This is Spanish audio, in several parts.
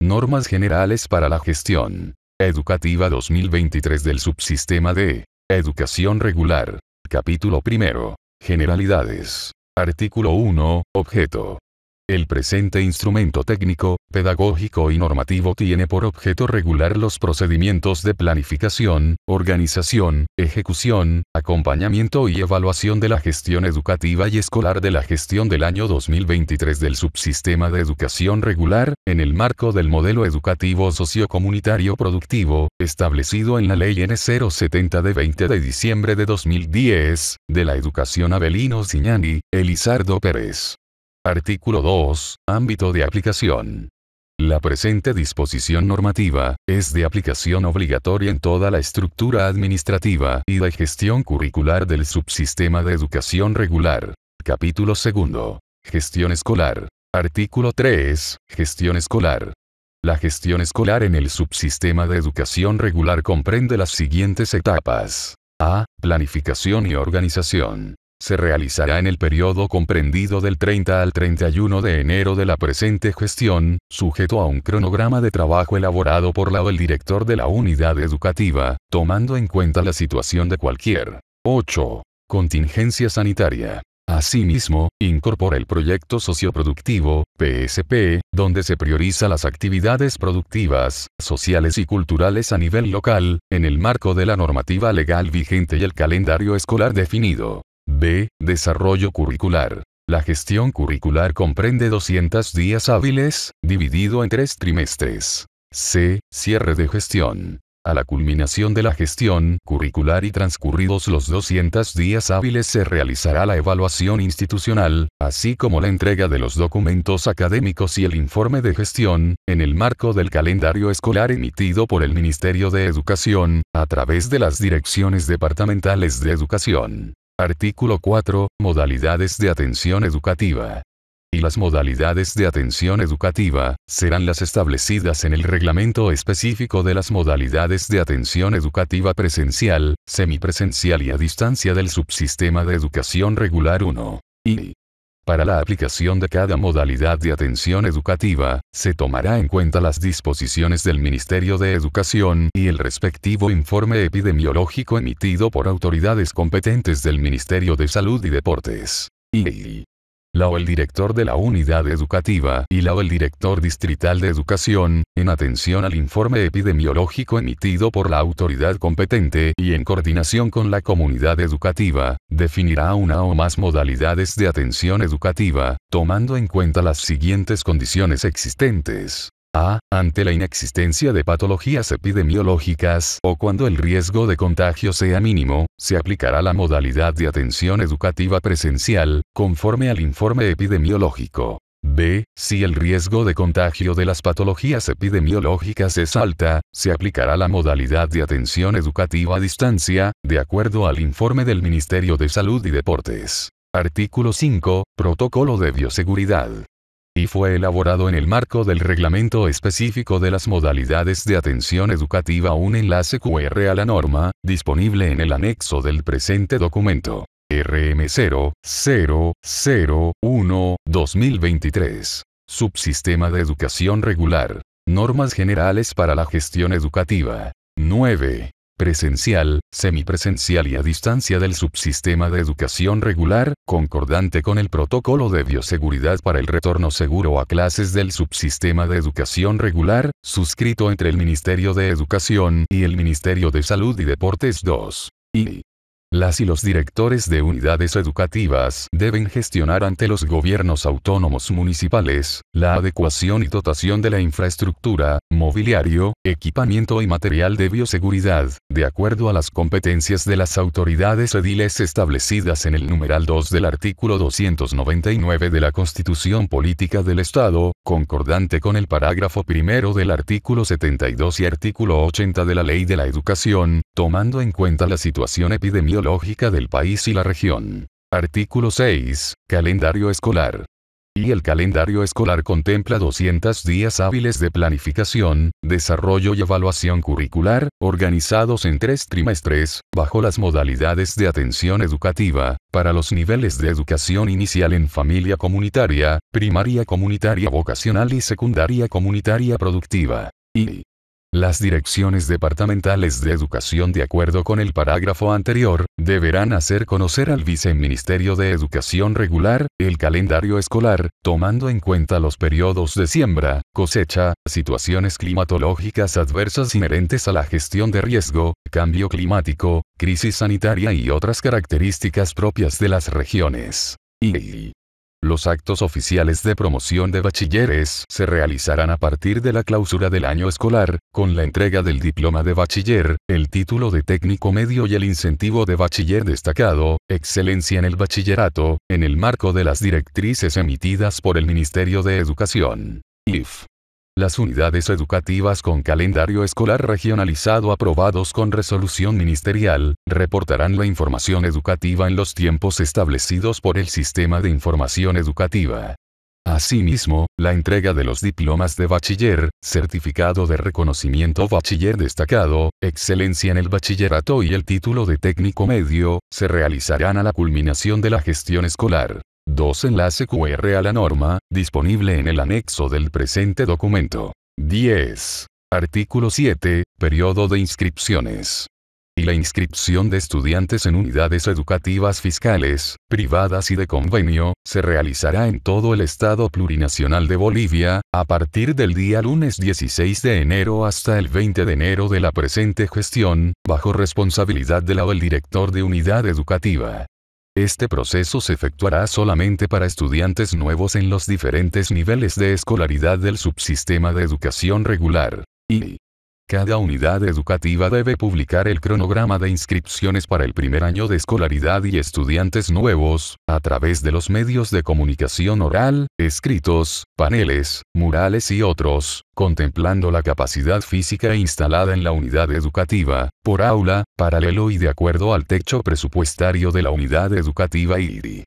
Normas generales para la gestión educativa 2023 del subsistema de educación regular. Capítulo primero. Generalidades. Artículo 1. Objeto. El presente instrumento técnico, pedagógico y normativo tiene por objeto regular los procedimientos de planificación, organización, ejecución, acompañamiento y evaluación de la gestión educativa y escolar de la gestión del año 2023 del subsistema de educación regular, en el marco del modelo educativo sociocomunitario productivo, establecido en la Ley N. 070 de 20 de diciembre de 2010, de la educación Avelino Ziñani, Elizardo Pérez. Artículo 2. Ámbito de aplicación. La presente disposición normativa es de aplicación obligatoria en toda la estructura administrativa y de gestión curricular del subsistema de educación regular. Capítulo 2. Gestión escolar. Artículo 3. Gestión escolar. La gestión escolar en el subsistema de educación regular comprende las siguientes etapas. A. Planificación y organización. Se realizará en el periodo comprendido del 30 al 31 de enero de la presente gestión, sujeto a un cronograma de trabajo elaborado por el director de la unidad educativa, tomando en cuenta la situación de cualquier 8. Contingencia sanitaria. Asimismo, incorpora el proyecto socioproductivo, PSP, donde se prioriza las actividades productivas, sociales y culturales a nivel local, en el marco de la normativa legal vigente y el calendario escolar definido. B. Desarrollo curricular. La gestión curricular comprende 200 días hábiles, dividido en 3 trimestres. C. Cierre de gestión. A la culminación de la gestión curricular y transcurridos los 200 días hábiles se realizará la evaluación institucional, así como la entrega de los documentos académicos y el informe de gestión, en el marco del calendario escolar emitido por el Ministerio de Educación, a través de las direcciones departamentales de educación. Artículo 4. Modalidades de atención educativa. Y las modalidades de atención educativa serán las establecidas en el reglamento específico de las modalidades de atención educativa presencial, semipresencial y a distancia del subsistema de educación regular 1. Y para la aplicación de cada modalidad de atención educativa, se tomará en cuenta las disposiciones del Ministerio de Educación y el respectivo informe epidemiológico emitido por autoridades competentes del Ministerio de Salud y Deportes. Y el director de la unidad educativa y el director distrital de educación, en atención al informe epidemiológico emitido por la autoridad competente y en coordinación con la comunidad educativa, definirá una o más modalidades de atención educativa, tomando en cuenta las siguientes condiciones existentes. A. Ante la inexistencia de patologías epidemiológicas o cuando el riesgo de contagio sea mínimo, se aplicará la modalidad de atención educativa presencial, conforme al informe epidemiológico. B. Si el riesgo de contagio de las patologías epidemiológicas es alta, se aplicará la modalidad de atención educativa a distancia, de acuerdo al informe del Ministerio de Salud y Deportes. Artículo 5. Protocolo de bioseguridad. Y fue elaborado en el marco del reglamento específico de las modalidades de atención educativa un enlace QR a la norma, disponible en el anexo del presente documento. RM 00001-2023. Subsistema de educación regular. Normas generales para la gestión educativa. 9. Presencial, semipresencial y a distancia del subsistema de educación regular, concordante con el protocolo de bioseguridad para el retorno seguro a clases del subsistema de educación regular, suscrito entre el Ministerio de Educación y el Ministerio de Salud y Deportes 2. Y las y los directores de unidades educativas deben gestionar ante los gobiernos autónomos municipales la adecuación y dotación de la infraestructura, mobiliario, equipamiento y material de bioseguridad, de acuerdo a las competencias de las autoridades ediles establecidas en el numeral 2 del artículo 299 de la Constitución Política del Estado, concordante con el parágrafo primero del artículo 72 y artículo 80 de la Ley de la Educación, tomando en cuenta la situación epidemiológica del país y la región. Artículo 6. Calendario escolar. y el calendario escolar contempla 200 días hábiles de planificación, desarrollo y evaluación curricular, organizados en 3 trimestres, bajo las modalidades de atención educativa, para los niveles de educación inicial en familia comunitaria, primaria comunitaria vocacional y secundaria comunitaria productiva. Y las direcciones departamentales de educación, de acuerdo con el parágrafo anterior, deberán hacer conocer al Viceministerio de Educación Regular el calendario escolar, tomando en cuenta los periodos de siembra, cosecha, situaciones climatológicas adversas inherentes a la gestión de riesgo, cambio climático, crisis sanitaria y otras características propias de las regiones. Y los actos oficiales de promoción de bachilleres se realizarán a partir de la clausura del año escolar, con la entrega del diploma de bachiller, el título de técnico medio y el incentivo de bachiller destacado, excelencia en el bachillerato, en el marco de las directrices emitidas por el Ministerio de Educación. IF. Las unidades educativas con calendario escolar regionalizado aprobados con resolución ministerial, reportarán la información educativa en los tiempos establecidos por el Sistema de Información Educativa. Asimismo, la entrega de los diplomas de bachiller, certificado de reconocimiento bachiller destacado, excelencia en el bachillerato y el título de técnico medio, se realizarán a la culminación de la gestión escolar. 2. Enlace QR a la norma, disponible en el anexo del presente documento. 10. Artículo 7, periodo de inscripciones. Y la inscripción de estudiantes en unidades educativas fiscales, privadas y de convenio, se realizará en todo el Estado Plurinacional de Bolivia, a partir del día lunes 16 de enero hasta el 20 de enero de la presente gestión, bajo responsabilidad de la o el director de unidad educativa. Este proceso se efectuará solamente para estudiantes nuevos en los diferentes niveles de escolaridad del subsistema de educación regular. Y cada unidad educativa debe publicar el cronograma de inscripciones para el primer año de escolaridad y estudiantes nuevos, a través de los medios de comunicación oral, escritos, paneles, murales y otros, contemplando la capacidad física instalada en la unidad educativa, por aula, paralelo y de acuerdo al techo presupuestario de la unidad educativa y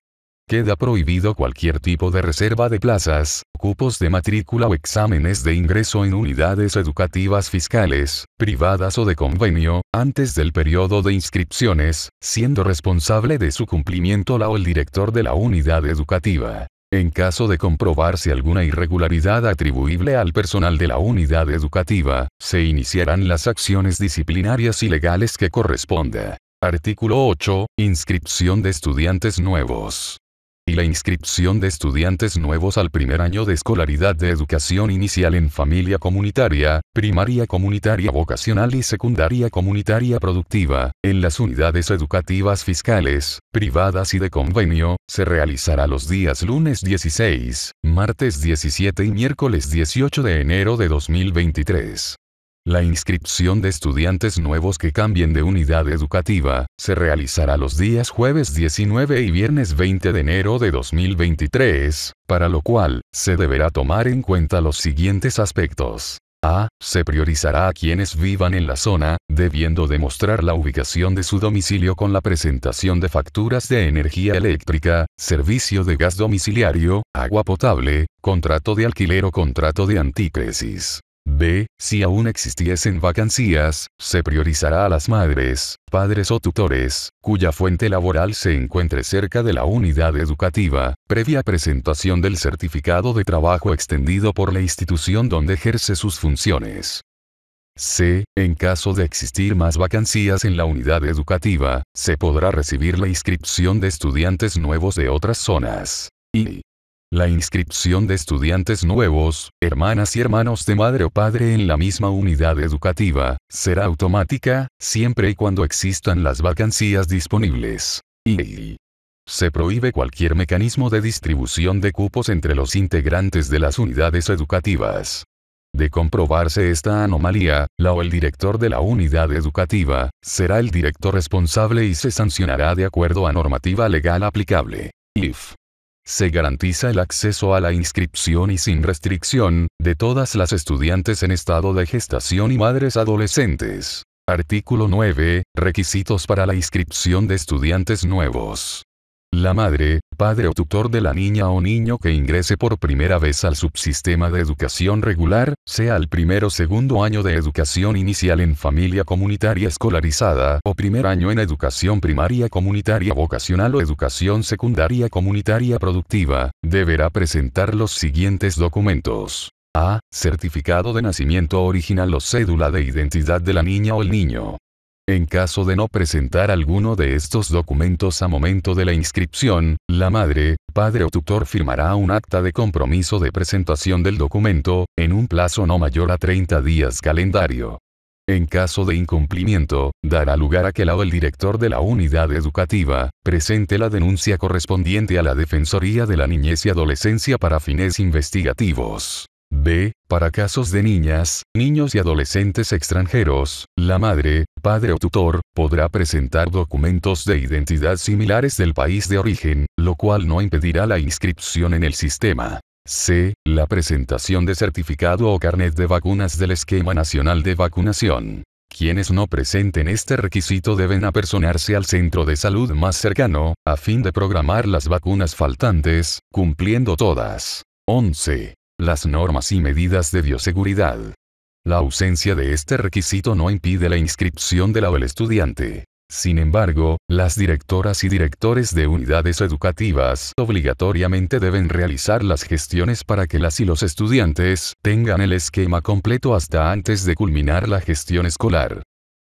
queda prohibido cualquier tipo de reserva de plazas, cupos de matrícula o exámenes de ingreso en unidades educativas fiscales, privadas o de convenio, antes del periodo de inscripciones, siendo responsable de su cumplimiento la o el director de la unidad educativa. En caso de comprobarse alguna irregularidad atribuible al personal de la unidad educativa, se iniciarán las acciones disciplinarias y legales que corresponda. Artículo 8. Inscripción de estudiantes nuevos. Y la inscripción de estudiantes nuevos al primer año de escolaridad de educación inicial en familia comunitaria, primaria comunitaria vocacional y secundaria comunitaria productiva, en las unidades educativas fiscales, privadas y de convenio, se realizará los días lunes 16, martes 17 y miércoles 18 de enero de 2023. La inscripción de estudiantes nuevos que cambien de unidad educativa, se realizará los días jueves 19 y viernes 20 de enero de 2023, para lo cual, se deberá tomar en cuenta los siguientes aspectos. A. Se priorizará a quienes vivan en la zona, debiendo demostrar la ubicación de su domicilio con la presentación de facturas de energía eléctrica, servicio de gas domiciliario, agua potable, contrato de alquiler o contrato de antícrisis. B. Si aún existiesen vacancias, se priorizará a las madres, padres o tutores, cuya fuente laboral se encuentre cerca de la unidad educativa, previa presentación del certificado de trabajo extendido por la institución donde ejerce sus funciones. C. En caso de existir más vacancias en la unidad educativa, se podrá recibir la inscripción de estudiantes nuevos de otras zonas. Y la inscripción de estudiantes nuevos, hermanas y hermanos de madre o padre en la misma unidad educativa, será automática, siempre y cuando existan las vacancias disponibles. Y se prohíbe cualquier mecanismo de distribución de cupos entre los integrantes de las unidades educativas. De comprobarse esta anomalía, la o el director de la unidad educativa, será el director responsable y se sancionará de acuerdo a normativa legal aplicable. IF. Se garantiza el acceso a la inscripción y sin restricción, de todas las estudiantes en estado de gestación y madres adolescentes. Artículo 9. Requisitos para la inscripción de estudiantes nuevos. La madre, padre o tutor de la niña o niño que ingrese por primera vez al subsistema de educación regular, sea el primer o segundo año de educación inicial en familia comunitaria escolarizada o primer año en educación primaria comunitaria vocacional o educación secundaria comunitaria productiva, deberá presentar los siguientes documentos. A. Certificado de nacimiento original o cédula de identidad de la niña o el niño. En caso de no presentar alguno de estos documentos a momento de la inscripción, la madre, padre o tutor firmará un acta de compromiso de presentación del documento, en un plazo no mayor a 30 días calendario. En caso de incumplimiento, dará lugar a que el director de la unidad educativa presente la denuncia correspondiente a la Defensoría de la Niñez y Adolescencia para fines investigativos. B. Para casos de niñas, niños y adolescentes extranjeros, la madre, padre o tutor, podrá presentar documentos de identidad similares del país de origen, lo cual no impedirá la inscripción en el sistema. C. La presentación de certificado o carnet de vacunas del Esquema Nacional de Vacunación. Quienes no presenten este requisito deben apersonarse al centro de salud más cercano, a fin de programar las vacunas faltantes, cumpliendo todas. 11. Las normas y medidas de bioseguridad. La ausencia de este requisito no impide la inscripción del estudiante. Sin embargo, las directoras y directores de unidades educativas obligatoriamente deben realizar las gestiones para que las y los estudiantes tengan el esquema completo hasta antes de culminar la gestión escolar.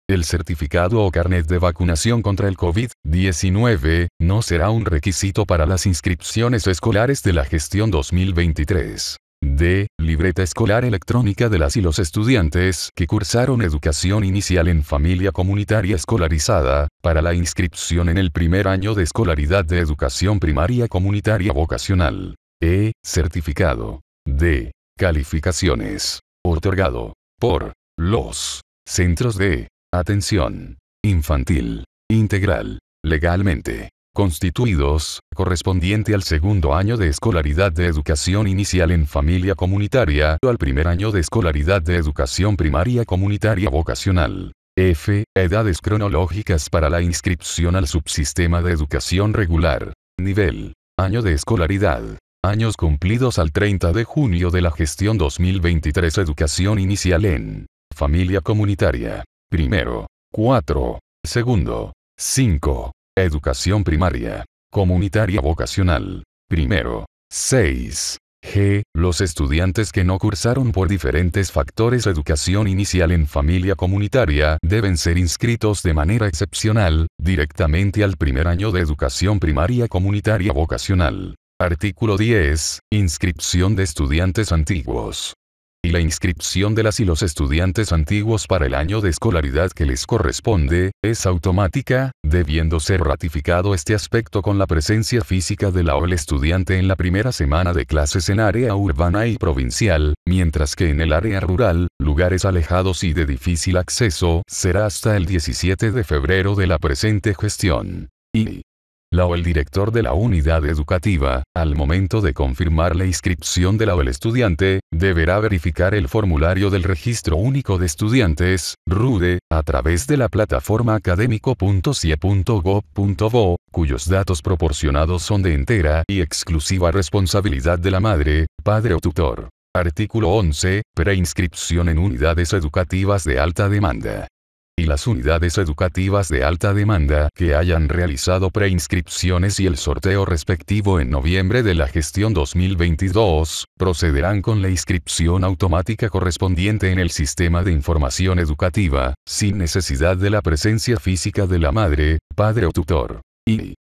El certificado o carnet de vacunación contra el COVID-19 no será un requisito para las inscripciones escolares de la gestión 2023. D. Libreta escolar electrónica de las y los estudiantes que cursaron educación inicial en familia comunitaria escolarizada, para la inscripción en el primer año de escolaridad de educación primaria comunitaria vocacional. E. Certificado. D. Calificaciones. Otorgado por los centros de atención infantil integral, legalmente constituidos, correspondiente al segundo año de escolaridad de educación inicial en familia comunitaria o al primer año de escolaridad de educación primaria comunitaria vocacional. F. Edades cronológicas para la inscripción al subsistema de educación regular. Nivel. Año de escolaridad. Años cumplidos al 30 de junio de la gestión 2023 educación inicial en familia comunitaria. Primero. 4. Segundo. 5. Educación primaria comunitaria vocacional. Primero. 6. G. Los estudiantes que no cursaron por diferentes factores educación inicial en familia comunitaria deben ser inscritos de manera excepcional, directamente al primer año de educación primaria comunitaria vocacional. Artículo 10. Inscripción de estudiantes antiguos. Y la inscripción de las y los estudiantes antiguos para el año de escolaridad que les corresponde, es automática, debiendo ser ratificado este aspecto con la presencia física de la o el estudiante en la primera semana de clases en área urbana y provincial, mientras que en el área rural, lugares alejados y de difícil acceso, será hasta el 17 de febrero de la presente gestión. Y la o el director de la unidad educativa, al momento de confirmar la inscripción de la o el estudiante, deberá verificar el formulario del Registro Único de Estudiantes, RUDE, a través de la plataforma académico.cie.gov.bo, cuyos datos proporcionados son de entera y exclusiva responsabilidad de la madre, padre o tutor. Artículo 11. Preinscripción en unidades educativas de alta demanda. Y las unidades educativas de alta demanda que hayan realizado preinscripciones y el sorteo respectivo en noviembre de la gestión 2022, procederán con la inscripción automática correspondiente en el sistema de información educativa, sin necesidad de la presencia física de la madre, padre o tutor. Y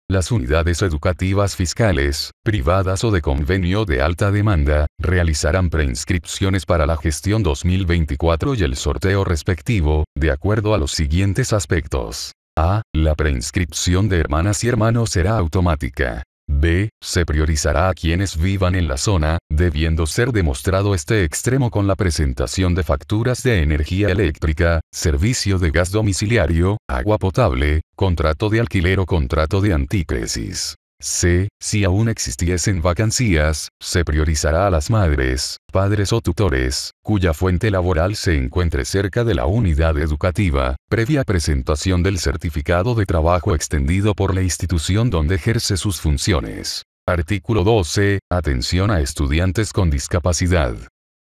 las unidades educativas fiscales, privadas o de convenio de alta demanda, realizarán preinscripciones para la gestión 2024 y el sorteo respectivo, de acuerdo a los siguientes aspectos. A. La preinscripción de hermanas y hermanos será automática. B. Se priorizará a quienes vivan en la zona, debiendo ser demostrado este extremo con la presentación de facturas de energía eléctrica, servicio de gas domiciliario, agua potable, contrato de alquiler o contrato de antícrisis. C. Si aún existiesen vacancias, se priorizará a las madres, padres o tutores, cuya fuente laboral se encuentre cerca de la unidad educativa, previa presentación del certificado de trabajo extendido por la institución donde ejerce sus funciones. Artículo 12. Atención a estudiantes con discapacidad.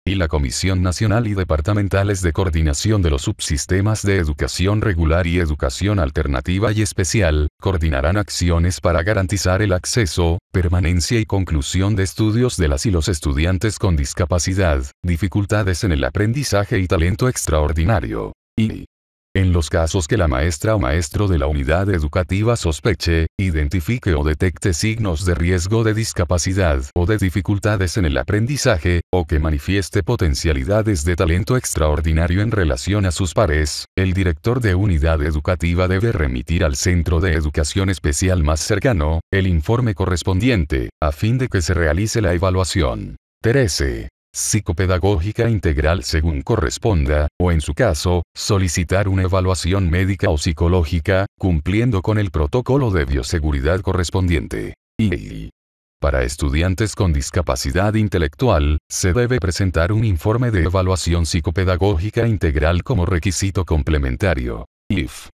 Y la Comisión Nacional y Departamentales de Coordinación de los Subsistemas de Educación Regular y Educación Alternativa y Especial, coordinarán acciones para garantizar el acceso, permanencia y conclusión de estudios de las y los estudiantes con discapacidad, dificultades en el aprendizaje y talento extraordinario. Y en los casos que la maestra o maestro de la unidad educativa sospeche, identifique o detecte signos de riesgo de discapacidad o de dificultades en el aprendizaje, o que manifieste potencialidades de talento extraordinario en relación a sus pares, el director de unidad educativa debe remitir al centro de educación especial más cercano, el informe correspondiente, a fin de que se realice la evaluación 13. Psicopedagógica integral según corresponda, o en su caso, solicitar una evaluación médica o psicológica, cumpliendo con el protocolo de bioseguridad correspondiente. Y para estudiantes con discapacidad intelectual, se debe presentar un informe de evaluación psicopedagógica integral como requisito complementario. If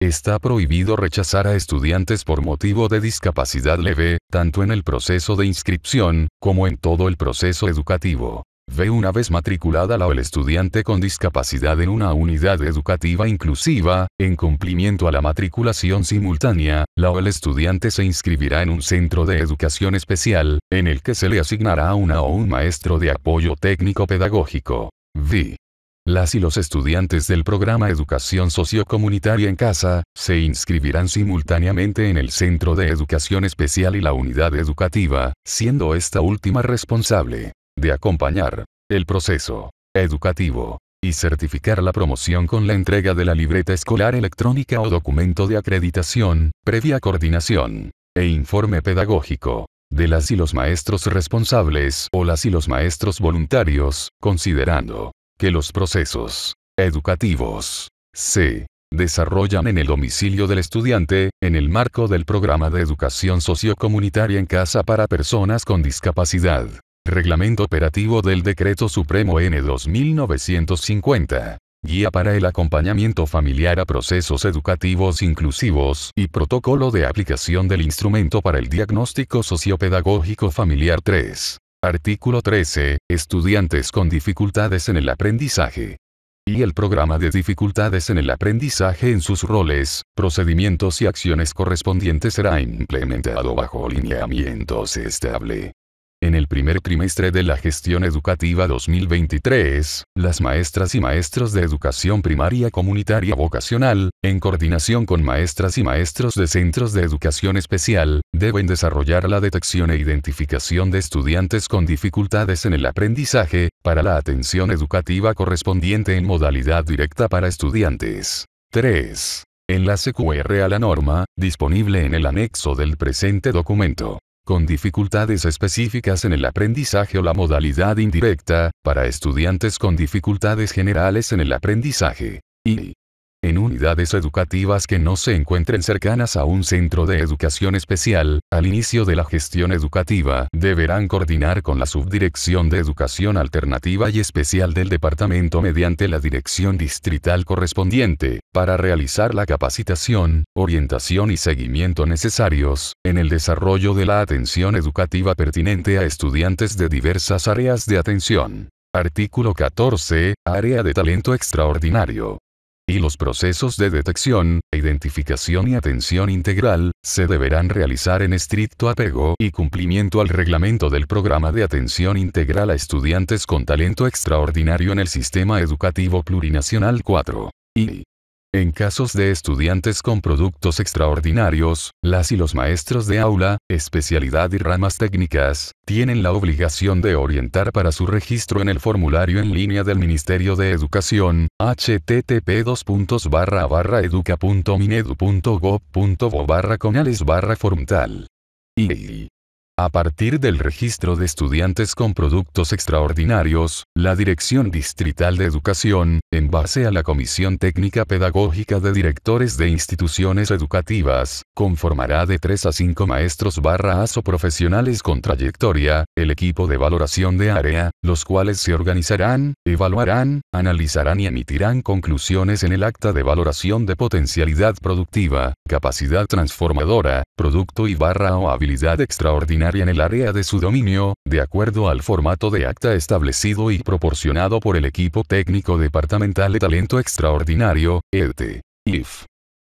está prohibido rechazar a estudiantes por motivo de discapacidad leve, tanto en el proceso de inscripción, como en todo el proceso educativo. V. Una vez matriculada la o el estudiante con discapacidad en una unidad educativa inclusiva, en cumplimiento a la matriculación simultánea, la o el estudiante se inscribirá en un centro de educación especial, en el que se le asignará una o un maestro de apoyo técnico pedagógico. V. Las y los estudiantes del programa Educación Sociocomunitaria en Casa, se inscribirán simultáneamente en el Centro de Educación Especial y la unidad educativa, siendo esta última responsable de acompañar el proceso educativo y certificar la promoción con la entrega de la libreta escolar electrónica o documento de acreditación, previa coordinación e informe pedagógico de las y los maestros responsables o las y los maestros voluntarios, considerando que los procesos educativos se desarrollan en el domicilio del estudiante, en el marco del programa de educación sociocomunitaria en casa para personas con discapacidad. Reglamento operativo del Decreto Supremo N. 2950. Guía para el acompañamiento familiar a procesos educativos inclusivos y protocolo de aplicación del instrumento para el diagnóstico sociopedagógico familiar 3. Artículo 13. Estudiantes con dificultades en el aprendizaje. Y el programa de dificultades en el aprendizaje en sus roles, procedimientos y acciones correspondientes será implementado bajo lineamientos estables. En el primer trimestre de la gestión educativa 2023, las maestras y maestros de educación primaria comunitaria vocacional, en coordinación con maestras y maestros de centros de educación especial, deben desarrollar la detección e identificación de estudiantes con dificultades en el aprendizaje, para la atención educativa correspondiente en modalidad directa para estudiantes. 3. Enlace QR a la norma, disponible en el anexo del presente documento. Con dificultades específicas en el aprendizaje o la modalidad indirecta, para estudiantes con dificultades generales en el aprendizaje. Y en unidades educativas que no se encuentren cercanas a un centro de educación especial, al inicio de la gestión educativa, deberán coordinar con la Subdirección de Educación Alternativa y Especial del Departamento mediante la dirección distrital correspondiente, para realizar la capacitación, orientación y seguimiento necesarios, en el desarrollo de la atención educativa pertinente a estudiantes de diversas áreas de atención. Artículo 14. Área de talento extraordinario. Y los procesos de detección, identificación y atención integral, se deberán realizar en estricto apego y cumplimiento al reglamento del Programa de Atención Integral a Estudiantes con Talento Extraordinario en el Sistema Educativo Plurinacional 4. Y en casos de estudiantes con productos extraordinarios, las y los maestros de aula, especialidad y ramas técnicas, tienen la obligación de orientar para su registro en el formulario en línea del Ministerio de Educación, http://educa.minedu.gov.bo/conales/formtal. Y A partir del registro de estudiantes con productos extraordinarios, la Dirección Distrital de Educación, en base a la Comisión Técnica Pedagógica de Directores de Instituciones Educativas, conformará de 3 a 5 maestros/AS o profesionales con trayectoria, el equipo de valoración de área, los cuales se organizarán, evaluarán, analizarán y emitirán conclusiones en el acta de valoración de potencialidad productiva, capacidad transformadora, producto o habilidad extraordinaria en el área de su dominio, de acuerdo al formato de acta establecido y proporcionado por el equipo técnico departamental de talento extraordinario, EDT-IF.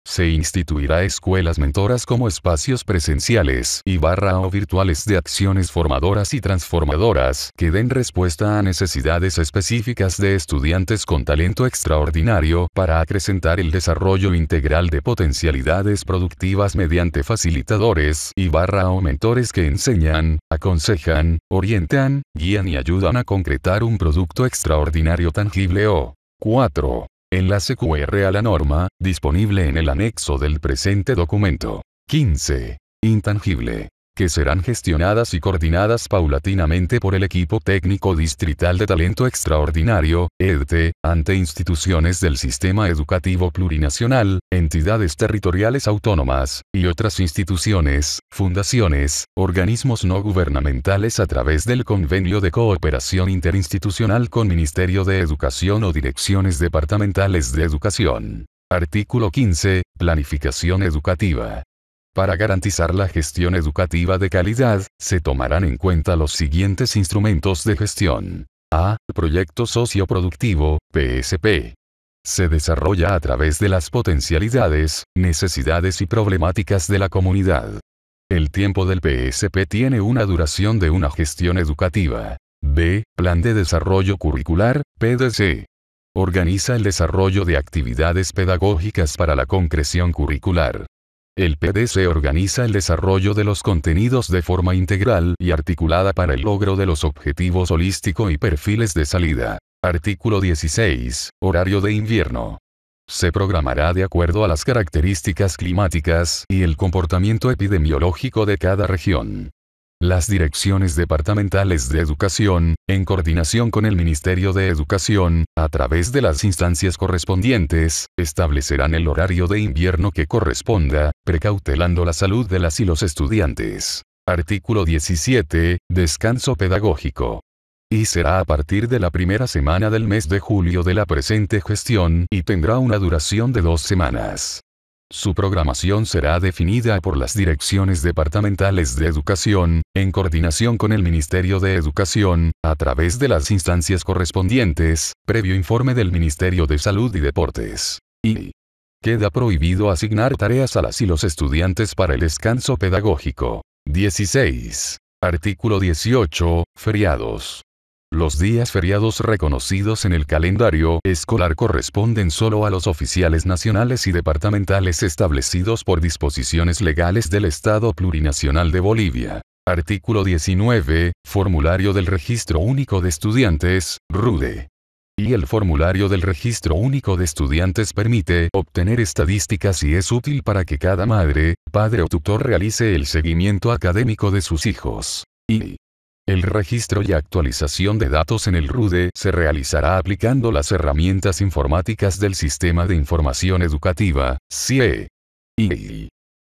Se instituirá escuelas mentoras como espacios presenciales o virtuales de acciones formadoras y transformadoras que den respuesta a necesidades específicas de estudiantes con talento extraordinario para acrecentar el desarrollo integral de potencialidades productivas mediante facilitadores o mentores que enseñan, aconsejan, orientan, guían y ayudan a concretar un producto extraordinario tangible. 4. Enlace QR a la norma, disponible en el anexo del presente documento. 15. Intangible. Que serán gestionadas y coordinadas paulatinamente por el equipo técnico distrital de talento extraordinario, EDT, ante instituciones del sistema educativo plurinacional, entidades territoriales autónomas, y otras instituciones, fundaciones, organismos no gubernamentales a través del convenio de cooperación interinstitucional con Ministerio de Educación o direcciones departamentales de educación. Artículo 15. Planificación educativa. Para garantizar la gestión educativa de calidad, se tomarán en cuenta los siguientes instrumentos de gestión. A. Proyecto socioproductivo, PSP. Se desarrolla a través de las potencialidades, necesidades y problemáticas de la comunidad. El tiempo del PSP tiene una duración de una gestión educativa. B. Plan de desarrollo curricular, PDC. Organiza el desarrollo de actividades pedagógicas para la concreción curricular. El PDC organiza el desarrollo de los contenidos de forma integral y articulada para el logro de los objetivos holístico y perfiles de salida. Artículo 16. Horario de invierno. Se programará de acuerdo a las características climáticas y el comportamiento epidemiológico de cada región. Las direcciones departamentales de educación, en coordinación con el Ministerio de Educación, a través de las instancias correspondientes, establecerán el horario de invierno que corresponda, precautelando la salud de las y los estudiantes. Artículo 17. Descanso pedagógico. Y será a partir de la primera semana del mes de julio de la presente gestión y tendrá una duración de 2 semanas. Su programación será definida por las direcciones departamentales de educación, en coordinación con el Ministerio de Educación, a través de las instancias correspondientes, previo informe del Ministerio de Salud y Deportes. Y queda prohibido asignar tareas a las y los estudiantes para el descanso pedagógico. 16. Artículo 18. Feriados. Los días feriados reconocidos en el calendario escolar corresponden solo a los oficiales nacionales y departamentales establecidos por disposiciones legales del Estado Plurinacional de Bolivia. Artículo 19. Formulario del Registro Único de Estudiantes, RUDE. Y el formulario del Registro Único de Estudiantes permite obtener estadísticas y es útil para que cada madre, padre o tutor realice el seguimiento académico de sus hijos. Y el registro y actualización de datos en el RUDE se realizará aplicando las herramientas informáticas del Sistema de Información Educativa, SIE. Y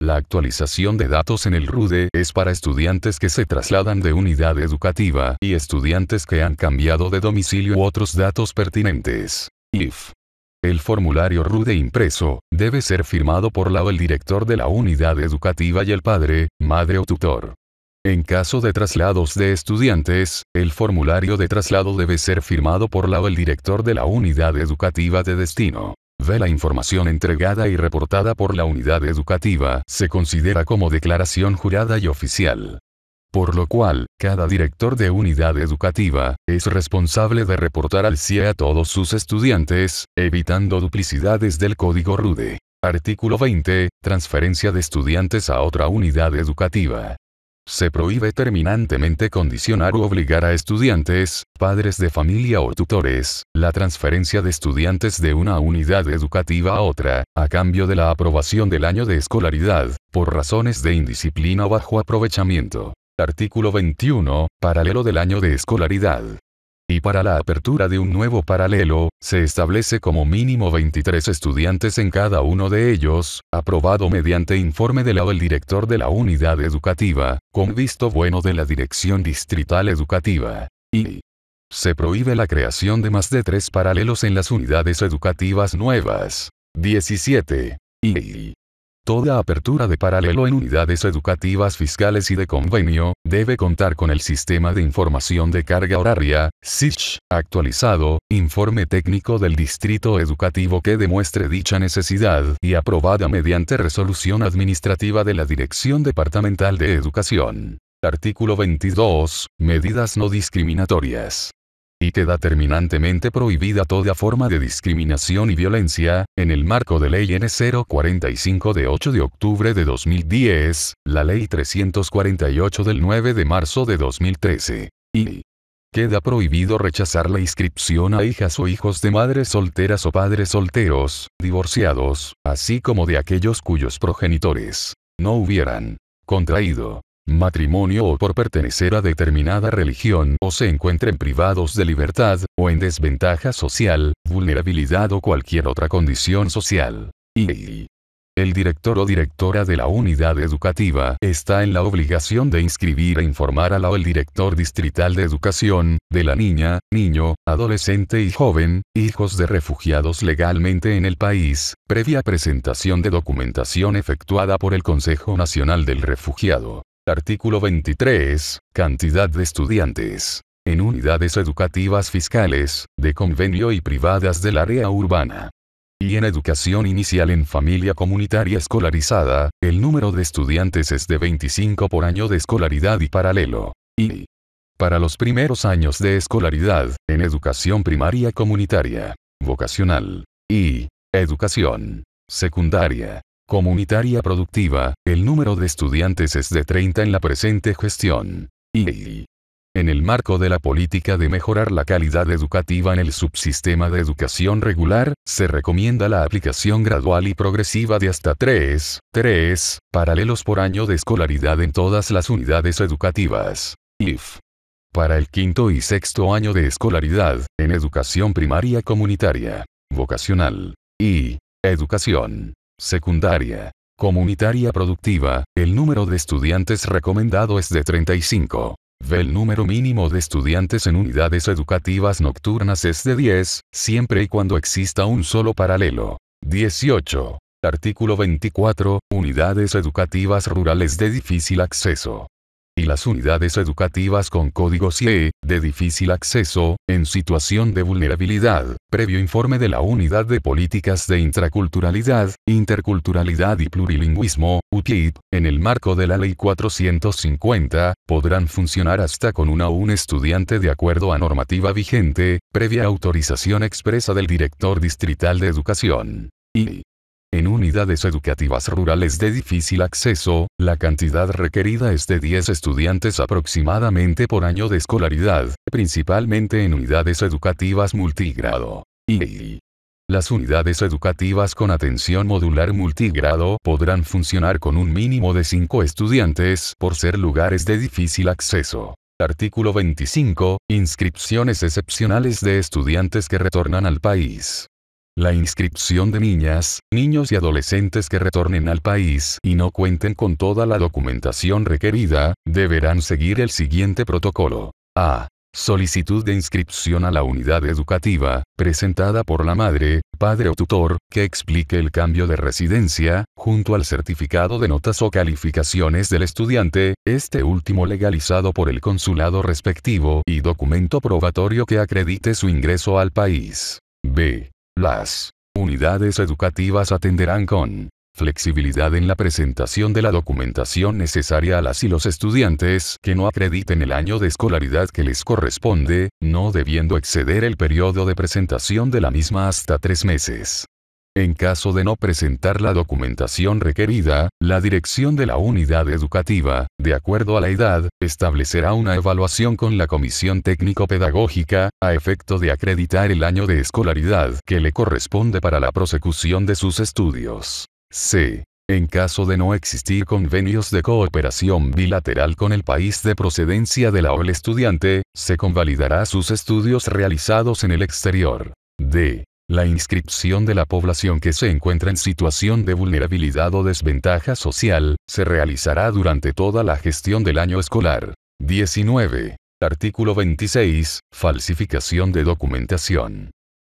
la actualización de datos en el RUDE es para estudiantes que se trasladan de unidad educativa y estudiantes que han cambiado de domicilio u otros datos pertinentes. IF. El formulario RUDE impreso debe ser firmado por la o el director de la unidad educativa y el padre, madre o tutor. En caso de traslados de estudiantes, el formulario de traslado debe ser firmado por la o el director de la unidad educativa de destino. La información entregada y reportada por la unidad educativa se considera como declaración jurada y oficial. Por lo cual, cada director de unidad educativa es responsable de reportar al CIE a todos sus estudiantes, evitando duplicidades del código RUDE. Artículo 20. Transferencia de estudiantes a otra unidad educativa. Se prohíbe terminantemente condicionar u obligar a estudiantes, padres de familia o tutores, la transferencia de estudiantes de una unidad educativa a otra, a cambio de la aprobación del año de escolaridad, por razones de indisciplina o bajo aprovechamiento. Artículo 21. Paralelo del año de escolaridad. Y para la apertura de un nuevo paralelo, se establece como mínimo 23 estudiantes en cada uno de ellos, aprobado mediante informe del director de la unidad educativa, con visto bueno de la Dirección Distrital Educativa. Y se prohíbe la creación de más de 3 paralelos en las unidades educativas nuevas. 17. Y toda apertura de paralelo en unidades educativas fiscales y de convenio, debe contar con el Sistema de Información de Carga Horaria, SICH, actualizado, informe técnico del distrito educativo que demuestre dicha necesidad y aprobada mediante resolución administrativa de la Dirección Departamental de Educación. Artículo 22. Medidas no discriminatorias. Y queda terminantemente prohibida toda forma de discriminación y violencia, en el marco de Ley N. 045 de 8 de octubre de 2010, la Ley 348 del 9 de marzo de 2013. Y queda prohibido rechazar la inscripción a hijas o hijos de madres solteras o padres solteros, divorciados, así como de aquellos cuyos progenitores no hubieran contraído matrimonio o por pertenecer a determinada religión o se encuentren privados de libertad, o en desventaja social, vulnerabilidad o cualquier otra condición social. Y el director o directora de la unidad educativa está en la obligación de inscribir e informar al director distrital de educación, de la niña, niño, adolescente y joven, hijos de refugiados legalmente en el país, previa presentación de documentación efectuada por el Consejo Nacional del Refugiado. Artículo 23. Cantidad de estudiantes. En unidades educativas fiscales, de convenio y privadas del área urbana. Y en educación inicial en familia comunitaria escolarizada, el número de estudiantes es de 25 por año de escolaridad y paralelo. Y para los primeros años de escolaridad, en educación primaria comunitaria, vocacional, y educación secundaria comunitaria productiva, el número de estudiantes es de 30 en la presente gestión. Y en el marco de la política de mejorar la calidad educativa en el subsistema de educación regular, se recomienda la aplicación gradual y progresiva de hasta 3 paralelos por año de escolaridad en todas las unidades educativas. IF. Para el quinto y sexto año de escolaridad, en educación primaria comunitaria, vocacional, y educación secundaria comunitaria productiva, el número de estudiantes recomendado es de 35. El número mínimo de estudiantes en unidades educativas nocturnas es de 10, siempre y cuando exista un solo paralelo. 18. Artículo 24. Unidades educativas rurales de difícil acceso. Y las unidades educativas con código CIE, de difícil acceso, en situación de vulnerabilidad, previo informe de la Unidad de Políticas de Intraculturalidad, Interculturalidad y Plurilingüismo, UPIP, en el marco de la Ley 450, podrán funcionar hasta con un estudiante de acuerdo a normativa vigente, previa autorización expresa del director distrital de educación. Y en unidades educativas rurales de difícil acceso, la cantidad requerida es de 10 estudiantes aproximadamente por año de escolaridad, principalmente en unidades educativas multigrado. Y las unidades educativas con atención modular multigrado podrán funcionar con un mínimo de 5 estudiantes por ser lugares de difícil acceso. Artículo 25. Inscripciones excepcionales de estudiantes que retornan al país. La inscripción de niñas, niños y adolescentes que retornen al país y no cuenten con toda la documentación requerida, deberán seguir el siguiente protocolo. A. Solicitud de inscripción a la unidad educativa, presentada por la madre, padre o tutor, que explique el cambio de residencia, junto al certificado de notas o calificaciones del estudiante, este último legalizado por el consulado respectivo, y documento probatorio que acredite su ingreso al país. B. Las unidades educativas atenderán con flexibilidad en la presentación de la documentación necesaria a las y los estudiantes que no acrediten el año de escolaridad que les corresponde, no debiendo exceder el periodo de presentación de la misma hasta 3 meses. En caso de no presentar la documentación requerida, la dirección de la unidad educativa, de acuerdo a la edad, establecerá una evaluación con la comisión técnico-pedagógica, a efecto de acreditar el año de escolaridad que le corresponde para la prosecución de sus estudios. C. En caso de no existir convenios de cooperación bilateral con el país de procedencia de la o el estudiante, se convalidará sus estudios realizados en el exterior. D. La inscripción de la población que se encuentra en situación de vulnerabilidad o desventaja social, se realizará durante toda la gestión del año escolar. 19. Artículo 26. Falsificación de documentación.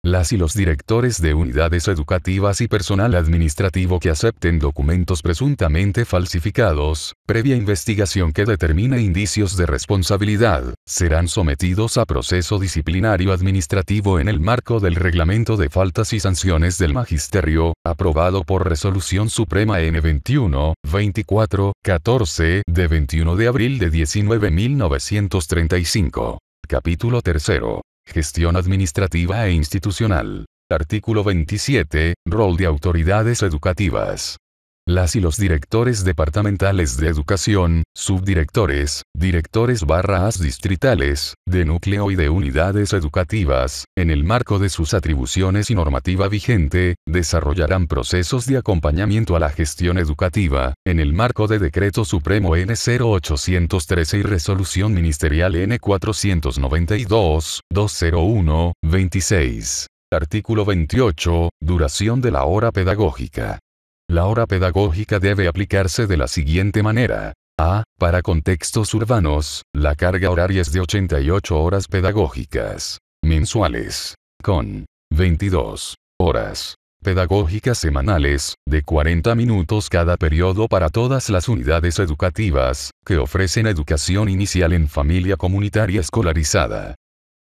Las y los directores de unidades educativas y personal administrativo que acepten documentos presuntamente falsificados, previa investigación que determine indicios de responsabilidad, serán sometidos a proceso disciplinario administrativo en el marco del Reglamento de Faltas y Sanciones del Magisterio, aprobado por Resolución Suprema N 21-24-14 de 21 de abril de 1935. Capítulo 3. Gestión administrativa e institucional. Artículo 27. Rol de autoridades educativas. Las y los directores departamentales de educación, subdirectores, directores/as distritales, de núcleo y de unidades educativas, en el marco de sus atribuciones y normativa vigente, desarrollarán procesos de acompañamiento a la gestión educativa, en el marco de Decreto Supremo N 0813 y Resolución Ministerial N 492-201-26. Artículo 28. Duración de la hora pedagógica. La hora pedagógica debe aplicarse de la siguiente manera. A. Para contextos urbanos, la carga horaria es de 88 horas pedagógicas mensuales, con 22 horas pedagógicas semanales, de 40 minutos cada periodo para todas las unidades educativas, que ofrecen educación inicial en familia comunitaria escolarizada.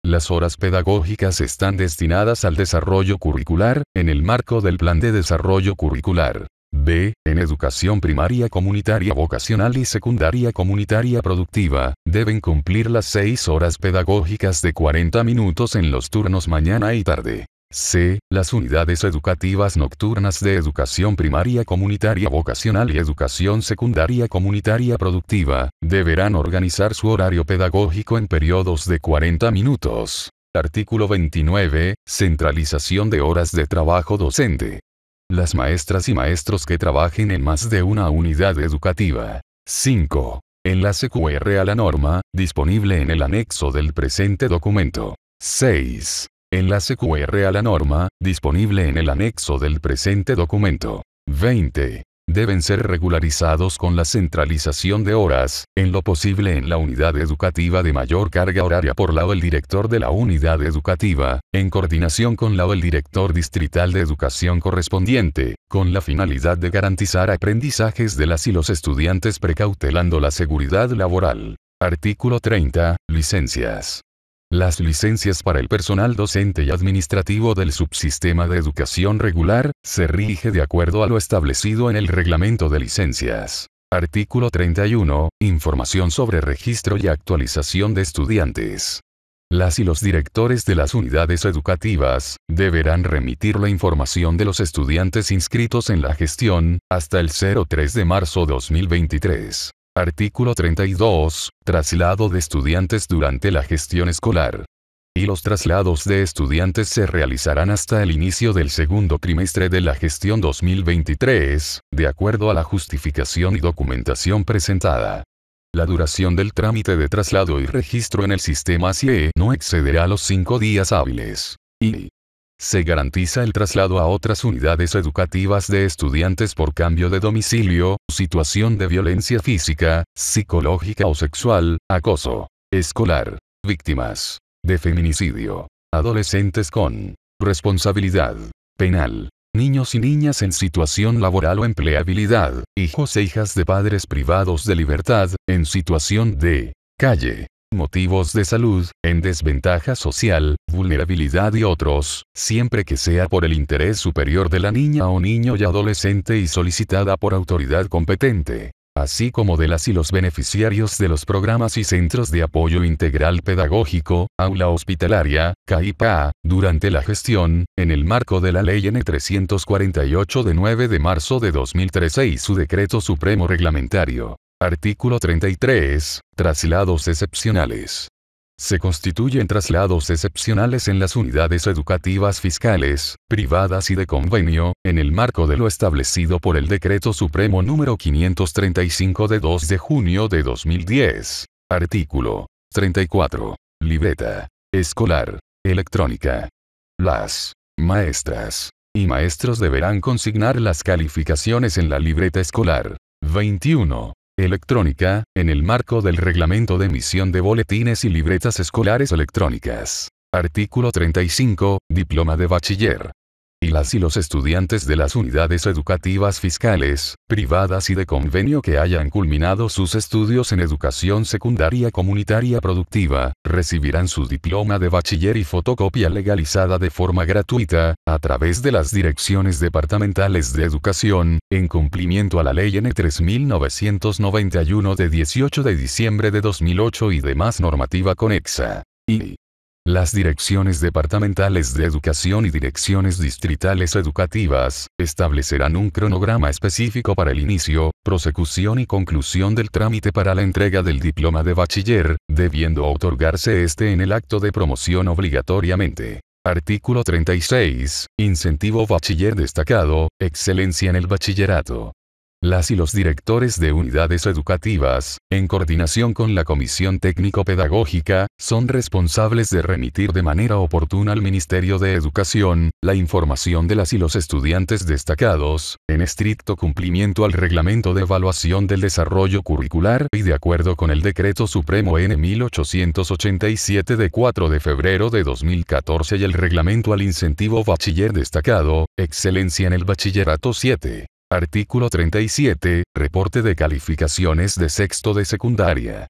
Las horas pedagógicas están destinadas al desarrollo curricular, en el marco del Plan de Desarrollo Curricular. B. En educación primaria comunitaria vocacional y secundaria comunitaria productiva, deben cumplir las 6 horas pedagógicas de 40 minutos en los turnos mañana y tarde. C. Las unidades educativas nocturnas de educación primaria comunitaria vocacional y educación secundaria comunitaria productiva, deberán organizar su horario pedagógico en periodos de 40 minutos. Artículo 29. Centralización de horas de trabajo docente. Las maestras y maestros que trabajen en más de una unidad educativa. 5. Enlace QR a la norma, disponible en el anexo del presente documento. 6. Enlace QR a la norma, disponible en el anexo del presente documento. 20. Deben ser regularizados con la centralización de horas, en lo posible en la unidad educativa de mayor carga horaria por la o el director de la unidad educativa, en coordinación con la o el director distrital de educación correspondiente, con la finalidad de garantizar aprendizajes de las y los estudiantes precautelando la seguridad laboral. Artículo 30. Licencias. Las licencias para el personal docente y administrativo del subsistema de educación regular, se rige de acuerdo a lo establecido en el Reglamento de Licencias. Artículo 31. Información sobre registro y actualización de estudiantes. Las y los directores de las unidades educativas, deberán remitir la información de los estudiantes inscritos en la gestión, hasta el 03 de marzo 2023. Artículo 32. Traslado de estudiantes durante la gestión escolar. Y los traslados de estudiantes se realizarán hasta el inicio del segundo trimestre de la gestión 2023, de acuerdo a la justificación y documentación presentada. La duración del trámite de traslado y registro en el sistema CIE no excederá los 5 días hábiles. Y se garantiza el traslado a otras unidades educativas de estudiantes por cambio de domicilio, situación de violencia física, psicológica o sexual, acoso escolar, víctimas de feminicidio, adolescentes con responsabilidad penal, niños y niñas en situación laboral o empleabilidad, hijos e hijas de padres privados de libertad, en situación de calle, motivos de salud, en desventaja social, vulnerabilidad y otros, siempre que sea por el interés superior de la niña o niño y adolescente y solicitada por autoridad competente, así como de las y los beneficiarios de los programas y centros de apoyo integral pedagógico, aula hospitalaria, CAIPA, durante la gestión, en el marco de la Ley N 348 de 9 de marzo de 2013 y su Decreto Supremo Reglamentario. Artículo 33. Traslados excepcionales. Se constituyen traslados excepcionales en las unidades educativas fiscales, privadas y de convenio, en el marco de lo establecido por el Decreto Supremo número 535 de 2 de junio de 2010. Artículo 34. Libreta escolar electrónica. Las maestras y maestros deberán consignar las calificaciones en la libreta escolar 21. Electrónica, en el marco del Reglamento de Emisión de Boletines y Libretas Escolares Electrónicas. Artículo 35. Diploma de bachiller. Y las y los estudiantes de las unidades educativas fiscales, privadas y de convenio que hayan culminado sus estudios en educación secundaria comunitaria productiva, recibirán su diploma de bachiller y fotocopia legalizada de forma gratuita, a través de las direcciones departamentales de educación, en cumplimiento a la Ley N. 3991 de 18 de diciembre de 2008 y demás normativa conexa. Y las direcciones departamentales de educación y direcciones distritales educativas, establecerán un cronograma específico para el inicio, prosecución y conclusión del trámite para la entrega del diploma de bachiller, debiendo otorgarse este en el acto de promoción obligatoriamente. Artículo 36. Incentivo bachiller destacado, excelencia en el bachillerato. Las y los directores de unidades educativas, en coordinación con la Comisión Técnico-Pedagógica, son responsables de remitir de manera oportuna al Ministerio de Educación, la información de las y los estudiantes destacados, en estricto cumplimiento al Reglamento de Evaluación del Desarrollo Curricular y de acuerdo con el Decreto Supremo N. 1887 de 4 de febrero de 2014 y el Reglamento al Incentivo Bachiller Destacado, Excelencia en el Bachillerato 7. Artículo 37. Reporte de calificaciones de sexto de secundaria.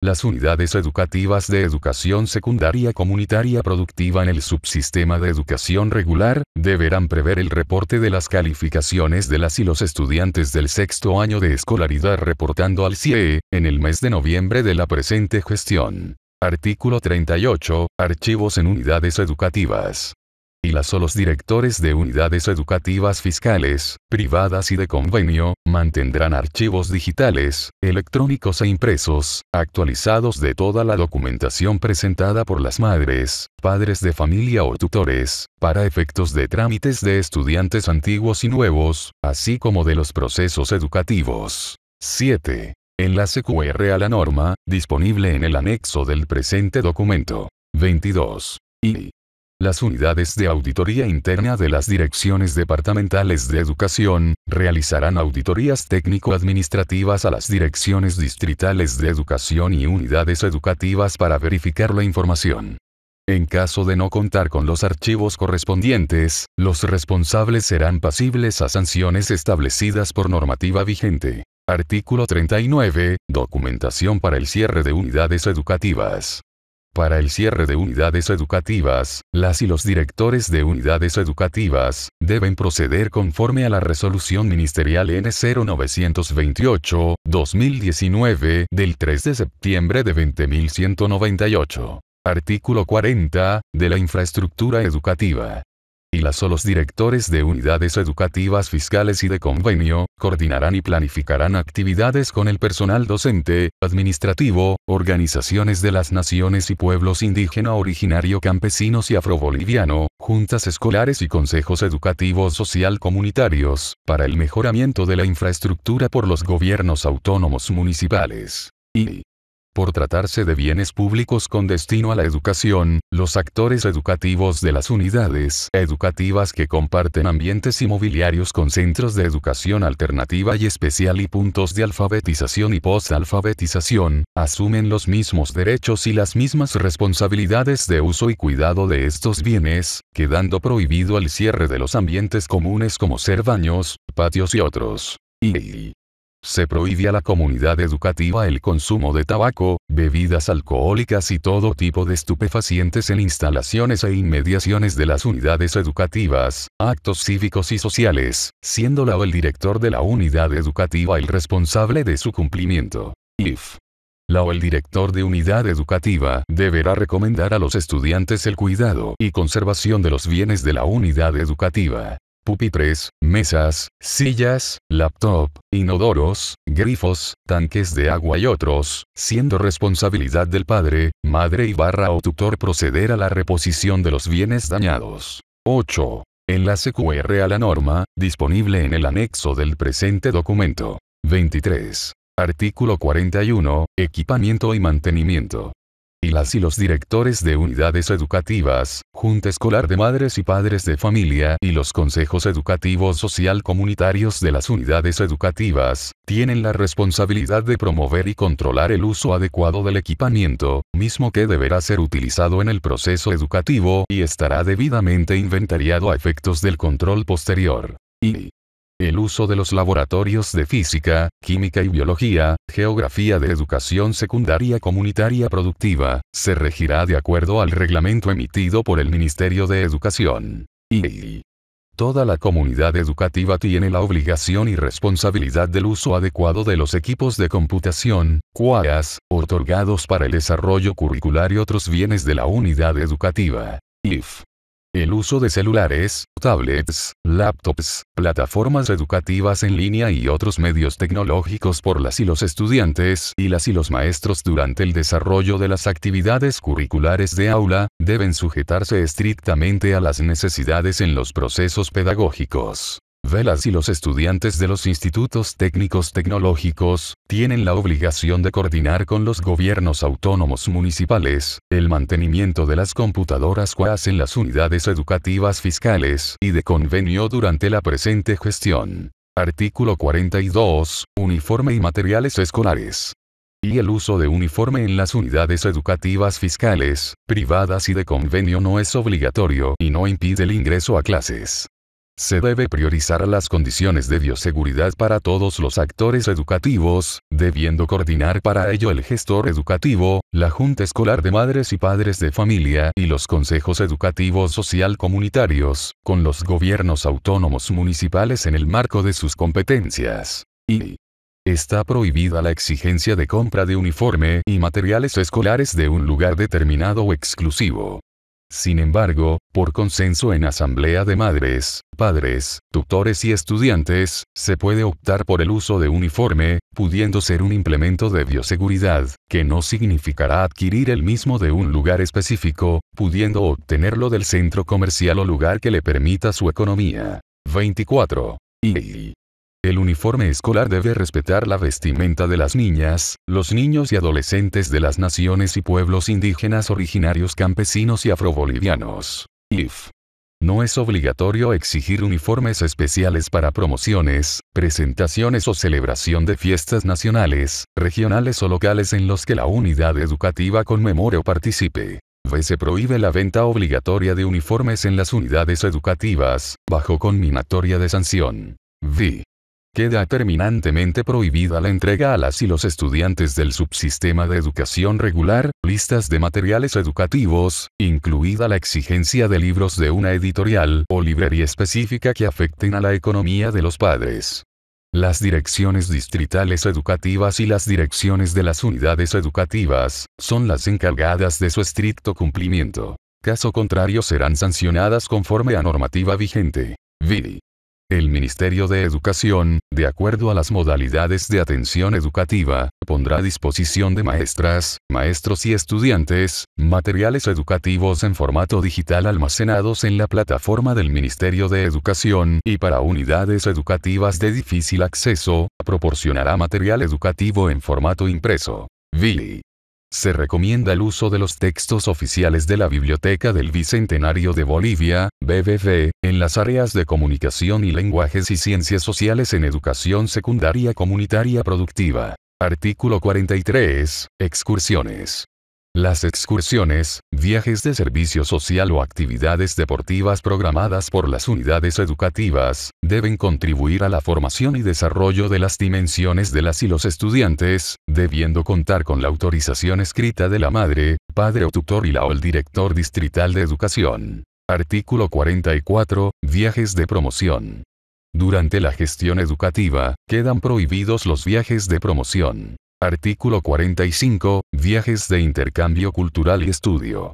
Las unidades educativas de educación secundaria comunitaria productiva en el subsistema de educación regular, deberán prever el reporte de las calificaciones de las y los estudiantes del sexto año de escolaridad reportando al CIE, en el mes de noviembre de la presente gestión. Artículo 38. Archivos en unidades educativas. Y las o los directores de unidades educativas fiscales, privadas y de convenio, mantendrán archivos digitales, electrónicos e impresos, actualizados de toda la documentación presentada por las madres, padres de familia o tutores, para efectos de trámites de estudiantes antiguos y nuevos, así como de los procesos educativos. 7. Enlace QR a la norma, disponible en el anexo del presente documento. 22. Y las unidades de auditoría interna de las direcciones departamentales de educación, realizarán auditorías técnico-administrativas a las direcciones distritales de educación y unidades educativas para verificar la información. En caso de no contar con los archivos correspondientes, los responsables serán pasibles a sanciones establecidas por normativa vigente. Artículo 39. Documentación para el cierre de unidades educativas. Para el cierre de unidades educativas, las y los directores de unidades educativas, deben proceder conforme a la Resolución Ministerial N. 0928/2019 del 3 de septiembre de 20.198. Artículo 40, de la infraestructura educativa. Y las o los directores de unidades educativas fiscales y de convenio, coordinarán y planificarán actividades con el personal docente, administrativo, organizaciones de las naciones y pueblos indígena originario campesinos y afroboliviano, juntas escolares y consejos educativos social comunitarios, para el mejoramiento de la infraestructura por los gobiernos autónomos municipales. Y por tratarse de bienes públicos con destino a la educación, los actores educativos de las unidades educativas que comparten ambientes inmobiliarios con centros de educación alternativa y especial y puntos de alfabetización y postalfabetización, asumen los mismos derechos y las mismas responsabilidades de uso y cuidado de estos bienes, quedando prohibido el cierre de los ambientes comunes como ser baños, patios y otros. Y se prohíbe a la comunidad educativa el consumo de tabaco, bebidas alcohólicas y todo tipo de estupefacientes en instalaciones e inmediaciones de las unidades educativas, actos cívicos y sociales, siendo la o el director de la unidad educativa el responsable de su cumplimiento. If la o el director de unidad educativa deberá recomendar a los estudiantes el cuidado y conservación de los bienes de la unidad educativa. pupitres, mesas, sillas, laptop, inodoros, grifos, tanques de agua y otros, siendo responsabilidad del padre, madre y o tutor proceder a la reposición de los bienes dañados. 8. Enlace QR a la norma, disponible en el anexo del presente documento. 23. Artículo 41, equipamiento y mantenimiento. Y los directores de unidades educativas, Junta Escolar de Madres y Padres de Familia y los consejos educativos social comunitarios de las unidades educativas, tienen la responsabilidad de promover y controlar el uso adecuado del equipamiento, mismo que deberá ser utilizado en el proceso educativo y estará debidamente inventariado a efectos del control posterior. Y el uso de los laboratorios de física, química y biología, geografía de educación secundaria comunitaria productiva, se regirá de acuerdo al reglamento emitido por el Ministerio de Educación. Y toda la comunidad educativa tiene la obligación y responsabilidad del uso adecuado de los equipos de computación, QAS, otorgados para el desarrollo curricular y otros bienes de la unidad educativa. IF. El uso de celulares, tablets, laptops, plataformas educativas en línea y otros medios tecnológicos por las y los estudiantes y los maestros durante el desarrollo de las actividades curriculares de aula, deben sujetarse estrictamente a las necesidades en los procesos pedagógicos. Las y los estudiantes de los institutos técnicos tecnológicos, tienen la obligación de coordinar con los gobiernos autónomos municipales, el mantenimiento de las computadoras QAS en las unidades educativas fiscales y de convenio durante la presente gestión. Artículo 42, uniforme y materiales escolares. Y el uso de uniforme en las unidades educativas fiscales, privadas y de convenio no es obligatorio y no impide el ingreso a clases. Se debe priorizar las condiciones de bioseguridad para todos los actores educativos, debiendo coordinar para ello el gestor educativo, la Junta Escolar de Madres y Padres de Familia y los consejos educativos social comunitarios, con los gobiernos autónomos municipales en el marco de sus competencias. Y está prohibida la exigencia de compra de uniforme y materiales escolares de un lugar determinado o exclusivo. Sin embargo, por consenso en asamblea de madres, padres, tutores y estudiantes, se puede optar por el uso de uniforme, pudiendo ser un implemento de bioseguridad, que no significará adquirir el mismo de un lugar específico, pudiendo obtenerlo del centro comercial o lugar que le permita su economía. 24. El uniforme escolar debe respetar la vestimenta de las niñas, los niños y adolescentes de las naciones y pueblos indígenas originarios campesinos y afrobolivianos. IF. No es obligatorio exigir uniformes especiales para promociones, presentaciones o celebración de fiestas nacionales, regionales o locales en los que la unidad educativa conmemore o participe. Se prohíbe la venta obligatoria de uniformes en las unidades educativas, bajo conminatoria de sanción. Queda terminantemente prohibida la entrega a las y los estudiantes del subsistema de educación regular, listas de materiales educativos, incluida la exigencia de libros de una editorial o librería específica que afecten a la economía de los padres. Las direcciones distritales educativas y las direcciones de las unidades educativas, son las encargadas de su estricto cumplimiento. Caso contrario serán sancionadas conforme a normativa vigente. El Ministerio de Educación, de acuerdo a las modalidades de atención educativa, pondrá a disposición de maestras, maestros y estudiantes, materiales educativos en formato digital almacenados en la plataforma del Ministerio de Educación y para unidades educativas de difícil acceso, proporcionará material educativo en formato impreso. Se recomienda el uso de los textos oficiales de la Biblioteca del Bicentenario de Bolivia, BBV, en las áreas de comunicación y lenguajes y ciencias sociales en educación secundaria comunitaria productiva. Artículo 43. Excursiones. Las excursiones, viajes de servicio social o actividades deportivas programadas por las unidades educativas, deben contribuir a la formación y desarrollo de las dimensiones de las y los estudiantes, debiendo contar con la autorización escrita de la madre, padre o tutor y o el director distrital de educación. Artículo 44. Viajes de promoción. Durante la gestión educativa, quedan prohibidos los viajes de promoción. Artículo 45. Viajes de intercambio cultural y estudio.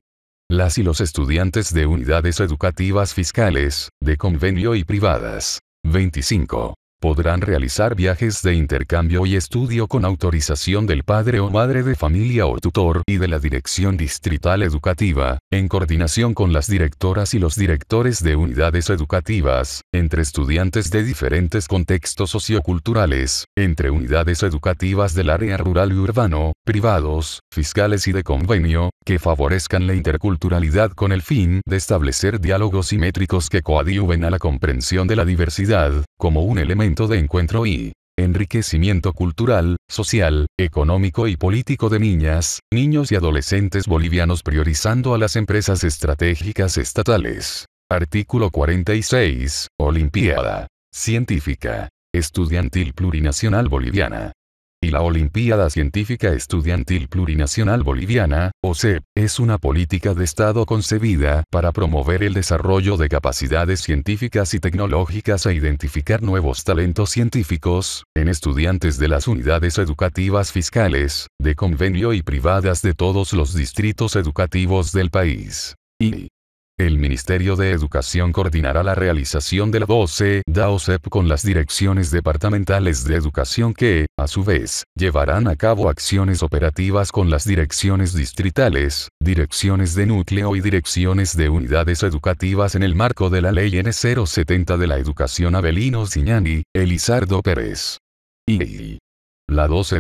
Las y los estudiantes de unidades educativas fiscales, de convenio y privadas. 25. Podrán realizar viajes de intercambio y estudio con autorización del padre o madre de familia o tutor y de la Dirección Distrital Educativa, en coordinación con las directoras y los directores de unidades educativas, entre estudiantes de diferentes contextos socioculturales, entre unidades educativas del área rural y urbano, privados, fiscales y de convenio, que favorezcan la interculturalidad con el fin de establecer diálogos simétricos que coadyuven a la comprensión de la diversidad, como un elemento de encuentro y enriquecimiento cultural, social, económico y político de niñas, niños y adolescentes bolivianos, priorizando a las empresas estratégicas estatales. Artículo 46. Olimpiada Científica Estudiantil Plurinacional Boliviana. Y la Olimpiada Científica Estudiantil Plurinacional Boliviana, OCEP, es una política de Estado concebida para promover el desarrollo de capacidades científicas y tecnológicas e identificar nuevos talentos científicos, en estudiantes de las unidades educativas fiscales, de convenio y privadas de todos los distritos educativos del país. Y el Ministerio de Educación coordinará la realización de la 12 OCEP con las direcciones departamentales de educación que, a su vez, llevarán a cabo acciones operativas con las direcciones distritales, direcciones de núcleo y direcciones de unidades educativas en el marco de la Ley N070 de la Educación Avelino Ziñani, Elizardo Pérez. Y la 12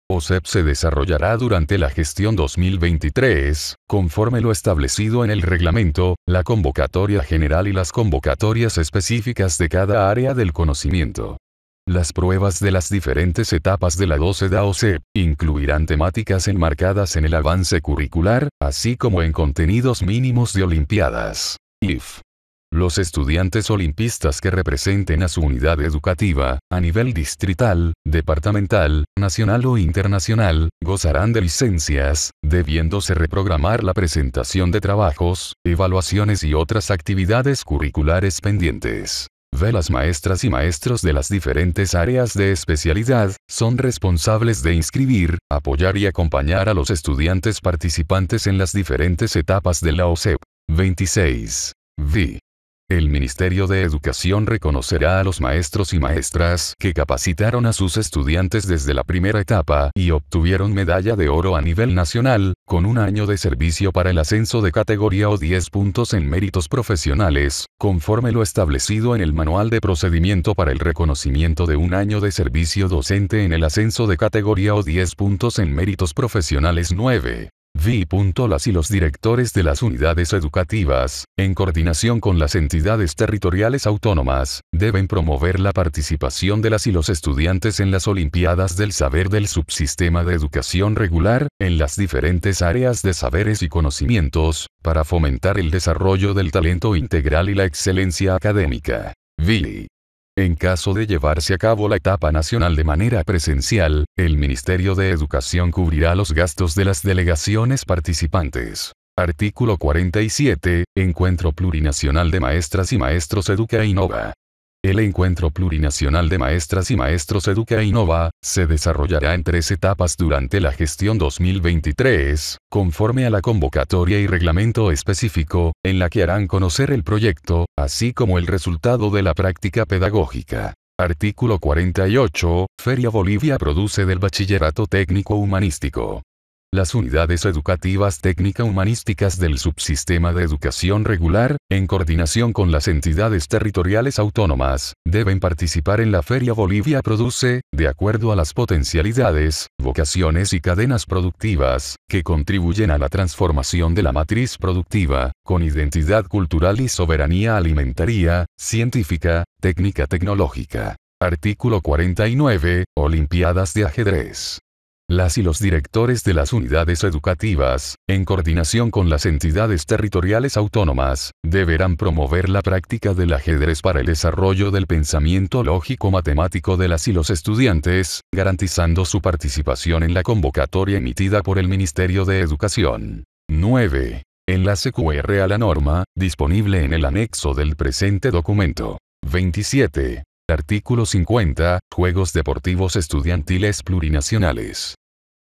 OCEP se desarrollará durante la gestión 2023, conforme lo establecido en el reglamento, la convocatoria general y las convocatorias específicas de cada área del conocimiento. Las pruebas de las diferentes etapas de la 12 OCEP incluirán temáticas enmarcadas en el avance curricular, así como en contenidos mínimos de olimpiadas. IF. Los estudiantes olimpistas que representen a su unidad educativa, a nivel distrital, departamental, nacional o internacional, gozarán de licencias, debiéndose reprogramar la presentación de trabajos, evaluaciones y otras actividades curriculares pendientes. Las maestras y maestros de las diferentes áreas de especialidad, son responsables de inscribir, apoyar y acompañar a los estudiantes participantes en las diferentes etapas de la OCEP. 26. El Ministerio de Educación reconocerá a los maestros y maestras que capacitaron a sus estudiantes desde la primera etapa y obtuvieron medalla de oro a nivel nacional, con un año de servicio para el ascenso de categoría o 10 puntos en méritos profesionales, conforme lo establecido en el Manual de Procedimiento para el reconocimiento de un año de servicio docente en el ascenso de categoría o 10 puntos en méritos profesionales. 9. Las y los directores de las unidades educativas, en coordinación con las entidades territoriales autónomas, deben promover la participación de las y los estudiantes en las Olimpiadas del Saber del Subsistema de Educación Regular, en las diferentes áreas de saberes y conocimientos, para fomentar el desarrollo del talento integral y la excelencia académica. En caso de llevarse a cabo la etapa nacional de manera presencial, el Ministerio de Educación cubrirá los gastos de las delegaciones participantes. Artículo 47. Encuentro Plurinacional de Maestras y Maestros Educa e Innova. El Encuentro Plurinacional de Maestras y Maestros Educa e Innova, se desarrollará en 3 etapas durante la gestión 2023, conforme a la convocatoria y reglamento específico, en la que harán conocer el proyecto, así como el resultado de la práctica pedagógica. Artículo 48. Feria Bolivia produce del Bachillerato Técnico Humanístico. Las unidades educativas técnica-humanísticas del Subsistema de Educación Regular, en coordinación con las entidades territoriales autónomas, deben participar en la Feria Bolivia Produce, de acuerdo a las potencialidades, vocaciones y cadenas productivas, que contribuyen a la transformación de la matriz productiva, con identidad cultural y soberanía alimentaria, científica, técnica tecnológica. Artículo 49. Olimpiadas de ajedrez. Las y los directores de las unidades educativas, en coordinación con las entidades territoriales autónomas, deberán promover la práctica del ajedrez para el desarrollo del pensamiento lógico-matemático de las y los estudiantes, garantizando su participación en la convocatoria emitida por el Ministerio de Educación. 9. Enlace QR a la norma, disponible en el anexo del presente documento. 27. Artículo 50. Juegos deportivos estudiantiles plurinacionales.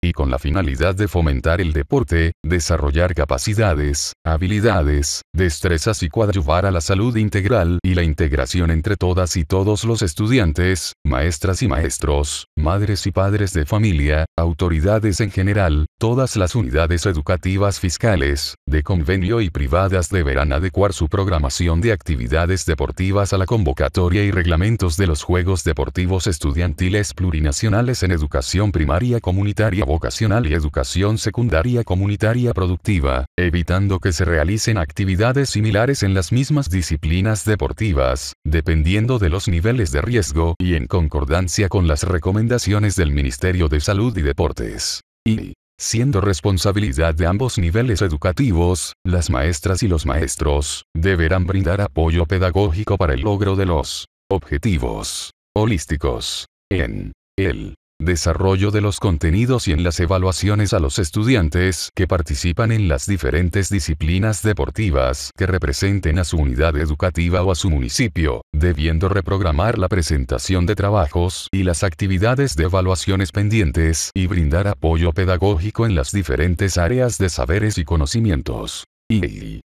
y con la finalidad de fomentar el deporte, desarrollar capacidades, habilidades, destrezas y coadyuvar a la salud integral y la integración entre todas y todos los estudiantes, maestras y maestros, madres y padres de familia, autoridades en general, todas las unidades educativas fiscales, de convenio y privadas deberán adecuar su programación de actividades deportivas a la convocatoria y reglamentos de los Juegos Deportivos Estudiantiles Plurinacionales en educación primaria comunitaria vocacional y educación secundaria comunitaria productiva, evitando que se realicen actividades similares en las mismas disciplinas deportivas, dependiendo de los niveles de riesgo y en concordancia con las recomendaciones del Ministerio de Salud y Deportes. Y, siendo responsabilidad de ambos niveles educativos, las maestras y los maestros deberán brindar apoyo pedagógico para el logro de los objetivos holísticos en el desarrollo de los contenidos y en las evaluaciones a los estudiantes que participan en las diferentes disciplinas deportivas que representen a su unidad educativa o a su municipio, debiendo reprogramar la presentación de trabajos y las actividades de evaluaciones pendientes y brindar apoyo pedagógico en las diferentes áreas de saberes y conocimientos. Y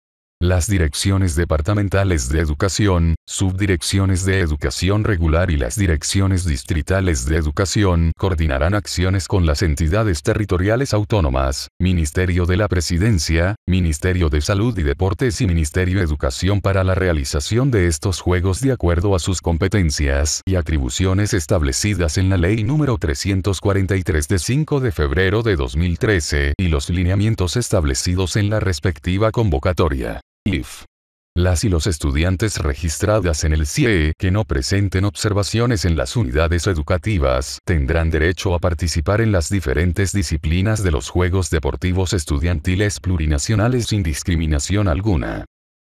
las direcciones departamentales de educación, subdirecciones de educación regular y las direcciones distritales de educación coordinarán acciones con las entidades territoriales autónomas, Ministerio de la Presidencia, Ministerio de Salud y Deportes y Ministerio de Educación para la realización de estos juegos de acuerdo a sus competencias y atribuciones establecidas en la Ley número 343 de 5 de febrero de 2013 y los lineamientos establecidos en la respectiva convocatoria. If las y los estudiantes registradas en el CIE que no presenten observaciones en las unidades educativas tendrán derecho a participar en las diferentes disciplinas de los Juegos Deportivos Estudiantiles Plurinacionales sin discriminación alguna.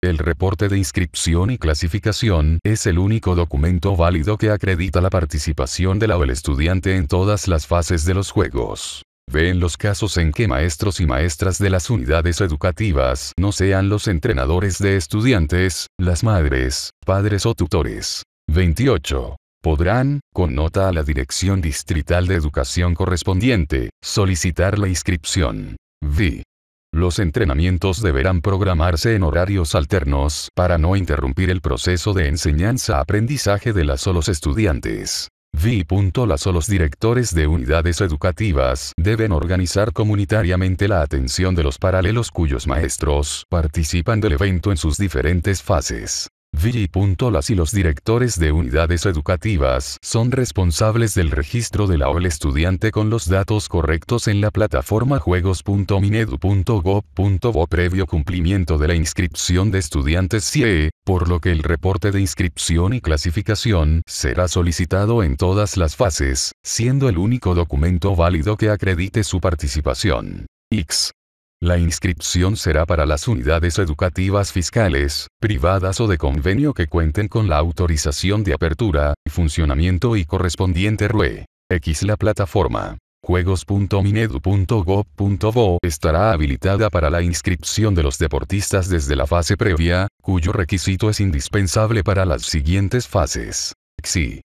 El reporte de inscripción y clasificación es el único documento válido que acredita la participación de la o el estudiante en todas las fases de los Juegos. V en los casos en que maestros y maestras de las unidades educativas no sean los entrenadores de estudiantes, las madres, padres o tutores. 28. Podrán, con nota a la Dirección Distrital de Educación correspondiente, solicitar la inscripción. V. Los entrenamientos deberán programarse en horarios alternos para no interrumpir el proceso de enseñanza-aprendizaje de las o los estudiantes. Las o los directores de unidades educativas deben organizar comunitariamente la atención de los paralelos cuyos maestros participan del evento en sus diferentes fases. Las y los directores de unidades educativas son responsables del registro de la o el estudiante con los datos correctos en la plataforma juegos.minedu.gov.bo previo cumplimiento de la inscripción de estudiantes CIE, por lo que el reporte de inscripción y clasificación será solicitado en todas las fases, siendo el único documento válido que acredite su participación. X. La inscripción será para las unidades educativas fiscales, privadas o de convenio que cuenten con la autorización de apertura, funcionamiento y correspondiente RUE. X. La plataforma juegos.minedu.gov.bo estará habilitada para la inscripción de los deportistas desde la fase previa, cuyo requisito es indispensable para las siguientes fases. XI.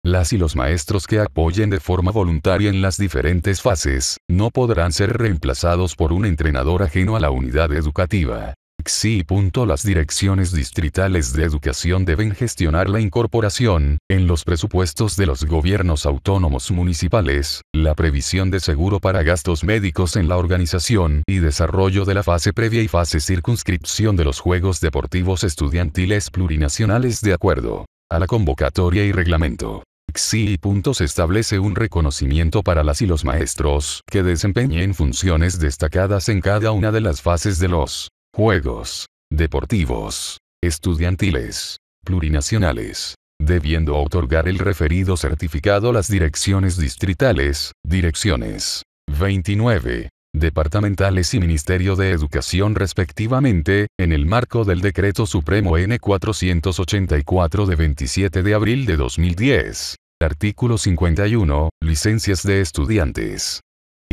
Las y los maestros que apoyen de forma voluntaria en las diferentes fases, no podrán ser reemplazados por un entrenador ajeno a la unidad educativa. XI. Las direcciones distritales de educación deben gestionar la incorporación, en los presupuestos de los gobiernos autónomos municipales, la previsión de seguro para gastos médicos en la organización y desarrollo de la fase previa y fase circunscripción de los Juegos Deportivos Estudiantiles Plurinacionales de acuerdo a la convocatoria y reglamento. XI. Se establece un reconocimiento para las y los maestros que desempeñen funciones destacadas en cada una de las fases de los Juegos Deportivos Estudiantiles Plurinacionales, debiendo otorgar el referido certificado las direcciones distritales, direcciones 29, departamentales y Ministerio de Educación respectivamente, en el marco del Decreto Supremo N. 484 de 27 de abril de 2010. Artículo 51. Licencias de estudiantes.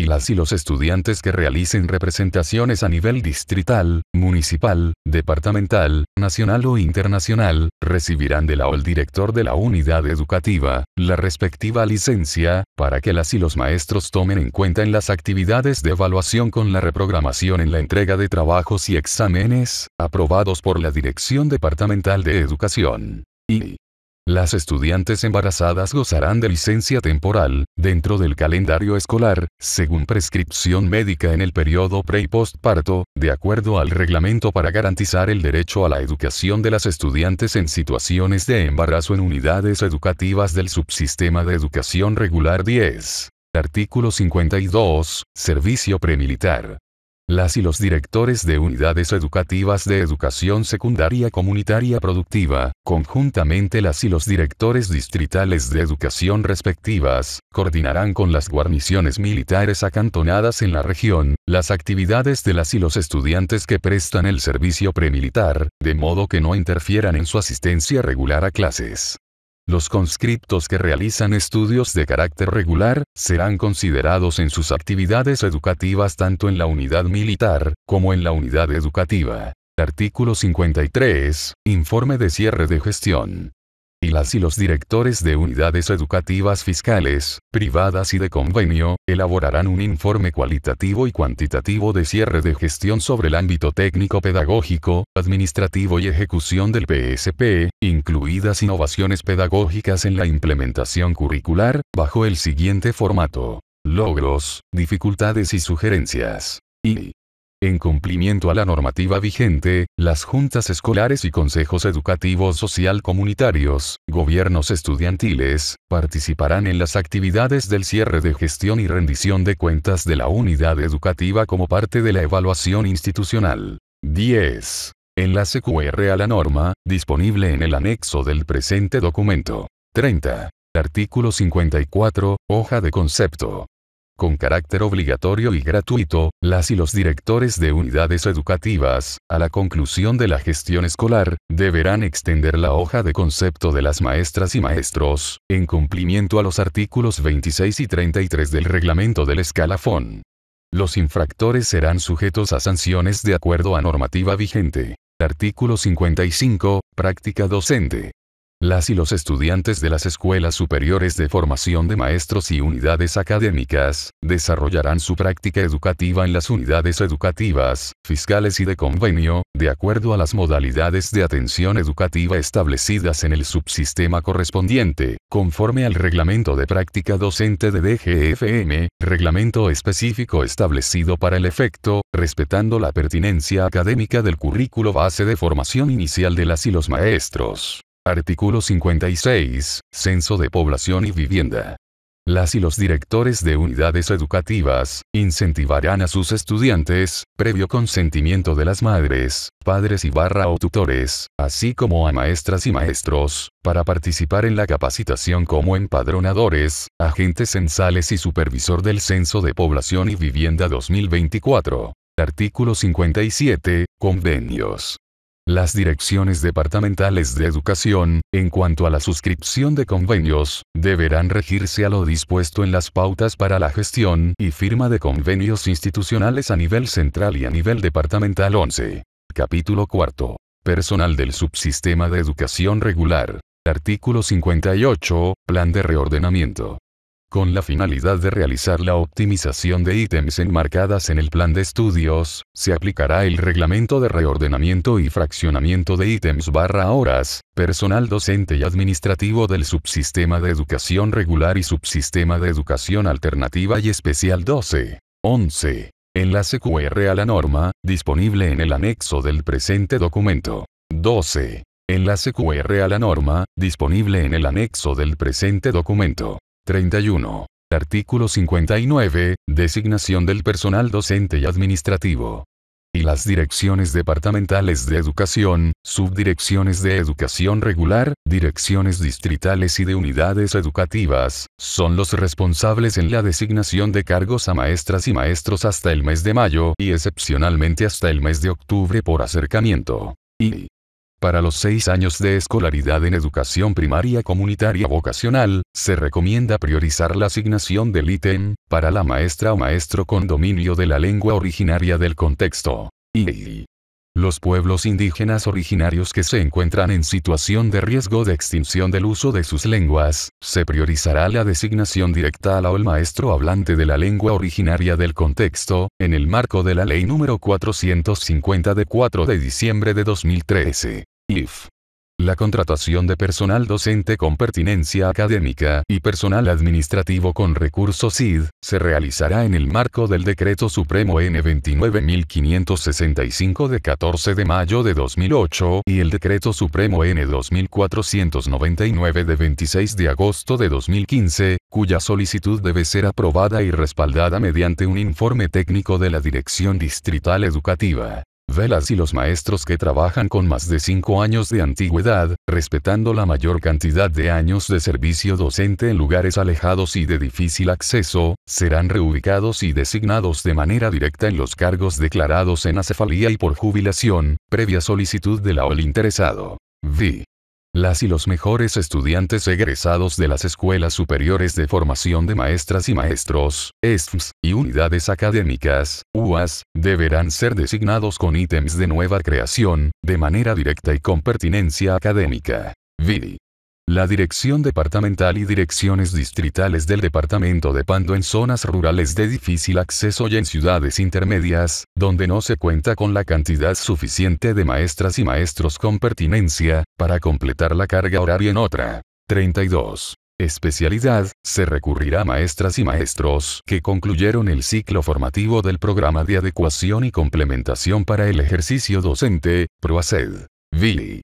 Y las y los estudiantes que realicen representaciones a nivel distrital, municipal, departamental, nacional o internacional, recibirán de la o el director de la unidad educativa, la respectiva licencia, para que las y los maestros tomen en cuenta en las actividades de evaluación con la reprogramación en la entrega de trabajos y exámenes, aprobados por la Dirección Departamental de Educación. Y las estudiantes embarazadas gozarán de licencia temporal, dentro del calendario escolar, según prescripción médica en el periodo pre y postparto, de acuerdo al reglamento para garantizar el derecho a la educación de las estudiantes en situaciones de embarazo en unidades educativas del Subsistema de Educación Regular 10. Artículo 52, Servicio Premilitar. Las y los directores de unidades educativas de educación secundaria comunitaria productiva, conjuntamente las y los directores distritales de educación respectivas, coordinarán con las guarniciones militares acantonadas en la región, las actividades de las y los estudiantes que prestan el servicio premilitar, de modo que no interfieran en su asistencia regular a clases. Los conscriptos que realizan estudios de carácter regular, serán considerados en sus actividades educativas tanto en la unidad militar, como en la unidad educativa. Artículo 53, Informe de cierre de gestión. Y las y los directores de unidades educativas fiscales, privadas y de convenio, elaborarán un informe cualitativo y cuantitativo de cierre de gestión sobre el ámbito técnico-pedagógico, administrativo y ejecución del PSP, incluidas innovaciones pedagógicas en la implementación curricular, bajo el siguiente formato: logros, dificultades y sugerencias. Y en cumplimiento a la normativa vigente, las juntas escolares y consejos educativos social comunitarios, gobiernos estudiantiles, participarán en las actividades del cierre de gestión y rendición de cuentas de la unidad educativa como parte de la evaluación institucional. 10. Enlace QR a la norma, disponible en el anexo del presente documento. 30. Artículo 54, hoja de concepto. Con carácter obligatorio y gratuito, las y los directores de unidades educativas, a la conclusión de la gestión escolar, deberán extender la hoja de concepto de las maestras y maestros, en cumplimiento a los artículos 26 y 33 del reglamento del escalafón. Los infractores serán sujetos a sanciones de acuerdo a normativa vigente. Artículo 55, práctica docente. Las y los estudiantes de las escuelas superiores de formación de maestros y unidades académicas, desarrollarán su práctica educativa en las unidades educativas, fiscales y de convenio, de acuerdo a las modalidades de atención educativa establecidas en el subsistema correspondiente, conforme al reglamento de práctica docente de DGFM, reglamento específico establecido para el efecto, respetando la pertinencia académica del currículo base de formación inicial de las y los maestros. Artículo 56, Censo de Población y Vivienda. Las y los directores de unidades educativas, incentivarán a sus estudiantes, previo consentimiento de las madres, padres y o tutores, así como a maestras y maestros, para participar en la capacitación como empadronadores, agentes censales y supervisor del Censo de Población y Vivienda 2024. Artículo 57, Convenios. Las direcciones departamentales de educación, en cuanto a la suscripción de convenios, deberán regirse a lo dispuesto en las pautas para la gestión y firma de convenios institucionales a nivel central y a nivel departamental. 11. Capítulo 4. Personal del subsistema de educación regular. Artículo 58. Plan de reordenamiento. Con la finalidad de realizar la optimización de ítems enmarcadas en el plan de estudios, se aplicará el reglamento de reordenamiento y fraccionamiento de ítems horas, personal docente y administrativo del subsistema de educación regular y subsistema de educación alternativa y especial. 12. 11. Enlace QR a la norma, disponible en el anexo del presente documento. 12. Enlace QR a la norma, disponible en el anexo del presente documento. 31. Artículo 59, designación del personal docente y administrativo. Y las direcciones departamentales de educación, subdirecciones de educación regular, direcciones distritales y de unidades educativas, son los responsables en la designación de cargos a maestras y maestros hasta el mes de mayo y excepcionalmente hasta el mes de octubre por acercamiento. Y Para los 6 años de escolaridad en educación primaria comunitaria vocacional, se recomienda priorizar la asignación del ítem, para la maestra o maestro con dominio de la lengua originaria del contexto. Y los pueblos indígenas originarios que se encuentran en situación de riesgo de extinción del uso de sus lenguas, se priorizará la designación directa a la o el maestro hablante de la lengua originaria del contexto, en el marco de la Ley número 450 de 4 de diciembre de 2013. IF. La contratación de personal docente con pertinencia académica y personal administrativo con recursos ID, se realizará en el marco del Decreto Supremo N 29.565 de 14 de mayo de 2008 y el Decreto Supremo N 2499 de 26 de agosto de 2015, cuya solicitud debe ser aprobada y respaldada mediante un informe técnico de la Dirección Distrital Educativa. Velas y los maestros que trabajan con más de 5 años de antigüedad, respetando la mayor cantidad de años de servicio docente en lugares alejados y de difícil acceso, serán reubicados y designados de manera directa en los cargos declarados en acefalía y por jubilación, previa solicitud de la o el interesado. Vi. Las y los mejores estudiantes egresados de las Escuelas Superiores de Formación de Maestras y Maestros, ESFMS, y unidades académicas, UAS, deberán ser designados con ítems de nueva creación, de manera directa y con pertinencia académica. VI. La Dirección Departamental y Direcciones Distritales del Departamento de Pando en zonas rurales de difícil acceso y en ciudades intermedias, donde no se cuenta con la cantidad suficiente de maestras y maestros con pertinencia, para completar la carga horaria en otra. 32. Especialidad, se recurrirá a maestras y maestros que concluyeron el ciclo formativo del Programa de Adecuación y Complementación para el Ejercicio Docente, PROACED. VI.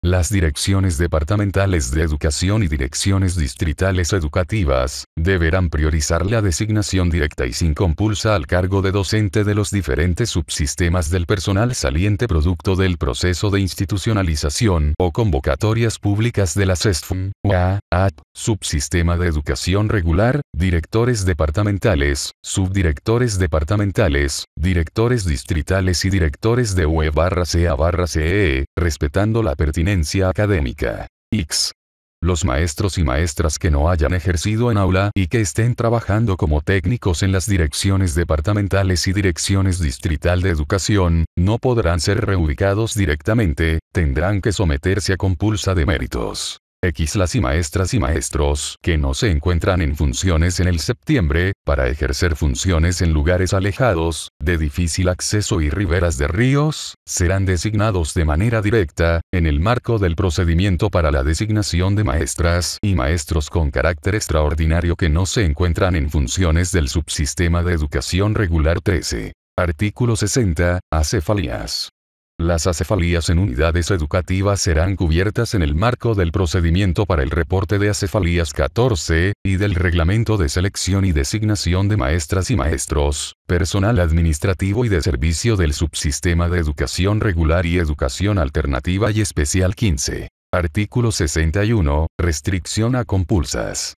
Las direcciones departamentales de educación y direcciones distritales educativas, deberán priorizar la designación directa y sin compulsa al cargo de docente de los diferentes subsistemas del personal saliente producto del proceso de institucionalización o convocatorias públicas de la SESFM, UA, AT, subsistema de educación regular, directores departamentales, subdirectores departamentales, directores distritales y directores de UE/CA/CEE, respetando la pertinencia académica. X. Los maestros y maestras que no hayan ejercido en aula y que estén trabajando como técnicos en las direcciones departamentales y direcciones distrital de educación, no podrán ser reubicados directamente, tendrán que someterse a compulsa de méritos. X. Las y maestras y maestros que no se encuentran en funciones en el septiembre, para ejercer funciones en lugares alejados, de difícil acceso y riberas de ríos, serán designados de manera directa, en el marco del procedimiento para la designación de maestras y maestros con carácter extraordinario que no se encuentran en funciones del subsistema de educación regular 13. Artículo 60. Acefalías. Las acefalías en unidades educativas serán cubiertas en el marco del procedimiento para el reporte de acefalías 14, y del Reglamento de Selección y Designación de Maestras y Maestros, personal administrativo y de servicio del subsistema de educación regular y educación alternativa y especial 15. Artículo 61. Restricción a compulsas.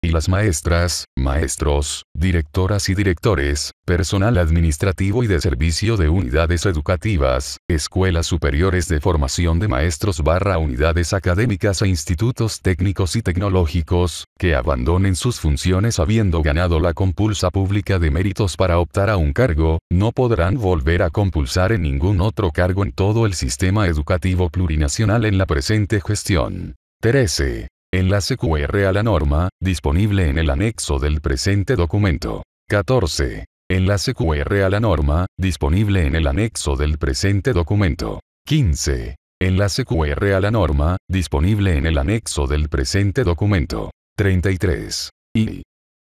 Y las maestras, maestros, directoras y directores, personal administrativo y de servicio de unidades educativas, escuelas superiores de formación de maestros / unidades académicas e institutos técnicos y tecnológicos, que abandonen sus funciones habiendo ganado la compulsa pública de méritos para optar a un cargo, no podrán volver a compulsar en ningún otro cargo en todo el sistema educativo plurinacional en la presente gestión. 13. Enlace QR a la norma, disponible en el anexo del presente documento. 14. Enlace QR a la norma, disponible en el anexo del presente documento. 15. Enlace QR a la norma, disponible en el anexo del presente documento. 33. Y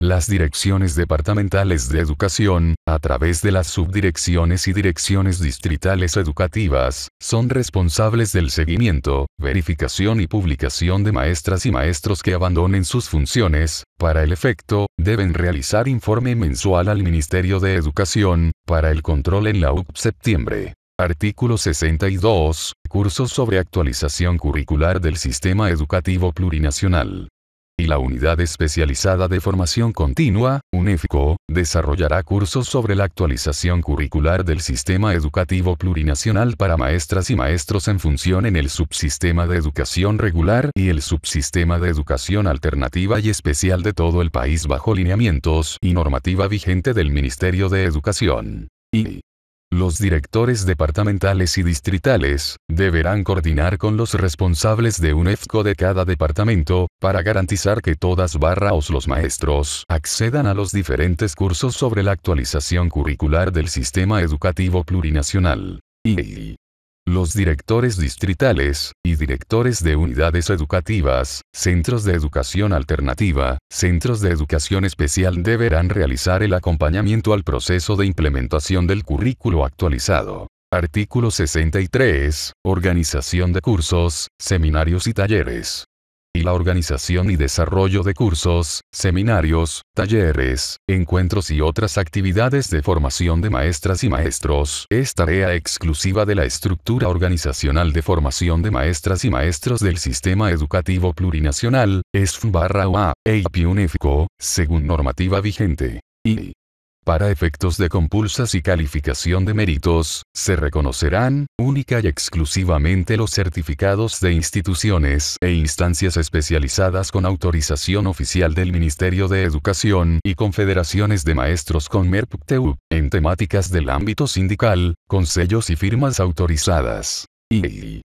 las direcciones departamentales de educación, a través de las subdirecciones y direcciones distritales educativas, son responsables del seguimiento, verificación y publicación de maestras y maestros que abandonen sus funciones. Para el efecto, deben realizar informe mensual al Ministerio de Educación, para el control en la UP septiembre. Artículo 62. Cursos sobre actualización curricular del sistema educativo plurinacional. Y la Unidad Especializada de Formación Continua, UNEFCO, desarrollará cursos sobre la actualización curricular del Sistema Educativo Plurinacional para maestras y maestros en función en el Subsistema de Educación Regular y el Subsistema de Educación Alternativa y Especial de todo el país bajo lineamientos y normativa vigente del Ministerio de Educación. Y los directores departamentales y distritales deberán coordinar con los responsables de UNEFCO de cada departamento, para garantizar que todas los maestros accedan a los diferentes cursos sobre la actualización curricular del Sistema Educativo Plurinacional. Y los directores distritales y directores de unidades educativas, centros de educación alternativa, centros de educación especial deberán realizar el acompañamiento al proceso de implementación del currículo actualizado. Artículo 63. Organización de cursos, seminarios y talleres. Y la organización y desarrollo de cursos, seminarios, talleres, encuentros y otras actividades de formación de maestras y maestros es tarea exclusiva de la estructura organizacional de formación de maestras y maestros del Sistema Educativo Plurinacional, ESF/UA, EIP UNEFCO, según normativa vigente. Y para efectos de compulsas y calificación de méritos, se reconocerán, única y exclusivamente los certificados de instituciones e instancias especializadas con autorización oficial del Ministerio de Educación y confederaciones de maestros con MERPTEU, en temáticas del ámbito sindical, con sellos y firmas autorizadas. Y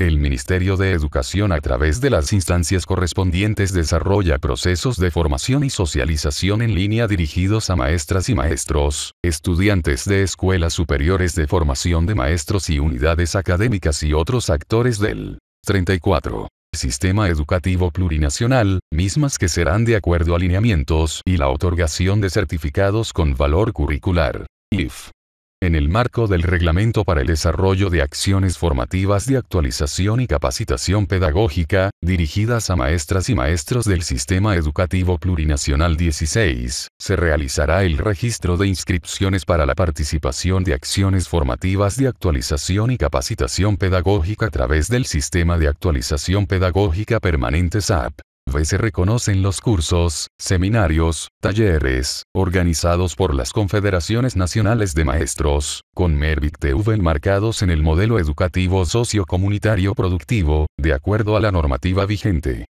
el Ministerio de Educación a través de las instancias correspondientes desarrolla procesos de formación y socialización en línea dirigidos a maestras y maestros, estudiantes de escuelas superiores de formación de maestros y unidades académicas y otros actores del 34. Sistema Educativo Plurinacional, mismas que serán de acuerdo a lineamientos y la otorgación de certificados con valor curricular. IF. En el marco del Reglamento para el Desarrollo de Acciones Formativas de Actualización y Capacitación Pedagógica, dirigidas a maestras y maestros del Sistema Educativo Plurinacional 16, se realizará el registro de inscripciones para la participación de acciones formativas de actualización y capacitación pedagógica a través del Sistema de Actualización Pedagógica Permanente SAP. Se reconocen los cursos, seminarios, talleres, organizados por las Confederaciones Nacionales de Maestros, con MERPTEU enmarcados en el modelo educativo sociocomunitario productivo, de acuerdo a la normativa vigente.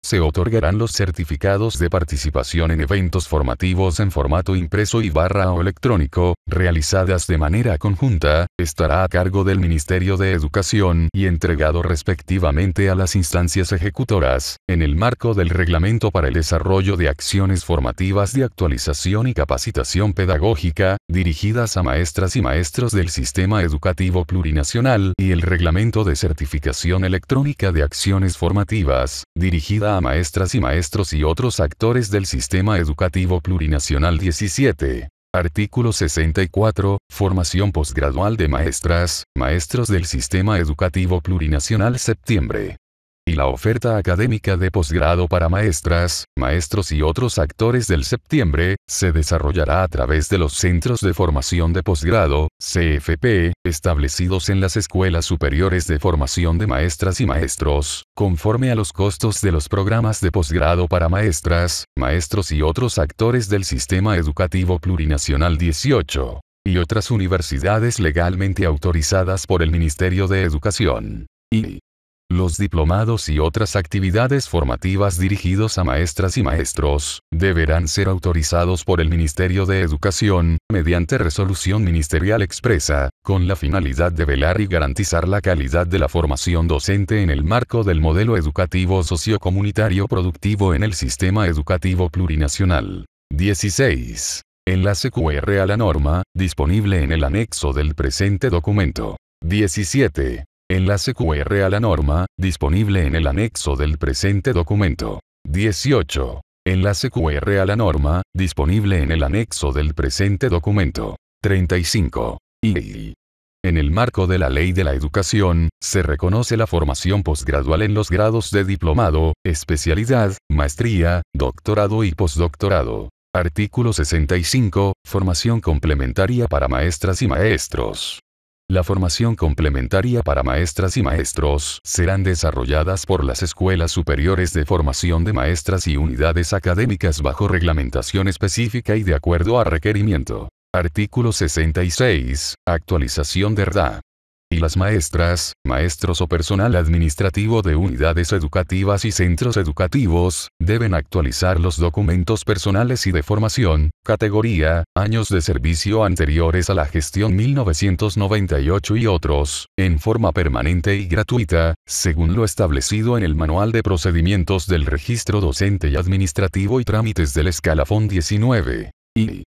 Se otorgarán los certificados de participación en eventos formativos en formato impreso y /o electrónico, realizadas de manera conjunta, estará a cargo del Ministerio de Educación y entregado respectivamente a las instancias ejecutoras, en el marco del Reglamento para el Desarrollo de Acciones Formativas de Actualización y Capacitación Pedagógica, dirigidas a maestras y maestros del Sistema Educativo Plurinacional y el Reglamento de Certificación Electrónica de Acciones Formativas, dirigida a maestras y maestros y otros actores del Sistema Educativo Plurinacional 17. Artículo 64. Formación posgradual de maestras, maestros del Sistema Educativo Plurinacional septiembre. Y la oferta académica de posgrado para maestras, maestros y otros actores del septiembre, se desarrollará a través de los Centros de Formación de Posgrado, CFP, establecidos en las Escuelas Superiores de Formación de Maestras y Maestros, conforme a los costos de los programas de posgrado para maestras, maestros y otros actores del Sistema Educativo Plurinacional 18. Y otras universidades legalmente autorizadas por el Ministerio de Educación. Y los diplomados y otras actividades formativas dirigidos a maestras y maestros, deberán ser autorizados por el Ministerio de Educación, mediante resolución ministerial expresa, con la finalidad de velar y garantizar la calidad de la formación docente en el marco del modelo educativo sociocomunitario productivo en el Sistema Educativo Plurinacional. 16. Enlace QR a la norma, disponible en el anexo del presente documento. 17. Enlace QR a la norma, disponible en el anexo del presente documento. 18. Enlace QR a la norma, disponible en el anexo del presente documento. 35. Y en el marco de la Ley de la Educación, se reconoce la formación posgradual en los grados de diplomado, especialidad, maestría, doctorado y postdoctorado. Artículo 65. Formación complementaria para maestras y maestros. La formación complementaria para maestras y maestros serán desarrolladas por las escuelas superiores de formación de maestras y unidades académicas bajo reglamentación específica y de acuerdo a requerimiento. Artículo 66. Actualización de RDA. Y las maestras, maestros o personal administrativo de unidades educativas y centros educativos, deben actualizar los documentos personales y de formación, categoría, años de servicio anteriores a la gestión 1998 y otros, en forma permanente y gratuita, según lo establecido en el Manual de Procedimientos del Registro Docente y Administrativo y Trámites del Escalafón 19. Y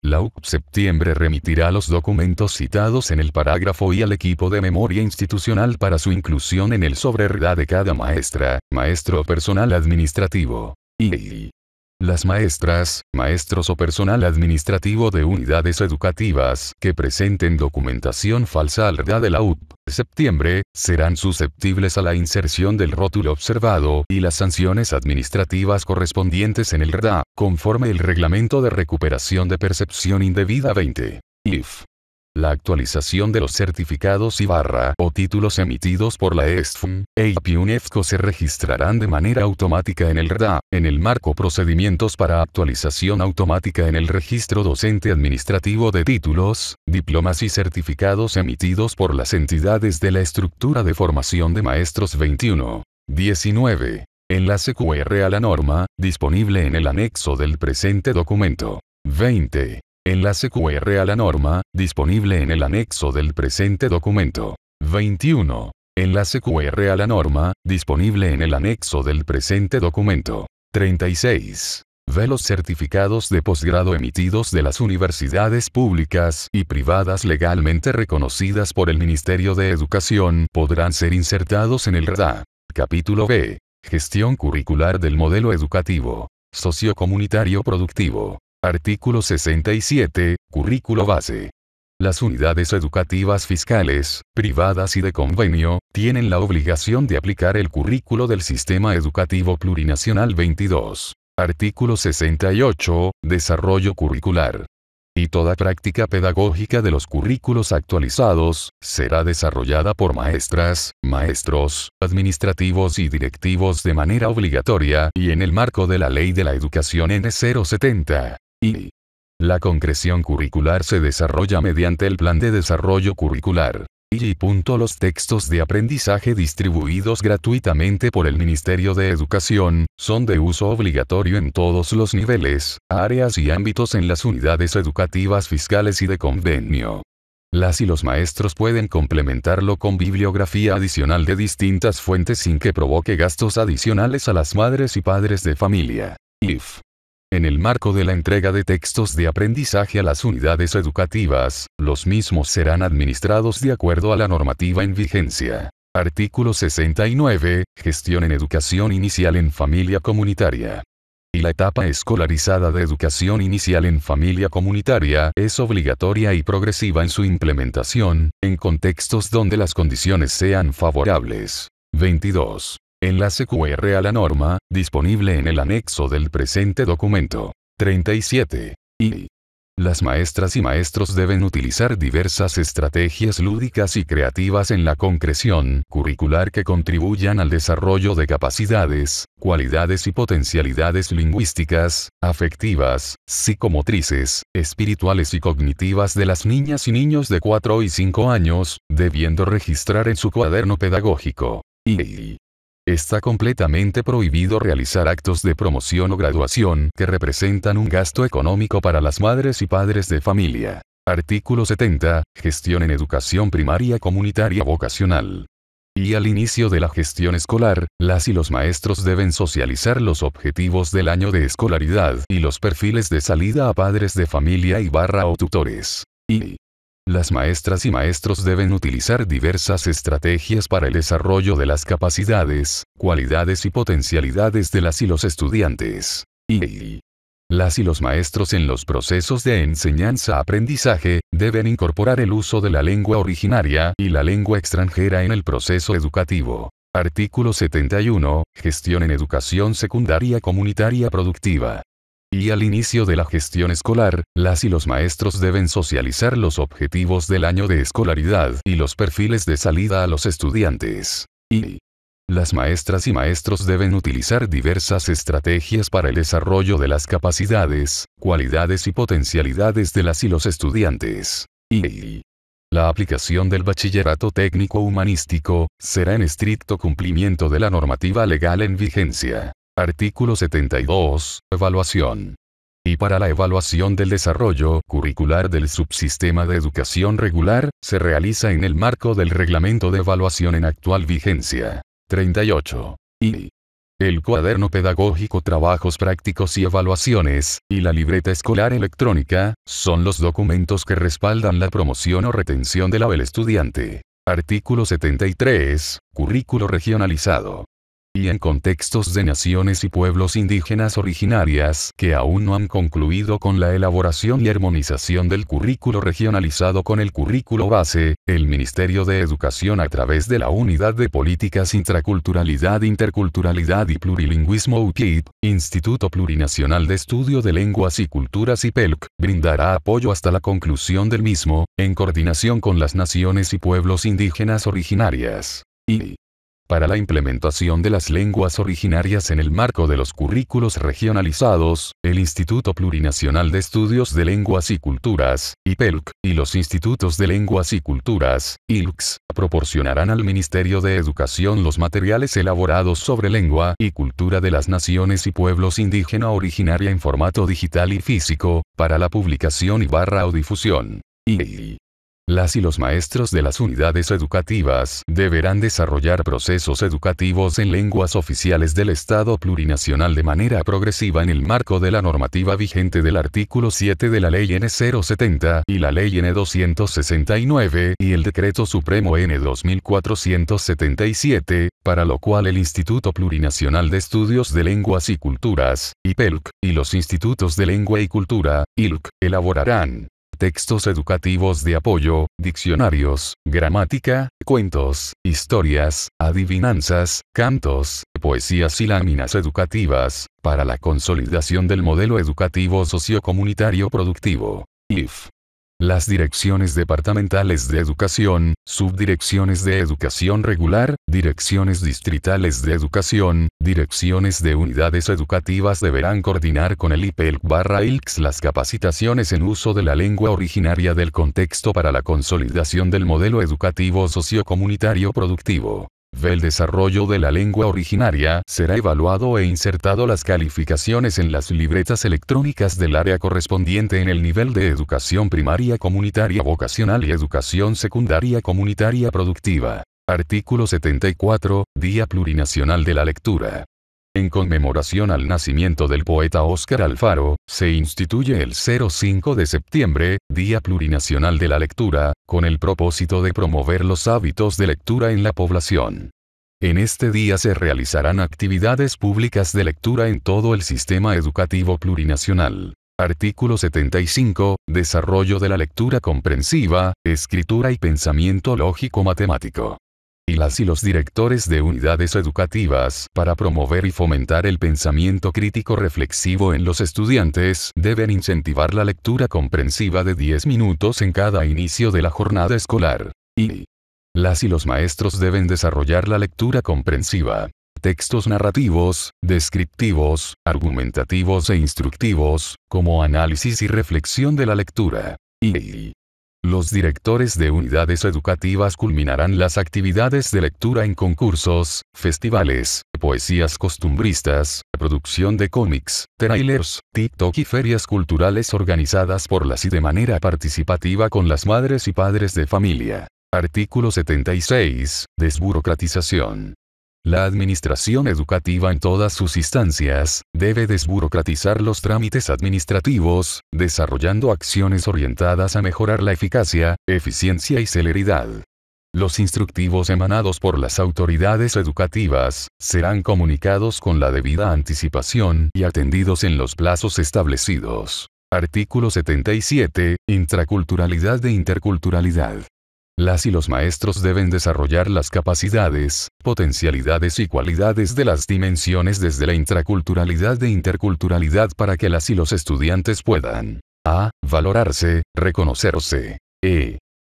la UP septiembre remitirá los documentos citados en el parágrafo y al equipo de memoria institucional para su inclusión en el sobre RDA de cada maestra, maestro o personal administrativo. Y las maestras, maestros o personal administrativo de unidades educativas que presenten documentación falsa al RDA de la UP, septiembre, serán susceptibles a la inserción del rótulo observado y las sanciones administrativas correspondientes en el RDA, conforme el Reglamento de Recuperación de Percepción Indebida 20. IF. La actualización de los certificados y o títulos emitidos por la ESFM, EIP y UNEFCO se registrarán de manera automática en el RDA, en el marco procedimientos para actualización automática en el registro docente administrativo de títulos, diplomas y certificados emitidos por las entidades de la estructura de formación de maestros 21. 19. Enlace QR a la norma, disponible en el anexo del presente documento. 20. Enlace QR a la norma, disponible en el anexo del presente documento. 21. Enlace QR a la norma, disponible en el anexo del presente documento. 36. Ve los certificados de posgrado emitidos de las universidades públicas y privadas legalmente reconocidas por el Ministerio de Educación podrán ser insertados en el RDA. Capítulo B. Gestión curricular del modelo educativo sociocomunitario productivo. Artículo 67. Currículo base. Las unidades educativas fiscales, privadas y de convenio, tienen la obligación de aplicar el currículo del Sistema Educativo Plurinacional 22. Artículo 68. Desarrollo curricular. Y toda práctica pedagógica de los currículos actualizados, será desarrollada por maestras, maestros, administrativos y directivos de manera obligatoria y en el marco de la Ley de la Educación N070. Y la concreción curricular se desarrolla mediante el Plan de Desarrollo Curricular. Los textos de aprendizaje distribuidos gratuitamente por el Ministerio de Educación, son de uso obligatorio en todos los niveles, áreas y ámbitos en las unidades educativas fiscales y de convenio. Las y los maestros pueden complementarlo con bibliografía adicional de distintas fuentes sin que provoque gastos adicionales a las madres y padres de familia. IF. En el marco de la entrega de textos de aprendizaje a las unidades educativas, los mismos serán administrados de acuerdo a la normativa en vigencia. Artículo 69. Gestión en educación inicial en familia comunitaria. Y la etapa escolarizada de educación inicial en familia comunitaria es obligatoria y progresiva en su implementación, en contextos donde las condiciones sean favorables. 22. Enlace QR a la norma, disponible en el anexo del presente documento. 37. Y las maestras y maestros deben utilizar diversas estrategias lúdicas y creativas en la concreción curricular que contribuyan al desarrollo de capacidades, cualidades y potencialidades lingüísticas, afectivas, psicomotrices, espirituales y cognitivas de las niñas y niños de 4 y 5 años, debiendo registrar en su cuaderno pedagógico. Y está completamente prohibido realizar actos de promoción o graduación que representan un gasto económico para las madres y padres de familia. Artículo 70. Gestión en educación primaria comunitaria vocacional. Y al inicio de la gestión escolar, las y los maestros deben socializar los objetivos del año de escolaridad y los perfiles de salida a padres de familia y o tutores. Y las maestras y maestros deben utilizar diversas estrategias para el desarrollo de las capacidades, cualidades y potencialidades de las y los estudiantes. Y las y los maestros en los procesos de enseñanza-aprendizaje, deben incorporar el uso de la lengua originaria y la lengua extranjera en el proceso educativo. Artículo 71. Gestión en educación secundaria comunitaria productiva. Y al inicio de la gestión escolar, las y los maestros deben socializar los objetivos del año de escolaridad y los perfiles de salida a los estudiantes. Y las maestras y maestros deben utilizar diversas estrategias para el desarrollo de las capacidades, cualidades y potencialidades de las y los estudiantes. Y la aplicación del bachillerato técnico humanístico será en estricto cumplimiento de la normativa legal en vigencia. Artículo 72. Evaluación. Y para la evaluación del desarrollo curricular del subsistema de educación regular, se realiza en el marco del Reglamento de Evaluación en actual vigencia. 38. Y el cuaderno pedagógico, trabajos prácticos y evaluaciones, y la libreta escolar electrónica, son los documentos que respaldan la promoción o retención del estudiante. Artículo 73. Currículo regionalizado. Y en contextos de naciones y pueblos indígenas originarias que aún no han concluido con la elaboración y armonización del currículo regionalizado con el currículo base, el Ministerio de Educación a través de la Unidad de Políticas Intraculturalidad, Interculturalidad y Plurilingüismo UPIP, Instituto Plurinacional de Estudio de Lenguas y Culturas IPELC, brindará apoyo hasta la conclusión del mismo, en coordinación con las naciones y pueblos indígenas originarias. Y para la implementación de las lenguas originarias en el marco de los currículos regionalizados, el Instituto Plurinacional de Estudios de Lenguas y Culturas, IPELC, y los Institutos de Lenguas y Culturas, ILCS, proporcionarán al Ministerio de Educación los materiales elaborados sobre lengua y cultura de las naciones y pueblos indígena originaria en formato digital y físico, para la publicación y o difusión. Y las y los maestros de las unidades educativas deberán desarrollar procesos educativos en lenguas oficiales del Estado plurinacional de manera progresiva en el marco de la normativa vigente del artículo 7 de la Ley N 070 y la Ley N 269 y el Decreto Supremo N 2477, para lo cual el Instituto Plurinacional de Estudios de Lenguas y Culturas, IPELC, y los Institutos de Lengua y Cultura, ILC, elaborarán textos educativos de apoyo, diccionarios, gramática, cuentos, historias, adivinanzas, cantos, poesías y láminas educativas, para la consolidación del modelo educativo sociocomunitario productivo. IF. Las direcciones departamentales de educación, subdirecciones de educación regular, direcciones distritales de educación, direcciones de unidades educativas deberán coordinar con el IPELC/ILCS las capacitaciones en uso de la lengua originaria del contexto para la consolidación del modelo educativo sociocomunitario productivo. El desarrollo de la lengua originaria será evaluado e insertado las calificaciones en las libretas electrónicas del área correspondiente en el nivel de educación primaria comunitaria vocacional y educación secundaria comunitaria productiva. Artículo 74, Día Plurinacional de la Lectura. En conmemoración al nacimiento del poeta Óscar Alfaro, se instituye el 05 de septiembre, Día Plurinacional de la Lectura, con el propósito de promover los hábitos de lectura en la población. En este día se realizarán actividades públicas de lectura en todo el sistema educativo plurinacional. Artículo 75, Desarrollo de la lectura comprensiva, escritura y pensamiento lógico-matemático. Y las y los directores de unidades educativas, para promover y fomentar el pensamiento crítico reflexivo en los estudiantes, deben incentivar la lectura comprensiva de 10 minutos en cada inicio de la jornada escolar. Y las y los maestros deben desarrollar la lectura comprensiva. Textos narrativos, descriptivos, argumentativos e instructivos, como análisis y reflexión de la lectura. Y los directores de unidades educativas culminarán las actividades de lectura en concursos, festivales, poesías costumbristas, producción de cómics, trailers, TikTok y ferias culturales organizadas por las y de manera participativa con las madres y padres de familia. Artículo 76, Desburocratización. La administración educativa en todas sus instancias, debe desburocratizar los trámites administrativos, desarrollando acciones orientadas a mejorar la eficacia, eficiencia y celeridad. Los instructivos emanados por las autoridades educativas, serán comunicados con la debida anticipación y atendidos en los plazos establecidos. Artículo 77, Intraculturalidad e interculturalidad. Las y los maestros deben desarrollar las capacidades, potencialidades y cualidades de las dimensiones desde la intraculturalidad e interculturalidad para que las y los estudiantes puedan a. Valorarse, reconocerse.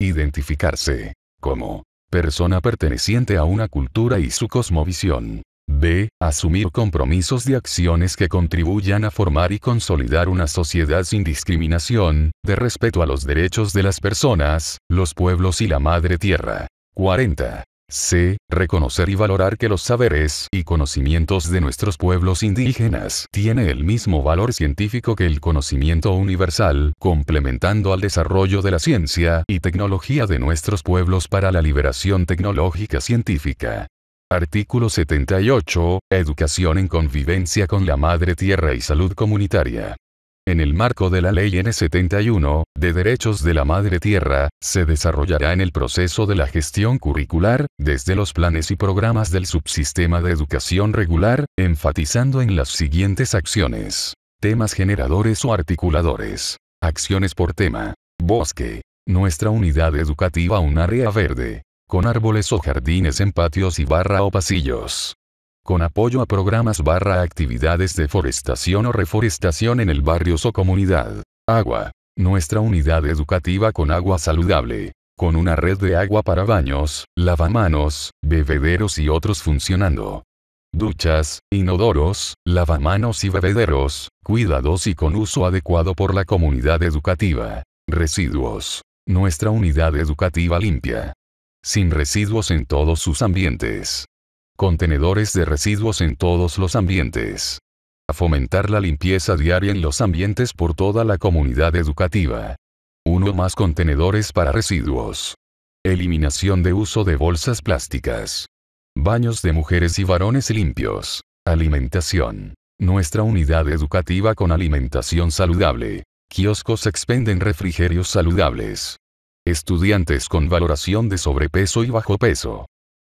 Identificarse como persona perteneciente a una cultura y su cosmovisión. B. Asumir compromisos de acciones que contribuyan a formar y consolidar una sociedad sin discriminación, de respeto a los derechos de las personas, los pueblos y la madre tierra. 40. C. Reconocer y valorar que los saberes y conocimientos de nuestros pueblos indígenas tiene el mismo valor científico que el conocimiento universal, complementando al desarrollo de la ciencia y tecnología de nuestros pueblos para la liberación tecnológica científica. Artículo 78. Educación en convivencia con la madre tierra y salud comunitaria. En el marco de la Ley N. 71, de Derechos de la Madre Tierra, se desarrollará en el proceso de la gestión curricular, desde los planes y programas del subsistema de educación regular, enfatizando en las siguientes acciones. Temas generadores o articuladores. Acciones por tema. Bosque. Nuestra unidad educativa un área verde, con árboles o jardines en patios y o pasillos. Con apoyo a programas actividades de forestación o reforestación en el barrio o comunidad. Agua. Nuestra unidad educativa con agua saludable, con una red de agua para baños, lavamanos, bebederos y otros funcionando. Duchas, inodoros, lavamanos y bebederos, cuidados y con uso adecuado por la comunidad educativa. Residuos. Nuestra unidad educativa limpia, sin residuos en todos sus ambientes. Contenedores de residuos en todos los ambientes. A fomentar la limpieza diaria en los ambientes por toda la comunidad educativa. 1 o más contenedores para residuos. Eliminación de uso de bolsas plásticas. Baños de mujeres y varones limpios. Alimentación. Nuestra unidad educativa con alimentación saludable. Kioscos expenden refrigerios saludables. Estudiantes con valoración de sobrepeso y bajo peso.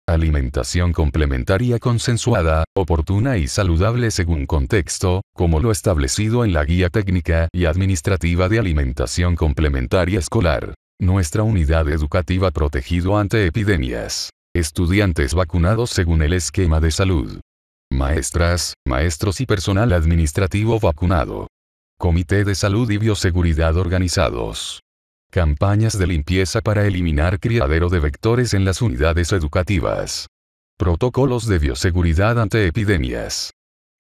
Alimentación complementaria consensuada, oportuna y saludable según contexto, como lo establecido en la Guía Técnica y Administrativa de Alimentación Complementaria Escolar. Nuestra unidad educativa protegido ante epidemias. Estudiantes vacunados según el esquema de salud. Maestras, maestros y personal administrativo vacunado. Comité de Salud y Bioseguridad organizados. Campañas de limpieza para eliminar criadero de vectores en las unidades educativas. Protocolos de bioseguridad ante epidemias.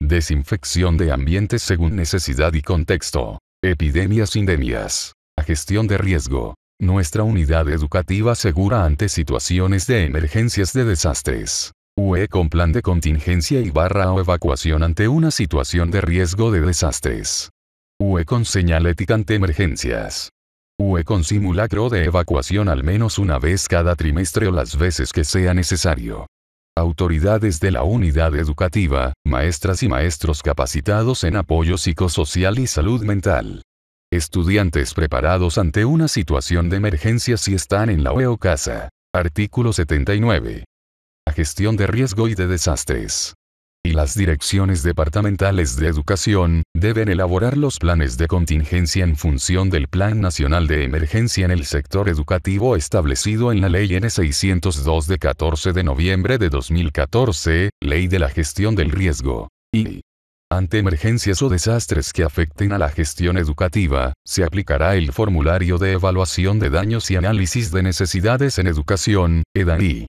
Desinfección de ambientes según necesidad y contexto. Epidemias endemias. A gestión de riesgo. Nuestra unidad educativa segura ante situaciones de emergencias de desastres. UE con plan de contingencia y o evacuación ante una situación de riesgo de desastres. UE con señalética ante emergencias. UE con simulacro de evacuación al menos una vez cada trimestre o las veces que sea necesario. Autoridades de la unidad educativa, maestras y maestros capacitados en apoyo psicosocial y salud mental. Estudiantes preparados ante una situación de emergencia si están en la UE o casa. Artículo 79. A gestión de riesgo y de desastres. Y las direcciones departamentales de educación, deben elaborar los planes de contingencia en función del Plan Nacional de Emergencia en el sector educativo establecido en la Ley N. 602 de 14 de noviembre de 2014, Ley de la Gestión del Riesgo. Y ante emergencias o desastres que afecten a la gestión educativa, se aplicará el formulario de evaluación de daños y análisis de necesidades en educación, EDANI.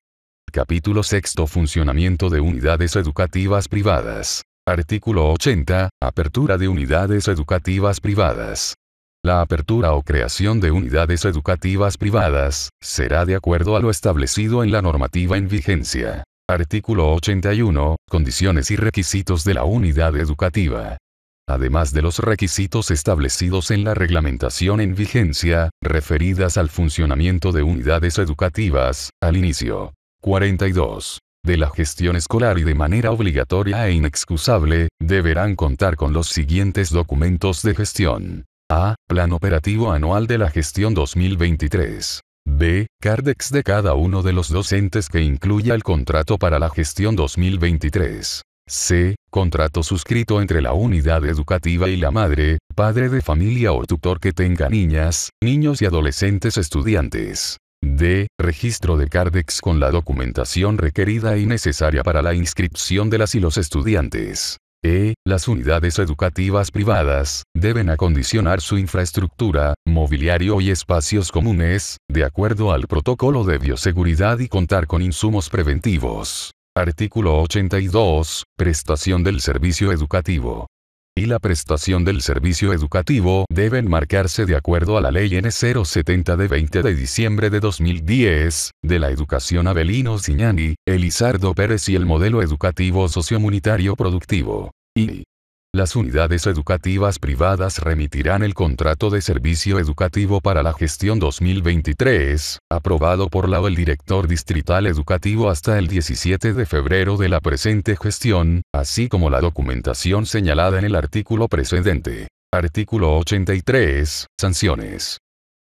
Capítulo 6. Funcionamiento de unidades educativas privadas. Artículo 80. Apertura de unidades educativas privadas. La apertura o creación de unidades educativas privadas, será de acuerdo a lo establecido en la normativa en vigencia. Artículo 81. Condiciones y requisitos de la unidad educativa. Además de los requisitos establecidos en la reglamentación en vigencia, referidas al funcionamiento de unidades educativas, al inicio. 42. De la gestión escolar y de manera obligatoria e inexcusable, deberán contar con los siguientes documentos de gestión. A. Plan operativo anual de la gestión 2023. B. Cardex de cada uno de los docentes que incluya el contrato para la gestión 2023. C. Contrato suscrito entre la unidad educativa y la madre, padre de familia o tutor que tenga niñas, niños y adolescentes estudiantes. D. Registro de Cardex con la documentación requerida y necesaria para la inscripción de las y los estudiantes. Las unidades educativas privadas deben acondicionar su infraestructura, mobiliario y espacios comunes, de acuerdo al protocolo de bioseguridad y contar con insumos preventivos. Artículo 82. Prestación del servicio educativo. Y la prestación del servicio educativo deben marcarse de acuerdo a la Ley N. 070 de 20 de diciembre de 2010, de la educación Avelino Ziñani, Elizardo Pérez y el modelo educativo sociocomunitario productivo. Y las unidades educativas privadas remitirán el contrato de servicio educativo para la gestión 2023, aprobado por el director distrital educativo hasta el 17 de febrero de la presente gestión, así como la documentación señalada en el artículo precedente. Artículo 83. Sanciones.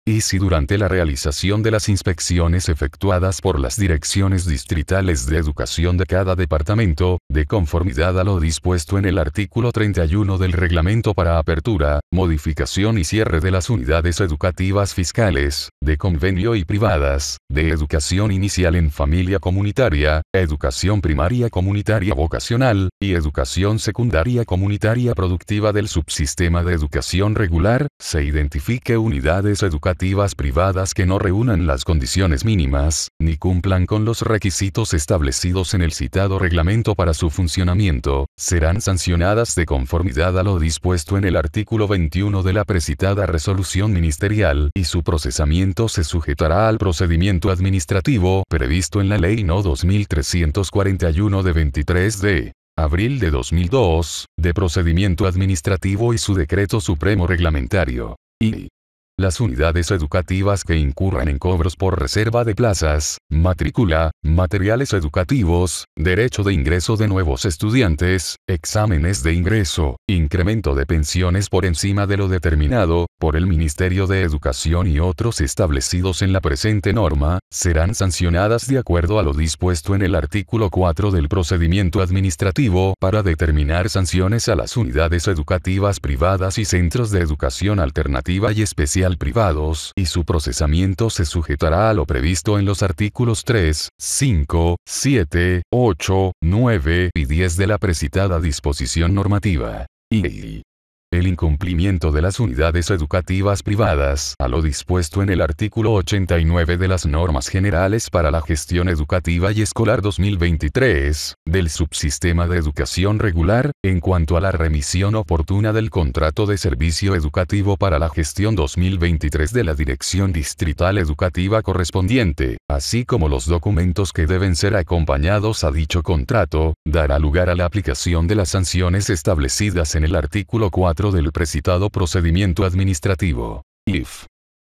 Y si durante la realización de las inspecciones efectuadas por las direcciones distritales de educación de cada departamento, de conformidad a lo dispuesto en el artículo 31 del reglamento para apertura, modificación y cierre de las unidades educativas fiscales, de convenio y privadas, de educación inicial en familia comunitaria, educación primaria comunitaria vocacional, y educación secundaria comunitaria productiva del subsistema de educación regular, se identifique unidades educativas privadas que no reúnan las condiciones mínimas, ni cumplan con los requisitos establecidos en el citado reglamento para su funcionamiento, serán sancionadas de conformidad a lo dispuesto en el artículo 21 de la precitada resolución ministerial, y su procesamiento se sujetará al procedimiento administrativo previsto en la Ley No. 2341 de 23 de abril de 2002, de procedimiento administrativo y su decreto supremo reglamentario. Y las unidades educativas que incurran en cobros por reserva de plazas, matrícula, materiales educativos, derecho de ingreso de nuevos estudiantes, exámenes de ingreso, incremento de pensiones por encima de lo determinado por el Ministerio de Educación y otros establecidos en la presente norma, serán sancionadas de acuerdo a lo dispuesto en el artículo 4 del procedimiento administrativo para determinar sanciones a las unidades educativas privadas y centros de educación alternativa y especial privados, y su procesamiento se sujetará a lo previsto en los artículos 3, 5, 7, 8, 9 y 10 de la precitada disposición normativa. Y el incumplimiento de las unidades educativas privadas a lo dispuesto en el artículo 89 de las normas generales para la gestión educativa y escolar 2023, del subsistema de educación regular, en cuanto a la remisión oportuna del contrato de servicio educativo para la gestión 2023 de la Dirección Distrital Educativa correspondiente, así como los documentos que deben ser acompañados a dicho contrato, dará lugar a la aplicación de las sanciones establecidas en el artículo 4 del precitado procedimiento administrativo. If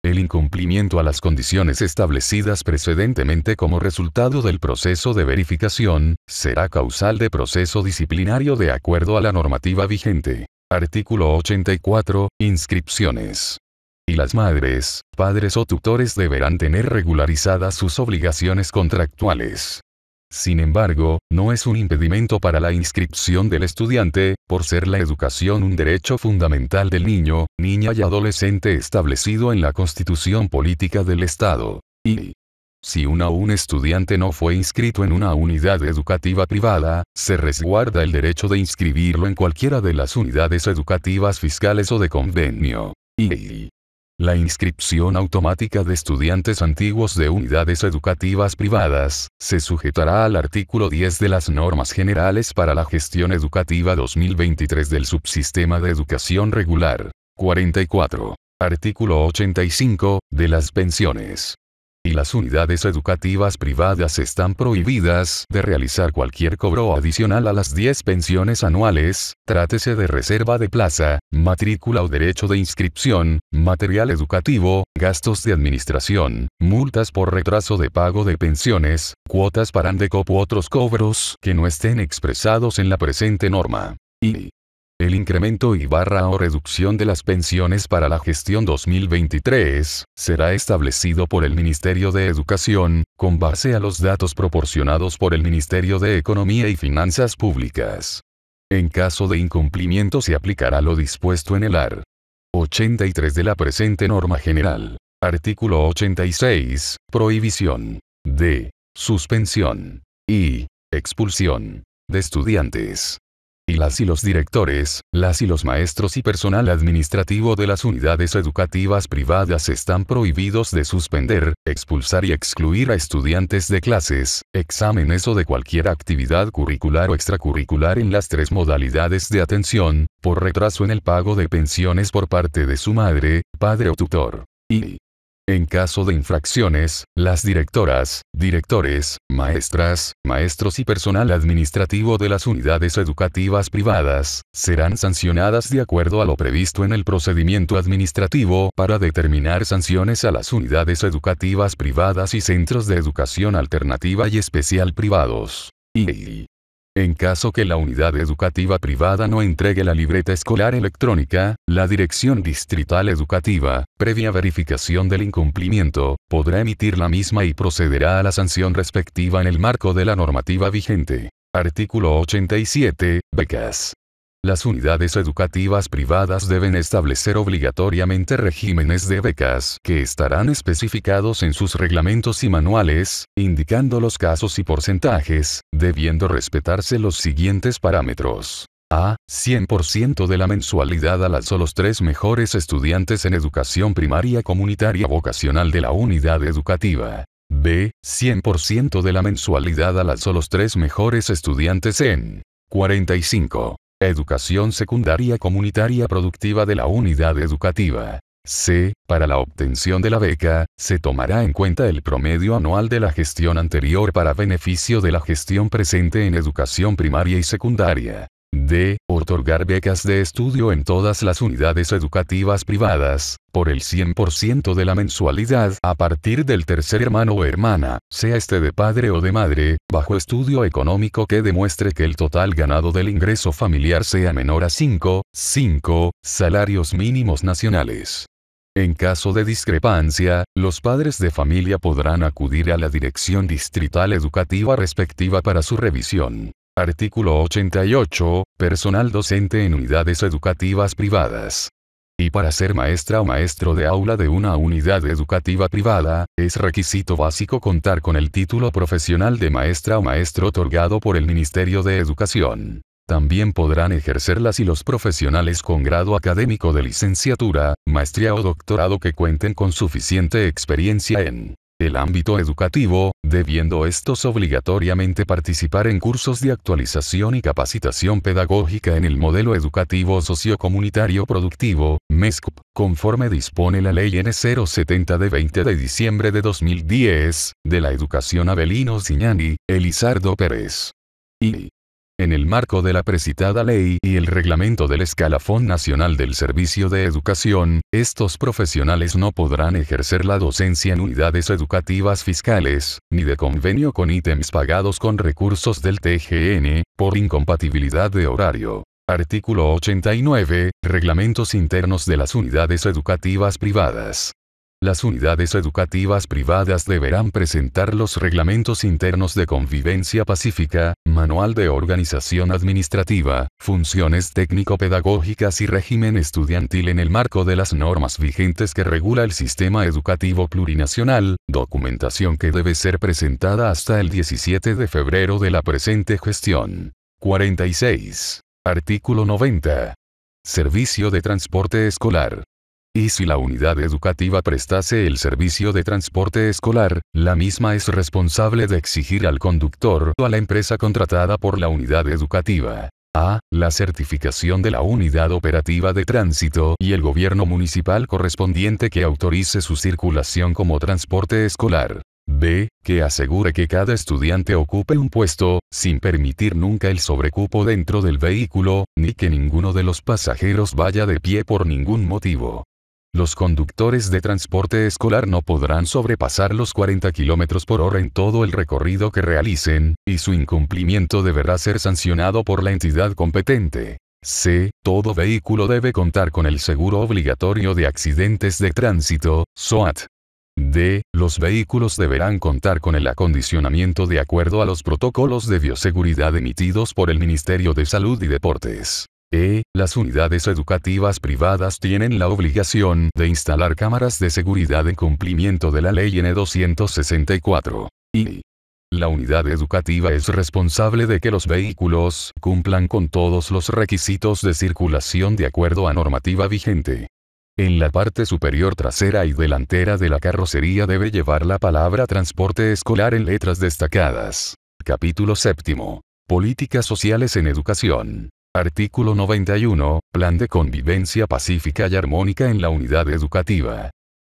el incumplimiento a las condiciones establecidas precedentemente como resultado del proceso de verificación, será causal de proceso disciplinario de acuerdo a la normativa vigente. Artículo 84. Inscripciones. Y las madres, padres o tutores deberán tener regularizadas sus obligaciones contractuales. Sin embargo, no es un impedimento para la inscripción del estudiante, por ser la educación un derecho fundamental del niño, niña y adolescente establecido en la Constitución Política del Estado. Y si un estudiante no fue inscrito en una unidad educativa privada, se resguarda el derecho de inscribirlo en cualquiera de las unidades educativas fiscales o de convenio. Y la inscripción automática de estudiantes antiguos de unidades educativas privadas, se sujetará al artículo 10 de las normas generales para la gestión educativa 2023 del subsistema de educación regular. 44. Artículo 85, de las pensiones. Y las unidades educativas privadas están prohibidas de realizar cualquier cobro adicional a las 10 pensiones anuales, trátese de reserva de plaza, matrícula o derecho de inscripción, material educativo, gastos de administración, multas por retraso de pago de pensiones, cuotas para ANDECOP u otros cobros que no estén expresados en la presente norma. Y el incremento o reducción de las pensiones para la gestión 2023 será establecido por el Ministerio de Educación, con base a los datos proporcionados por el Ministerio de Economía y Finanzas Públicas. En caso de incumplimiento se aplicará lo dispuesto en el art. 83 de la presente norma general. Artículo 86. Prohibición de suspensión y expulsión de estudiantes. Y las y los directores, las y los maestros y personal administrativo de las unidades educativas privadas están prohibidos de suspender, expulsar y excluir a estudiantes de clases, exámenes o de cualquier actividad curricular o extracurricular en las tres modalidades de atención, por retraso en el pago de pensiones por parte de su madre, padre o tutor. Y en caso de infracciones, las directoras, directores, maestras, maestros y personal administrativo de las unidades educativas privadas, serán sancionadas de acuerdo a lo previsto en el procedimiento administrativo para determinar sanciones a las unidades educativas privadas y centros de educación alternativa y especial privados. Y en caso que la unidad educativa privada no entregue la libreta escolar electrónica, la Dirección Distrital Educativa, previa verificación del incumplimiento, podrá emitir la misma y procederá a la sanción respectiva en el marco de la normativa vigente. Artículo 87. Becas. Las unidades educativas privadas deben establecer obligatoriamente regímenes de becas que estarán especificados en sus reglamentos y manuales, indicando los casos y porcentajes, debiendo respetarse los siguientes parámetros. A. 100% de la mensualidad a las o los 3 mejores estudiantes en educación primaria comunitaria vocacional de la unidad educativa. B. 100% de la mensualidad a las o los 3 mejores estudiantes en 45. Educación secundaria comunitaria productiva de la unidad educativa. C. Para la obtención de la beca, se tomará en cuenta el promedio anual de la gestión anterior para beneficio de la gestión presente en educación primaria y secundaria. D. Otorgar becas de estudio en todas las unidades educativas privadas, por el 100% de la mensualidad a partir del tercer hermano o hermana, sea este de padre o de madre, bajo estudio económico que demuestre que el total ganado del ingreso familiar sea menor a 5 salarios mínimos nacionales. En caso de discrepancia, los padres de familia podrán acudir a la Dirección Distrital Educativa respectiva para su revisión. Artículo 88. Personal docente en unidades educativas privadas. Y para ser maestra o maestro de aula de una unidad educativa privada, es requisito básico contar con el título profesional de maestra o maestro otorgado por el Ministerio de Educación. También podrán ejercerlas y los profesionales con grado académico de licenciatura, maestría o doctorado que cuenten con suficiente experiencia en el ámbito educativo, debiendo estos obligatoriamente participar en cursos de actualización y capacitación pedagógica en el modelo educativo sociocomunitario productivo, MESCP, conforme dispone la Ley N. 070 de 20 de diciembre de 2010, de la educación Avelino Ziñani, Elizardo Pérez. Y en el marco de la precitada ley y el reglamento del Escalafón Nacional del Servicio de Educación, estos profesionales no podrán ejercer la docencia en unidades educativas fiscales, ni de convenio con ítems pagados con recursos del TGN, por incompatibilidad de horario. Artículo 89. Reglamentos internos de las unidades educativas privadas. Las unidades educativas privadas deberán presentar los reglamentos internos de convivencia pacífica, manual de organización administrativa, funciones técnico-pedagógicas y régimen estudiantil en el marco de las normas vigentes que regula el sistema educativo plurinacional, documentación que debe ser presentada hasta el 17 de febrero de la presente gestión. 46. Artículo 90. Servicio de transporte escolar. Y si la unidad educativa prestase el servicio de transporte escolar, la misma es responsable de exigir al conductor o a la empresa contratada por la unidad educativa a. La certificación de la unidad operativa de tránsito y el gobierno municipal correspondiente que autorice su circulación como transporte escolar. B. Que asegure que cada estudiante ocupe un puesto, sin permitir nunca el sobrecupo dentro del vehículo, ni que ninguno de los pasajeros vaya de pie por ningún motivo. Los conductores de transporte escolar no podrán sobrepasar los 40 km por hora en todo el recorrido que realicen, y su incumplimiento deberá ser sancionado por la entidad competente. C. Todo vehículo debe contar con el seguro obligatorio de accidentes de tránsito, SOAT. D. Los vehículos deberán contar con el acondicionamiento de acuerdo a los protocolos de bioseguridad emitidos por el Ministerio de Salud y Deportes. Las unidades educativas privadas tienen la obligación de instalar cámaras de seguridad en cumplimiento de la Ley N 264. I. La unidad educativa es responsable de que los vehículos cumplan con todos los requisitos de circulación de acuerdo a normativa vigente. En la parte superior trasera y delantera de la carrocería debe llevar la palabra transporte escolar en letras destacadas. Capítulo 7. Políticas sociales en educación. Artículo 91. Plan de convivencia pacífica y armónica en la unidad educativa.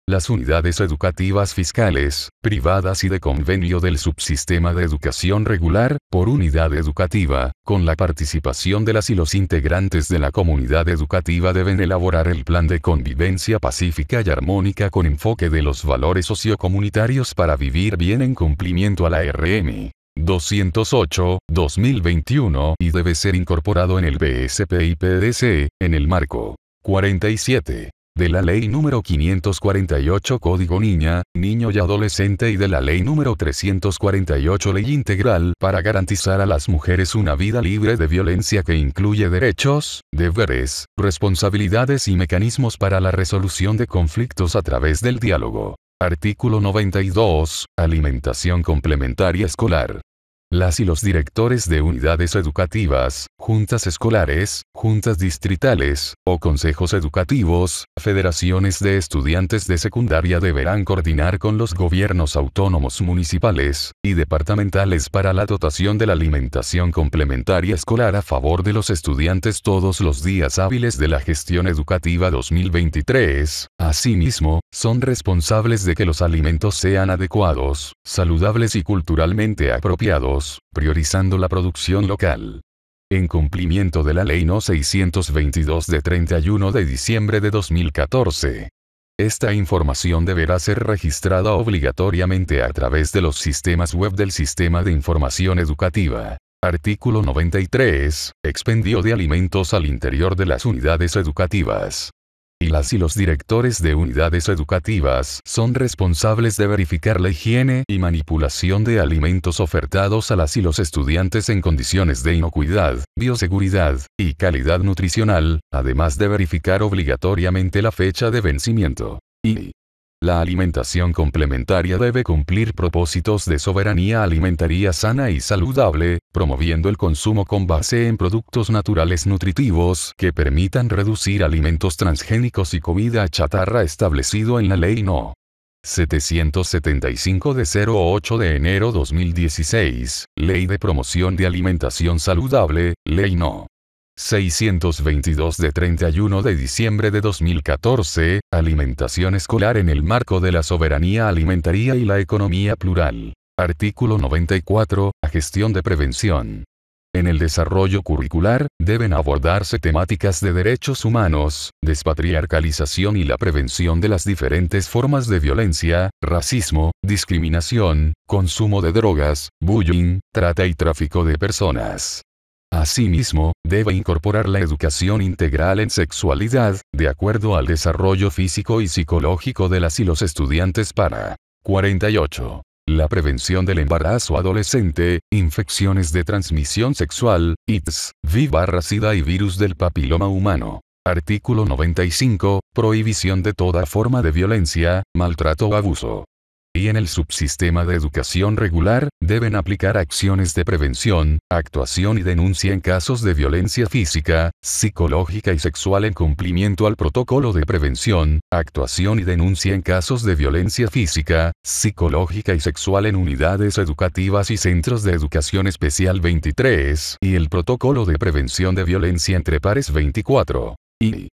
Las unidades educativas fiscales, privadas y de convenio del subsistema de educación regular, por unidad educativa, con la participación de las y los integrantes de la comunidad educativa deben elaborar el plan de convivencia pacífica y armónica con enfoque de los valores sociocomunitarios para vivir bien en cumplimiento a la RM 208/2021 y debe ser incorporado en el BSP y PDC, en el marco 47. De la Ley número 548 Código Niña, Niño y Adolescente y de la Ley número 348 Ley Integral para garantizar a las mujeres una vida libre de violencia que incluye derechos, deberes, responsabilidades y mecanismos para la resolución de conflictos a través del diálogo. Artículo 92. Alimentación complementaria escolar. Las y los directores de unidades educativas, juntas escolares, juntas distritales, o consejos educativos, federaciones de estudiantes de secundaria deberán coordinar con los gobiernos autónomos municipales y departamentales para la dotación de la alimentación complementaria escolar a favor de los estudiantes todos los días hábiles de la gestión educativa 2023. Asimismo, son responsables de que los alimentos sean adecuados, saludables y culturalmente apropiados, priorizando la producción local. En cumplimiento de la Ley No. 622 de 31 de diciembre de 2014. Esta información deberá ser registrada obligatoriamente a través de los sistemas web del Sistema de Información Educativa. Artículo 93. Expendio de alimentos al interior de las unidades educativas. Y las y los directores de unidades educativas son responsables de verificar la higiene y manipulación de alimentos ofertados a las y los estudiantes en condiciones de inocuidad, bioseguridad y calidad nutricional, además de verificar obligatoriamente la fecha de vencimiento. Y la alimentación complementaria debe cumplir propósitos de soberanía alimentaria sana y saludable, promoviendo el consumo con base en productos naturales nutritivos que permitan reducir alimentos transgénicos y comida chatarra establecido en la Ley No. 775 de 08 de enero 2016, Ley de Promoción de Alimentación Saludable, Ley No. 622 de 31 de diciembre de 2014, Alimentación escolar en el marco de la soberanía alimentaria y la economía plural. Artículo 94. Gestión de prevención. En el desarrollo curricular, deben abordarse temáticas de derechos humanos, despatriarcalización y la prevención de las diferentes formas de violencia, racismo, discriminación, consumo de drogas, bullying, trata y tráfico de personas. Asimismo, debe incorporar la educación integral en sexualidad, de acuerdo al desarrollo físico y psicológico de las y los estudiantes para 48. La prevención del embarazo adolescente, infecciones de transmisión sexual, AIDS, VIH/SIDA y virus del papiloma humano. Artículo 95. Prohibición de toda forma de violencia, maltrato o abuso. Y en el subsistema de educación regular, deben aplicar acciones de prevención, actuación y denuncia en casos de violencia física, psicológica y sexual en cumplimiento al protocolo de prevención, actuación y denuncia en casos de violencia física, psicológica y sexual en unidades educativas y centros de educación especial 23, y el protocolo de prevención de violencia entre pares 24. Y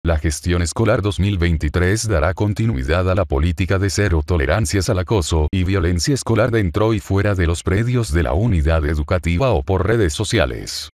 la gestión escolar 2023 dará continuidad a la política de cero tolerancias al acoso y violencia escolar dentro y fuera de los predios de la unidad educativa o por redes sociales.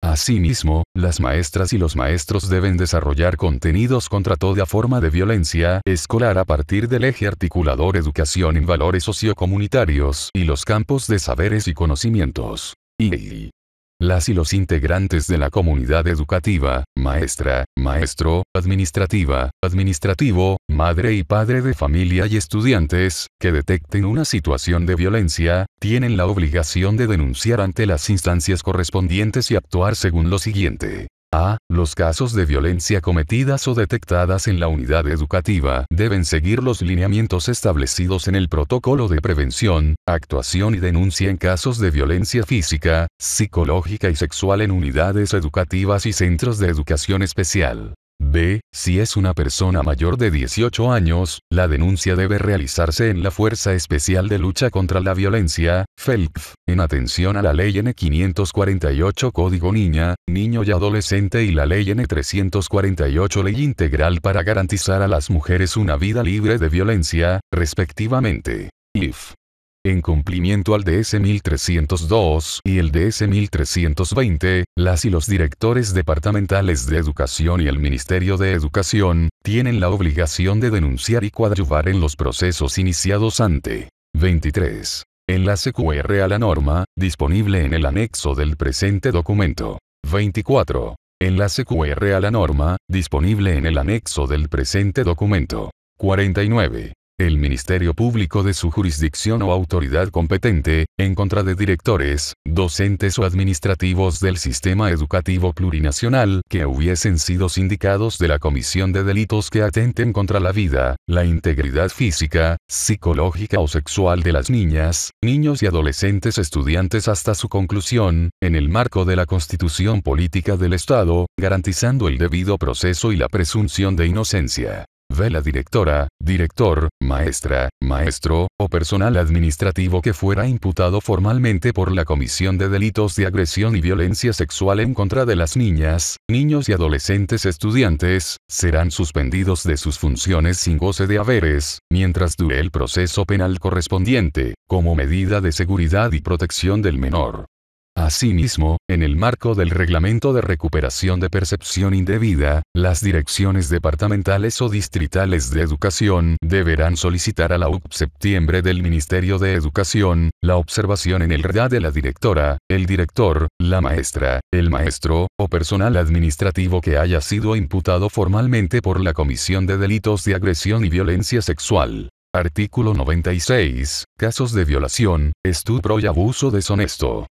Asimismo, las maestras y los maestros deben desarrollar contenidos contra toda forma de violencia escolar a partir del eje articulador educación en valores sociocomunitarios y los campos de saberes y conocimientos. Y las y los integrantes de la comunidad educativa, maestra, maestro, administrativa, administrativo, madre y padre de familia y estudiantes, que detecten una situación de violencia, tienen la obligación de denunciar ante las instancias correspondientes y actuar según lo siguiente. A. Los casos de violencia cometidas o detectadas en la unidad educativa deben seguir los lineamientos establecidos en el protocolo de prevención, actuación y denuncia en casos de violencia física, psicológica y sexual en unidades educativas y centros de educación especial. B. Si es una persona mayor de 18 años, la denuncia debe realizarse en la Fuerza Especial de Lucha contra la Violencia, FELCV, en atención a la Ley N. 548 Código Niña, Niño y Adolescente y la Ley N. 348 Ley Integral para garantizar a las mujeres una vida libre de violencia, respectivamente. IF. En cumplimiento al DS 1302 y el DS 1320, las y los directores departamentales de educación y el Ministerio de Educación, tienen la obligación de denunciar y coadyuvar en los procesos iniciados ante 23. Enlace QR a la norma, disponible en el anexo del presente documento. 24. Enlace QR a la norma, disponible en el anexo del presente documento. 49. El Ministerio Público de su jurisdicción o autoridad competente, en contra de directores, docentes o administrativos del sistema educativo plurinacional que hubiesen sido sindicados de la comisión de delitos que atenten contra la vida, la integridad física, psicológica o sexual de las niñas, niños y adolescentes estudiantes hasta su conclusión, en el marco de la Constitución Política del Estado, garantizando el debido proceso y la presunción de inocencia. Ve la directora, director, maestra, maestro, o personal administrativo que fuera imputado formalmente por la comisión de delitos de agresión y violencia sexual en contra de las niñas, niños y adolescentes estudiantes, serán suspendidos de sus funciones sin goce de haberes, mientras dure el proceso penal correspondiente, como medida de seguridad y protección del menor. Asimismo, en el marco del Reglamento de Recuperación de Percepción Indebida, las direcciones departamentales o distritales de educación deberán solicitar a la UP septiembre del Ministerio de Educación, la observación en el RDA de la directora, el director, la maestra, el maestro, o personal administrativo que haya sido imputado formalmente por la comisión de delitos de agresión y violencia sexual. Artículo 96. Casos de violación, estupro y abuso deshonesto.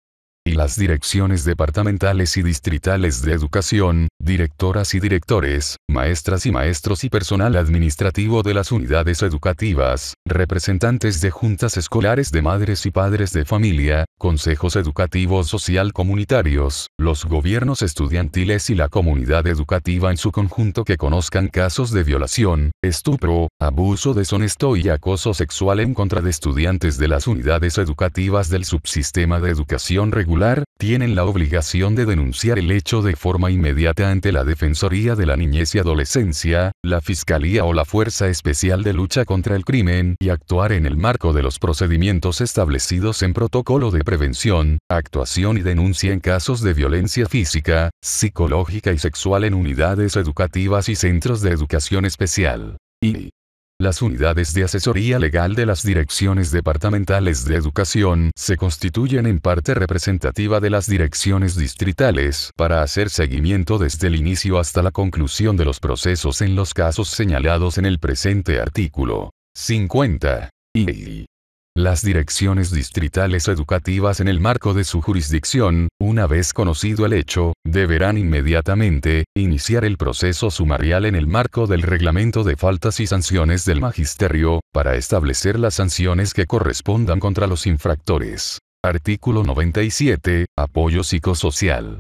Y las direcciones departamentales y distritales de educación, directoras y directores, maestras y maestros y personal administrativo de las unidades educativas, representantes de juntas escolares de madres y padres de familia, consejos educativos social comunitarios, los gobiernos estudiantiles y la comunidad educativa en su conjunto que conozcan casos de violación, estupro, abuso deshonesto y acoso sexual en contra de estudiantes de las unidades educativas del subsistema de educación regular, tienen la obligación de denunciar el hecho de forma inmediata ante la Defensoría de la Niñez y Adolescencia, la Fiscalía o la Fuerza Especial de Lucha contra el Crimen y actuar en el marco de los procedimientos establecidos en protocolo de prevención, actuación y denuncia en casos de violencia física, psicológica y sexual en unidades educativas y centros de educación especial. Y las unidades de asesoría legal de las direcciones departamentales de educación se constituyen en parte representativa de las direcciones distritales para hacer seguimiento desde el inicio hasta la conclusión de los procesos en los casos señalados en el presente artículo. 50. Y las direcciones distritales educativas en el marco de su jurisdicción, una vez conocido el hecho, deberán inmediatamente iniciar el proceso sumarial en el marco del Reglamento de Faltas y Sanciones del Magisterio, para establecer las sanciones que correspondan contra los infractores. Artículo 97. Apoyo psicosocial.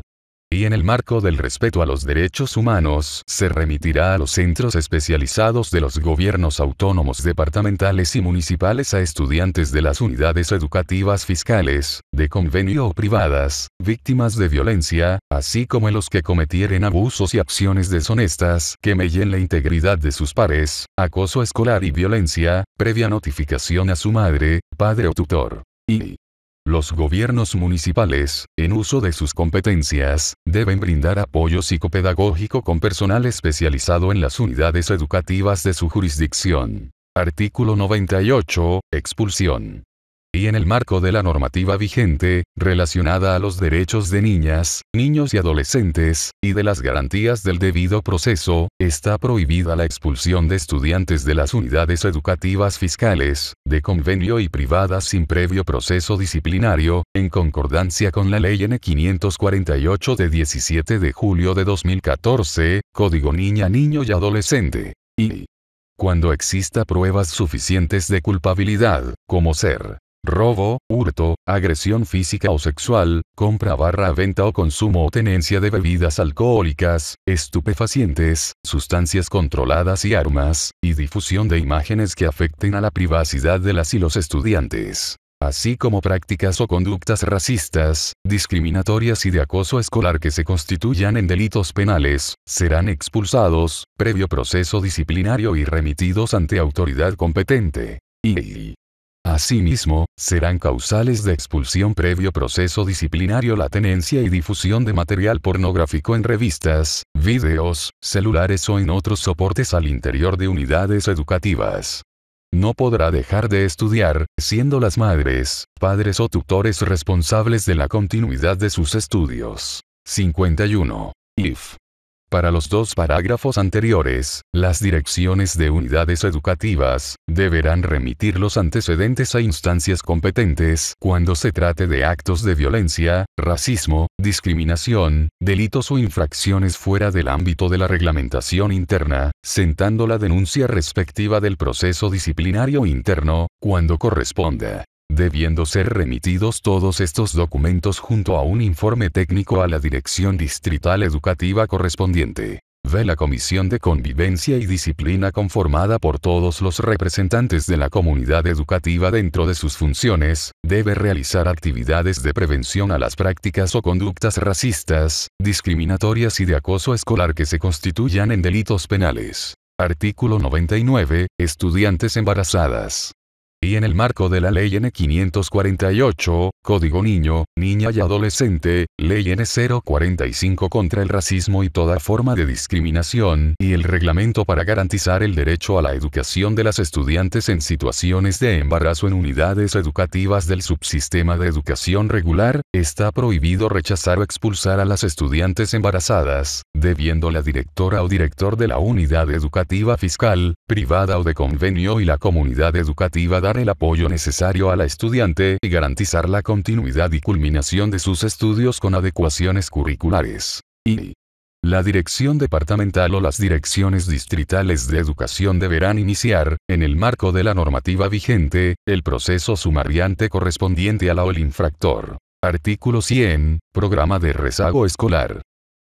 Y en el marco del respeto a los derechos humanos, se remitirá a los centros especializados de los gobiernos autónomos departamentales y municipales a estudiantes de las unidades educativas fiscales, de convenio o privadas, víctimas de violencia, así como en los que cometieren abusos y acciones deshonestas que mellen la integridad de sus pares, acoso escolar y violencia, previa notificación a su madre, padre o tutor. Y los gobiernos municipales, en uso de sus competencias, deben brindar apoyo psicopedagógico con personal especializado en las unidades educativas de su jurisdicción. Artículo 98. Expulsión. Y en el marco de la normativa vigente, relacionada a los derechos de niñas, niños y adolescentes, y de las garantías del debido proceso, está prohibida la expulsión de estudiantes de las unidades educativas fiscales, de convenio y privadas sin previo proceso disciplinario, en concordancia con la Ley N. 548 de 17 de julio de 2014, Código Niña, Niño y Adolescente. Y cuando exista pruebas suficientes de culpabilidad, como ser robo, hurto, agresión física o sexual, compra, venta o consumo o tenencia de bebidas alcohólicas, estupefacientes, sustancias controladas y armas, y difusión de imágenes que afecten a la privacidad de las y los estudiantes, así como prácticas o conductas racistas, discriminatorias y de acoso escolar que se constituyan en delitos penales, serán expulsados, previo proceso disciplinario y remitidos ante autoridad competente. Y asimismo, serán causales de expulsión previo proceso disciplinario la tenencia y difusión de material pornográfico en revistas, videos, celulares o en otros soportes al interior de unidades educativas. No podrá dejar de estudiar, siendo las madres, padres o tutores responsables de la continuidad de sus estudios. 51. If. Para los dos parágrafos anteriores, las direcciones de unidades educativas deberán remitir los antecedentes a instancias competentes cuando se trate de actos de violencia, racismo, discriminación, delitos o infracciones fuera del ámbito de la reglamentación interna, sentando la denuncia respectiva del proceso disciplinario interno, cuando corresponda, debiendo ser remitidos todos estos documentos junto a un informe técnico a la Dirección Distrital Educativa correspondiente. V. La Comisión de Convivencia y Disciplina, conformada por todos los representantes de la comunidad educativa dentro de sus funciones, debe realizar actividades de prevención a las prácticas o conductas racistas, discriminatorias y de acoso escolar que se constituyan en delitos penales. Artículo 99. Estudiantes embarazadas. Y en el marco de la Ley N. 548, Código Niño, Niña y Adolescente, Ley N. 045 contra el racismo y toda forma de discriminación, y el Reglamento para garantizar el derecho a la educación de las estudiantes en situaciones de embarazo en unidades educativas del subsistema de educación regular, está prohibido rechazar o expulsar a las estudiantes embarazadas, debiendo la directora o director de la unidad educativa fiscal, privada o de convenio y la comunidad educativa dar el apoyo necesario a la estudiante y garantizar la continuidad y culminación de sus estudios con adecuaciones curriculares. Y la dirección departamental o las direcciones distritales de educación deberán iniciar, en el marco de la normativa vigente, el proceso sumariante correspondiente a la o el infractor. Artículo 100. Programa de rezago escolar.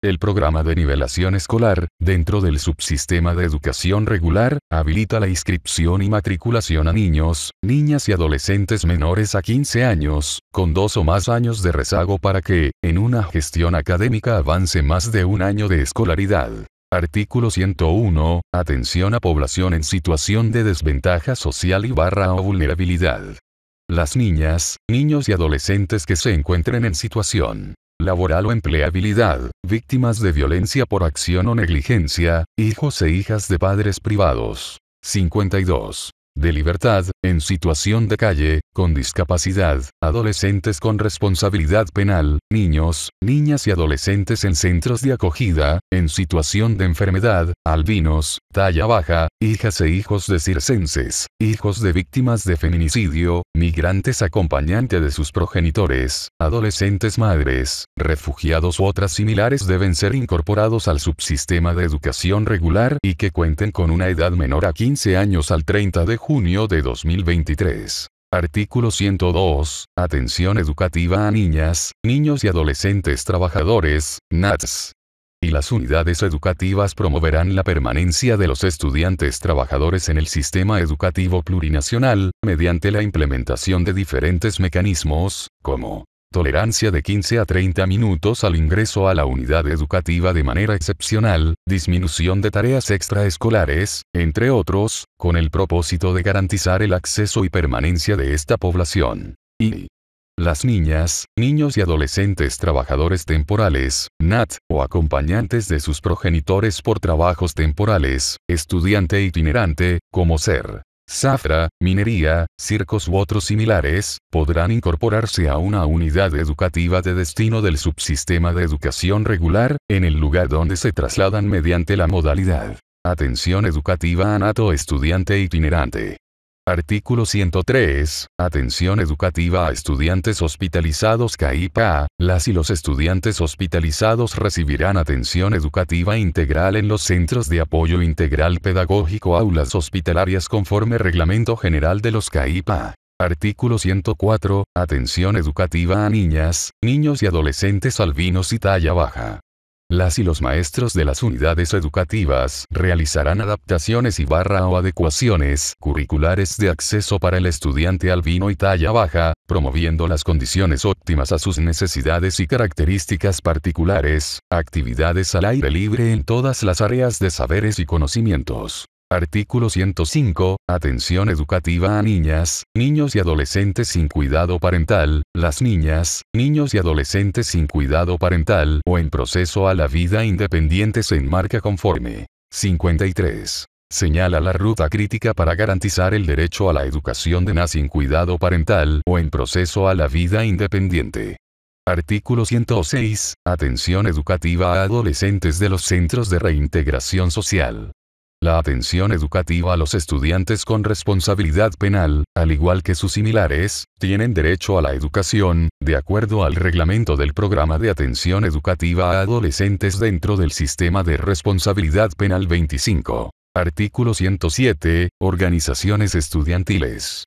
El programa de nivelación escolar, dentro del subsistema de educación regular, habilita la inscripción y matriculación a niños, niñas y adolescentes menores a 15 años, con 2 o más años de rezago para que, en una gestión académica avance más de un año de escolaridad. Artículo 101. Atención a población en situación de desventaja social y o vulnerabilidad. Las niñas, niños y adolescentes que se encuentren en situación laboral o empleabilidad, víctimas de violencia por acción o negligencia, hijos e hijas de padres privados. 52. De libertad, en situación de calle, con discapacidad, adolescentes con responsabilidad penal, niños, niñas y adolescentes en centros de acogida, en situación de enfermedad, albinos, talla baja, hijas e hijos de circenses, hijos de víctimas de feminicidio, migrantes acompañantes de sus progenitores, adolescentes madres, refugiados u otras similares deben ser incorporados al subsistema de educación regular y que cuenten con una edad menor a 15 años al 30 de junio de 2023. Artículo 102. Atención educativa a niñas, niños y adolescentes trabajadores, NATS. Y las unidades educativas promoverán la permanencia de los estudiantes trabajadores en el sistema educativo plurinacional, mediante la implementación de diferentes mecanismos, como tolerancia de 15 a 30 minutos al ingreso a la unidad educativa de manera excepcional, disminución de tareas extraescolares, entre otros, con el propósito de garantizar el acceso y permanencia de esta población. Y las niñas, niños y adolescentes trabajadores temporales, NAT, o acompañantes de sus progenitores por trabajos temporales, estudiante itinerante, como ser zafra, minería, circos u otros similares, podrán incorporarse a una unidad educativa de destino del subsistema de educación regular, en el lugar donde se trasladan mediante la modalidad atención educativa anato estudiante itinerante. Artículo 103. Atención educativa a estudiantes hospitalizados CAIPA. Las y los estudiantes hospitalizados recibirán atención educativa integral en los centros de apoyo integral pedagógico aulas hospitalarias conforme Reglamento General de los CAIPA. Artículo 104. Atención educativa a niñas, niños y adolescentes albinos y talla baja. Las y los maestros de las unidades educativas realizarán adaptaciones o adecuaciones curriculares de acceso para el estudiante albino y talla baja, promoviendo las condiciones óptimas a sus necesidades y características particulares, actividades al aire libre en todas las áreas de saberes y conocimientos. Artículo 105. Atención educativa a niñas, niños y adolescentes sin cuidado parental. Las niñas, niños y adolescentes sin cuidado parental o en proceso a la vida independiente se enmarca conforme 53. Señala la ruta crítica para garantizar el derecho a la educación de niñas sin cuidado parental o en proceso a la vida independiente. Artículo 106. Atención educativa a adolescentes de los centros de reintegración social. La atención educativa a los estudiantes con responsabilidad penal, al igual que sus similares, tienen derecho a la educación, de acuerdo al reglamento del Programa de Atención Educativa a Adolescentes dentro del Sistema de Responsabilidad Penal 25. Artículo 107. Organizaciones estudiantiles.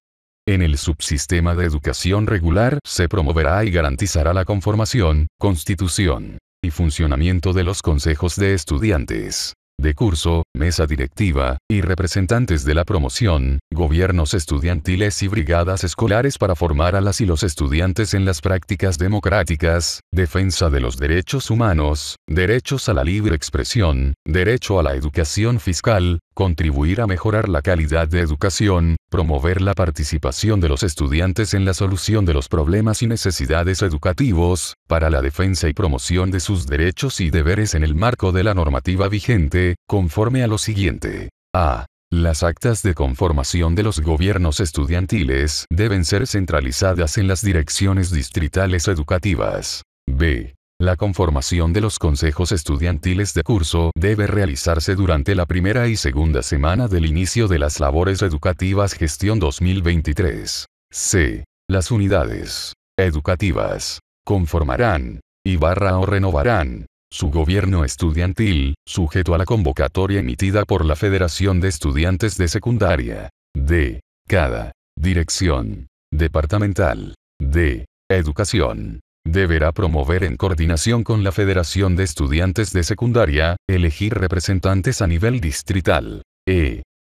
En el subsistema de educación regular se promoverá y garantizará la conformación, constitución y funcionamiento de los consejos de estudiantes de curso, mesa directiva, y representantes de la promoción, gobiernos estudiantiles y brigadas escolares para formar a las y los estudiantes en las prácticas democráticas, defensa de los derechos humanos, derechos a la libre expresión, derecho a la educación fiscal, contribuir a mejorar la calidad de educación, promover la participación de los estudiantes en la solución de los problemas y necesidades educativos, para la defensa y promoción de sus derechos y deberes en el marco de la normativa vigente, conforme a lo siguiente. A. Las actas de conformación de los gobiernos estudiantiles deben ser centralizadas en las direcciones distritales educativas. B. La conformación de los consejos estudiantiles de curso debe realizarse durante la primera y segunda semana del inicio de las labores educativas gestión 2023. C. Las unidades educativas conformarán o renovarán su gobierno estudiantil, sujeto a la convocatoria emitida por la Federación de Estudiantes de Secundaria. D. Cada dirección departamental de educación deberá promover en coordinación con la Federación de Estudiantes de Secundaria, elegir representantes a nivel distrital.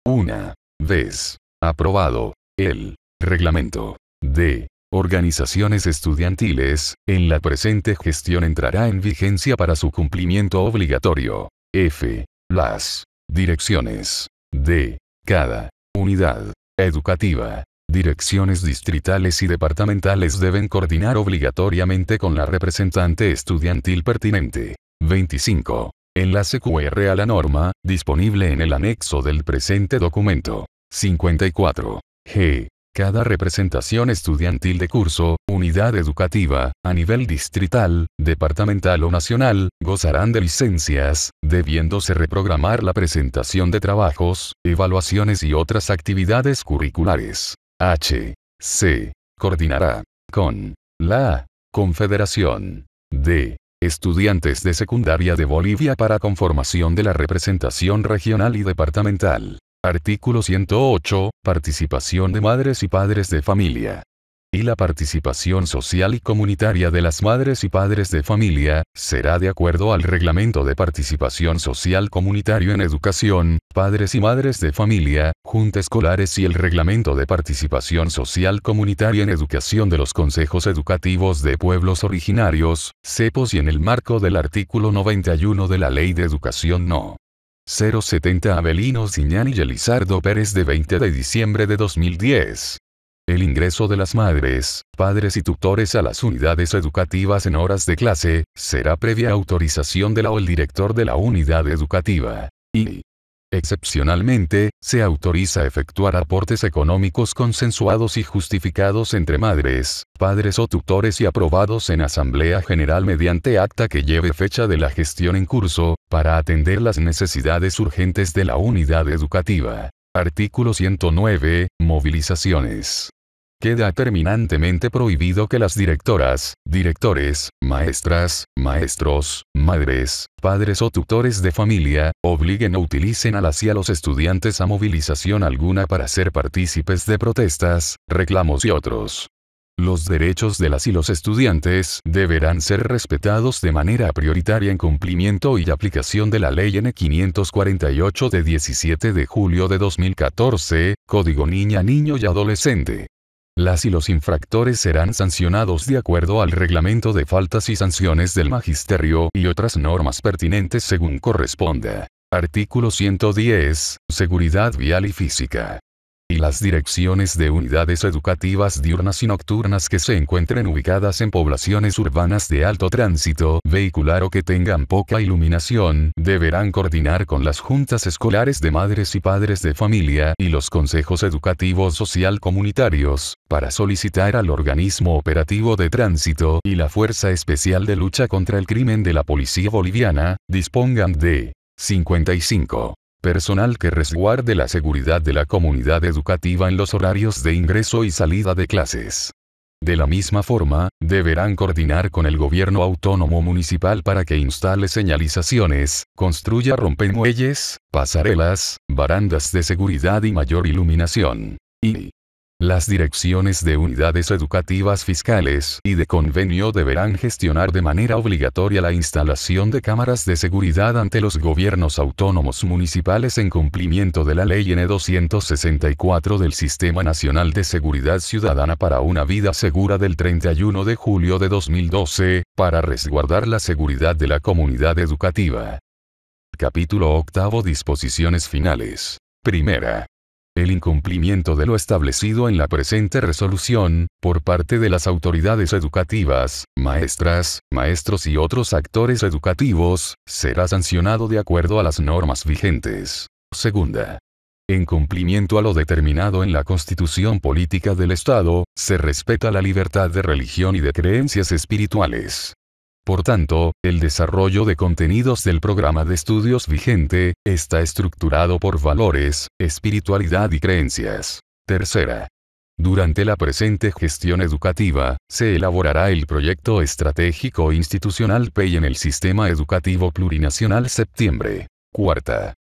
Una vez aprobado el reglamento de organizaciones estudiantiles, en la presente gestión entrará en vigencia para su cumplimiento obligatorio. F. Las direcciones de cada unidad educativa, direcciones distritales y departamentales deben coordinar obligatoriamente con la representante estudiantil pertinente. 25. Enlace QR a la norma, disponible en el anexo del presente documento. 54. G. Cada representación estudiantil de curso, unidad educativa, a nivel distrital, departamental o nacional, gozarán de licencias, debiéndose reprogramar la presentación de trabajos, evaluaciones y otras actividades curriculares. H. C. Coordinará con la Confederación de Estudiantes de Secundaria de Bolivia para conformación de la representación regional y departamental. Artículo 108. Participación de madres y padres de familia. Y la participación social y comunitaria de las madres y padres de familia, será de acuerdo al Reglamento de Participación Social Comunitario en Educación, Padres y Madres de Familia, Juntas Escolares y el Reglamento de Participación Social Comunitaria en Educación de los Consejos Educativos de Pueblos Originarios, CEPOS y en el marco del artículo 91 de la Ley de Educación No. 070 Avelino Siñán y Elizardo Pérez de 20 de diciembre de 2010. El ingreso de las madres, padres y tutores a las unidades educativas en horas de clase, será previa autorización de la o el director de la unidad educativa. Y Excepcionalmente, se autoriza efectuar aportes económicos consensuados y justificados entre madres, padres o tutores y aprobados en Asamblea General mediante acta que lleve fecha de la gestión en curso, para atender las necesidades urgentes de la unidad educativa. Artículo 109. Movilizaciones. Queda terminantemente prohibido que las directoras, directores, maestras, maestros, madres, padres o tutores de familia, obliguen o utilicen a las y a los estudiantes a movilización alguna para ser partícipes de protestas, reclamos y otros. Los derechos de las y los estudiantes deberán ser respetados de manera prioritaria en cumplimiento y aplicación de la Ley N. 548 de 17 de julio de 2014, Código Niña, Niño y Adolescente. Las y los infractores serán sancionados de acuerdo al reglamento de faltas y sanciones del Magisterio y otras normas pertinentes según corresponda. Artículo 110. Seguridad vial y física. Y las direcciones de unidades educativas diurnas y nocturnas que se encuentren ubicadas en poblaciones urbanas de alto tránsito vehicular o que tengan poca iluminación, deberán coordinar con las juntas escolares de madres y padres de familia y los consejos educativos social comunitarios, para solicitar al organismo operativo de tránsito y la Fuerza Especial de Lucha contra el Crimen de la Policía Boliviana, dispongan de 55. Personal que resguarde la seguridad de la comunidad educativa en los horarios de ingreso y salida de clases. De la misma forma, deberán coordinar con el gobierno autónomo municipal para que instale señalizaciones, construya rompemuelles, pasarelas, barandas de seguridad y mayor iluminación. Y las direcciones de unidades educativas fiscales y de convenio deberán gestionar de manera obligatoria la instalación de cámaras de seguridad ante los gobiernos autónomos municipales en cumplimiento de la Ley N. 264 del Sistema Nacional de Seguridad Ciudadana para una Vida Segura del 31 de julio de 2012, para resguardar la seguridad de la comunidad educativa. Capítulo 8. Disposiciones finales. Primera. El incumplimiento de lo establecido en la presente resolución, por parte de las autoridades educativas, maestras, maestros y otros actores educativos, será sancionado de acuerdo a las normas vigentes. Segunda. En cumplimiento a lo determinado en la Constitución Política del Estado, se respeta la libertad de religión y de creencias espirituales. Por tanto, el desarrollo de contenidos del programa de estudios vigente, está estructurado por valores, espiritualidad y creencias. Tercera. Durante la presente gestión educativa, se elaborará el Proyecto Estratégico Institucional PEI en el Sistema Educativo Plurinacional septiembre. Cuarta.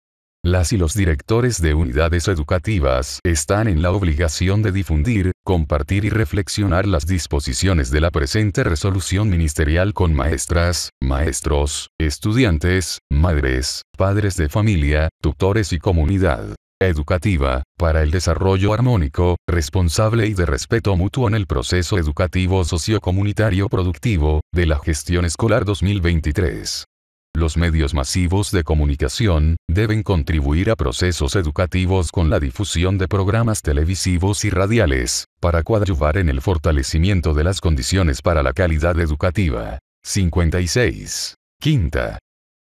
Las y los directores de unidades educativas están en la obligación de difundir, compartir y reflexionar las disposiciones de la presente resolución ministerial con maestras, maestros, estudiantes, madres, padres de familia, tutores y comunidad educativa, para el desarrollo armónico, responsable y de respeto mutuo en el proceso educativo sociocomunitario productivo, de la gestión escolar 2023. Los medios masivos de comunicación deben contribuir a procesos educativos con la difusión de programas televisivos y radiales, para coadyuvar en el fortalecimiento de las condiciones para la calidad educativa. 56. Quinta.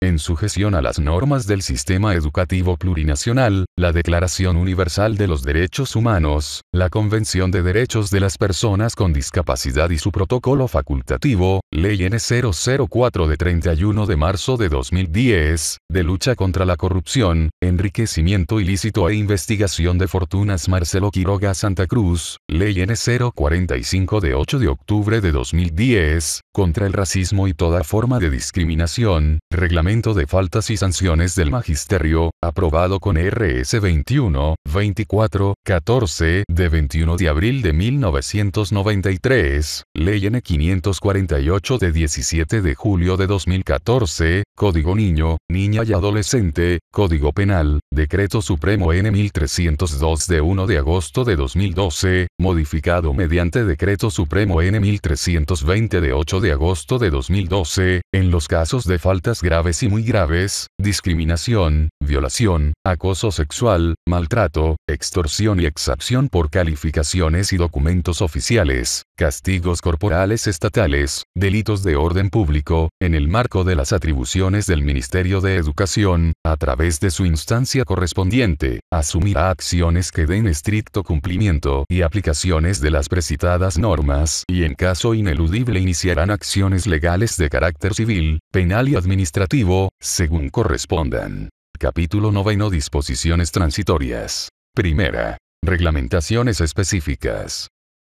En sujeción a las normas del sistema educativo plurinacional, la Declaración Universal de los Derechos Humanos, la Convención de Derechos de las Personas con Discapacidad y su protocolo facultativo, Ley N. 004 de 31 de marzo de 2010, de lucha contra la corrupción, enriquecimiento ilícito e investigación de fortunas Marcelo Quiroga Santa Cruz, Ley N. 045 de 8 de octubre de 2010, contra el racismo y toda forma de discriminación, reglamento de faltas y sanciones del Magisterio, aprobado con RS 21-24-14 de 21 de abril de 1993, Ley N. 548 de 17 de julio de 2014, Código Niño, Niña y Adolescente, Código Penal, Decreto Supremo N. 1302 de 1 de agosto de 2012, modificado mediante Decreto Supremo N. 1320 de 8 de agosto de 2012, en los casos de faltas graves y muy graves, discriminación, violación, acoso sexual, maltrato, extorsión y exacción por calificaciones y documentos oficiales, castigos corporales estatales, delitos de orden público, en el marco de las atribuciones del Ministerio de Educación, a través de su instancia correspondiente, asumirá acciones que den estricto cumplimiento y aplicaciones de las precitadas normas y en caso ineludible iniciarán acciones legales de carácter civil, penal y administrativo, según correspondan. Capítulo 9. Disposiciones transitorias. Primera. Reglamentaciones específicas.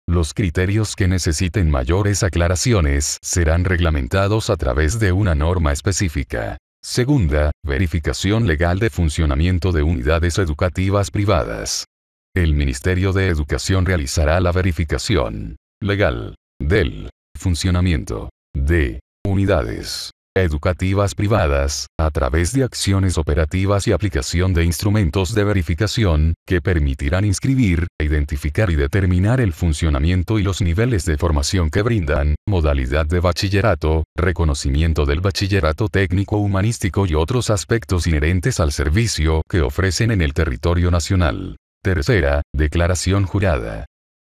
Los criterios que necesiten mayores aclaraciones serán reglamentados a través de una norma específica. Segunda, verificación legal de funcionamiento de unidades educativas privadas. El Ministerio de Educación realizará la verificación legal del funcionamiento de unidades educativas privadas, a través de acciones operativas y aplicación de instrumentos de verificación, que permitirán inscribir, identificar y determinar el funcionamiento y los niveles de formación que brindan, modalidad de bachillerato, reconocimiento del bachillerato técnico humanístico y otros aspectos inherentes al servicio que ofrecen en el territorio nacional. Tercera, declaración jurada.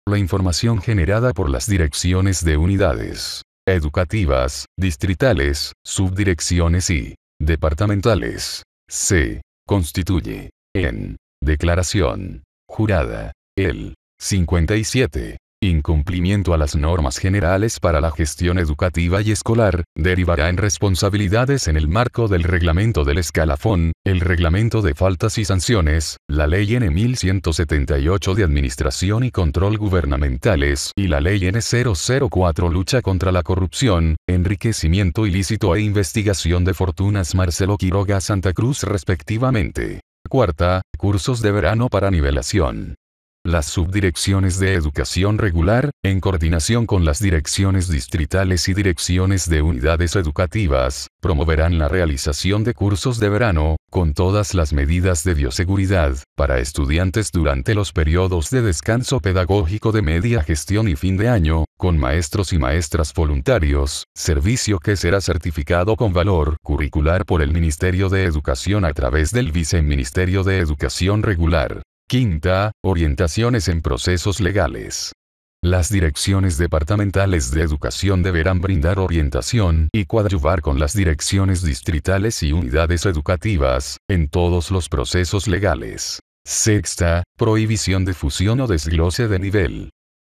La información generada por las direcciones de unidades educativas, distritales, subdirecciones y departamentales, se constituye en declaración jurada. El 57. Incumplimiento a las normas generales para la gestión educativa y escolar, derivará en responsabilidades en el marco del reglamento del escalafón, el reglamento de faltas y sanciones, la ley N 1178 de Administración y Control Gubernamentales y la ley N 004 Lucha contra la Corrupción, Enriquecimiento Ilícito e Investigación de Fortunas Marcelo Quiroga Santa Cruz respectivamente. Cuarta, cursos de verano para nivelación. Las subdirecciones de educación regular, en coordinación con las direcciones distritales y direcciones de unidades educativas, promoverán la realización de cursos de verano, con todas las medidas de bioseguridad, para estudiantes durante los periodos de descanso pedagógico de media gestión y fin de año, con maestros y maestras voluntarios, servicio que será certificado con valor curricular por el Ministerio de Educación a través del Viceministerio de Educación Regular. Quinta, orientaciones en procesos legales. Las direcciones departamentales de educación deberán brindar orientación y coadyuvar con las direcciones distritales y unidades educativas, en todos los procesos legales. Sexta, prohibición de fusión o desglose de nivel.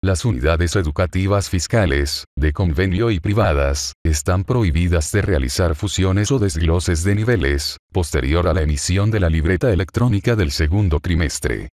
Las unidades educativas fiscales, de convenio y privadas, están prohibidas de realizar fusiones o desgloses de niveles, posterior a la emisión de la libreta electrónica del segundo trimestre.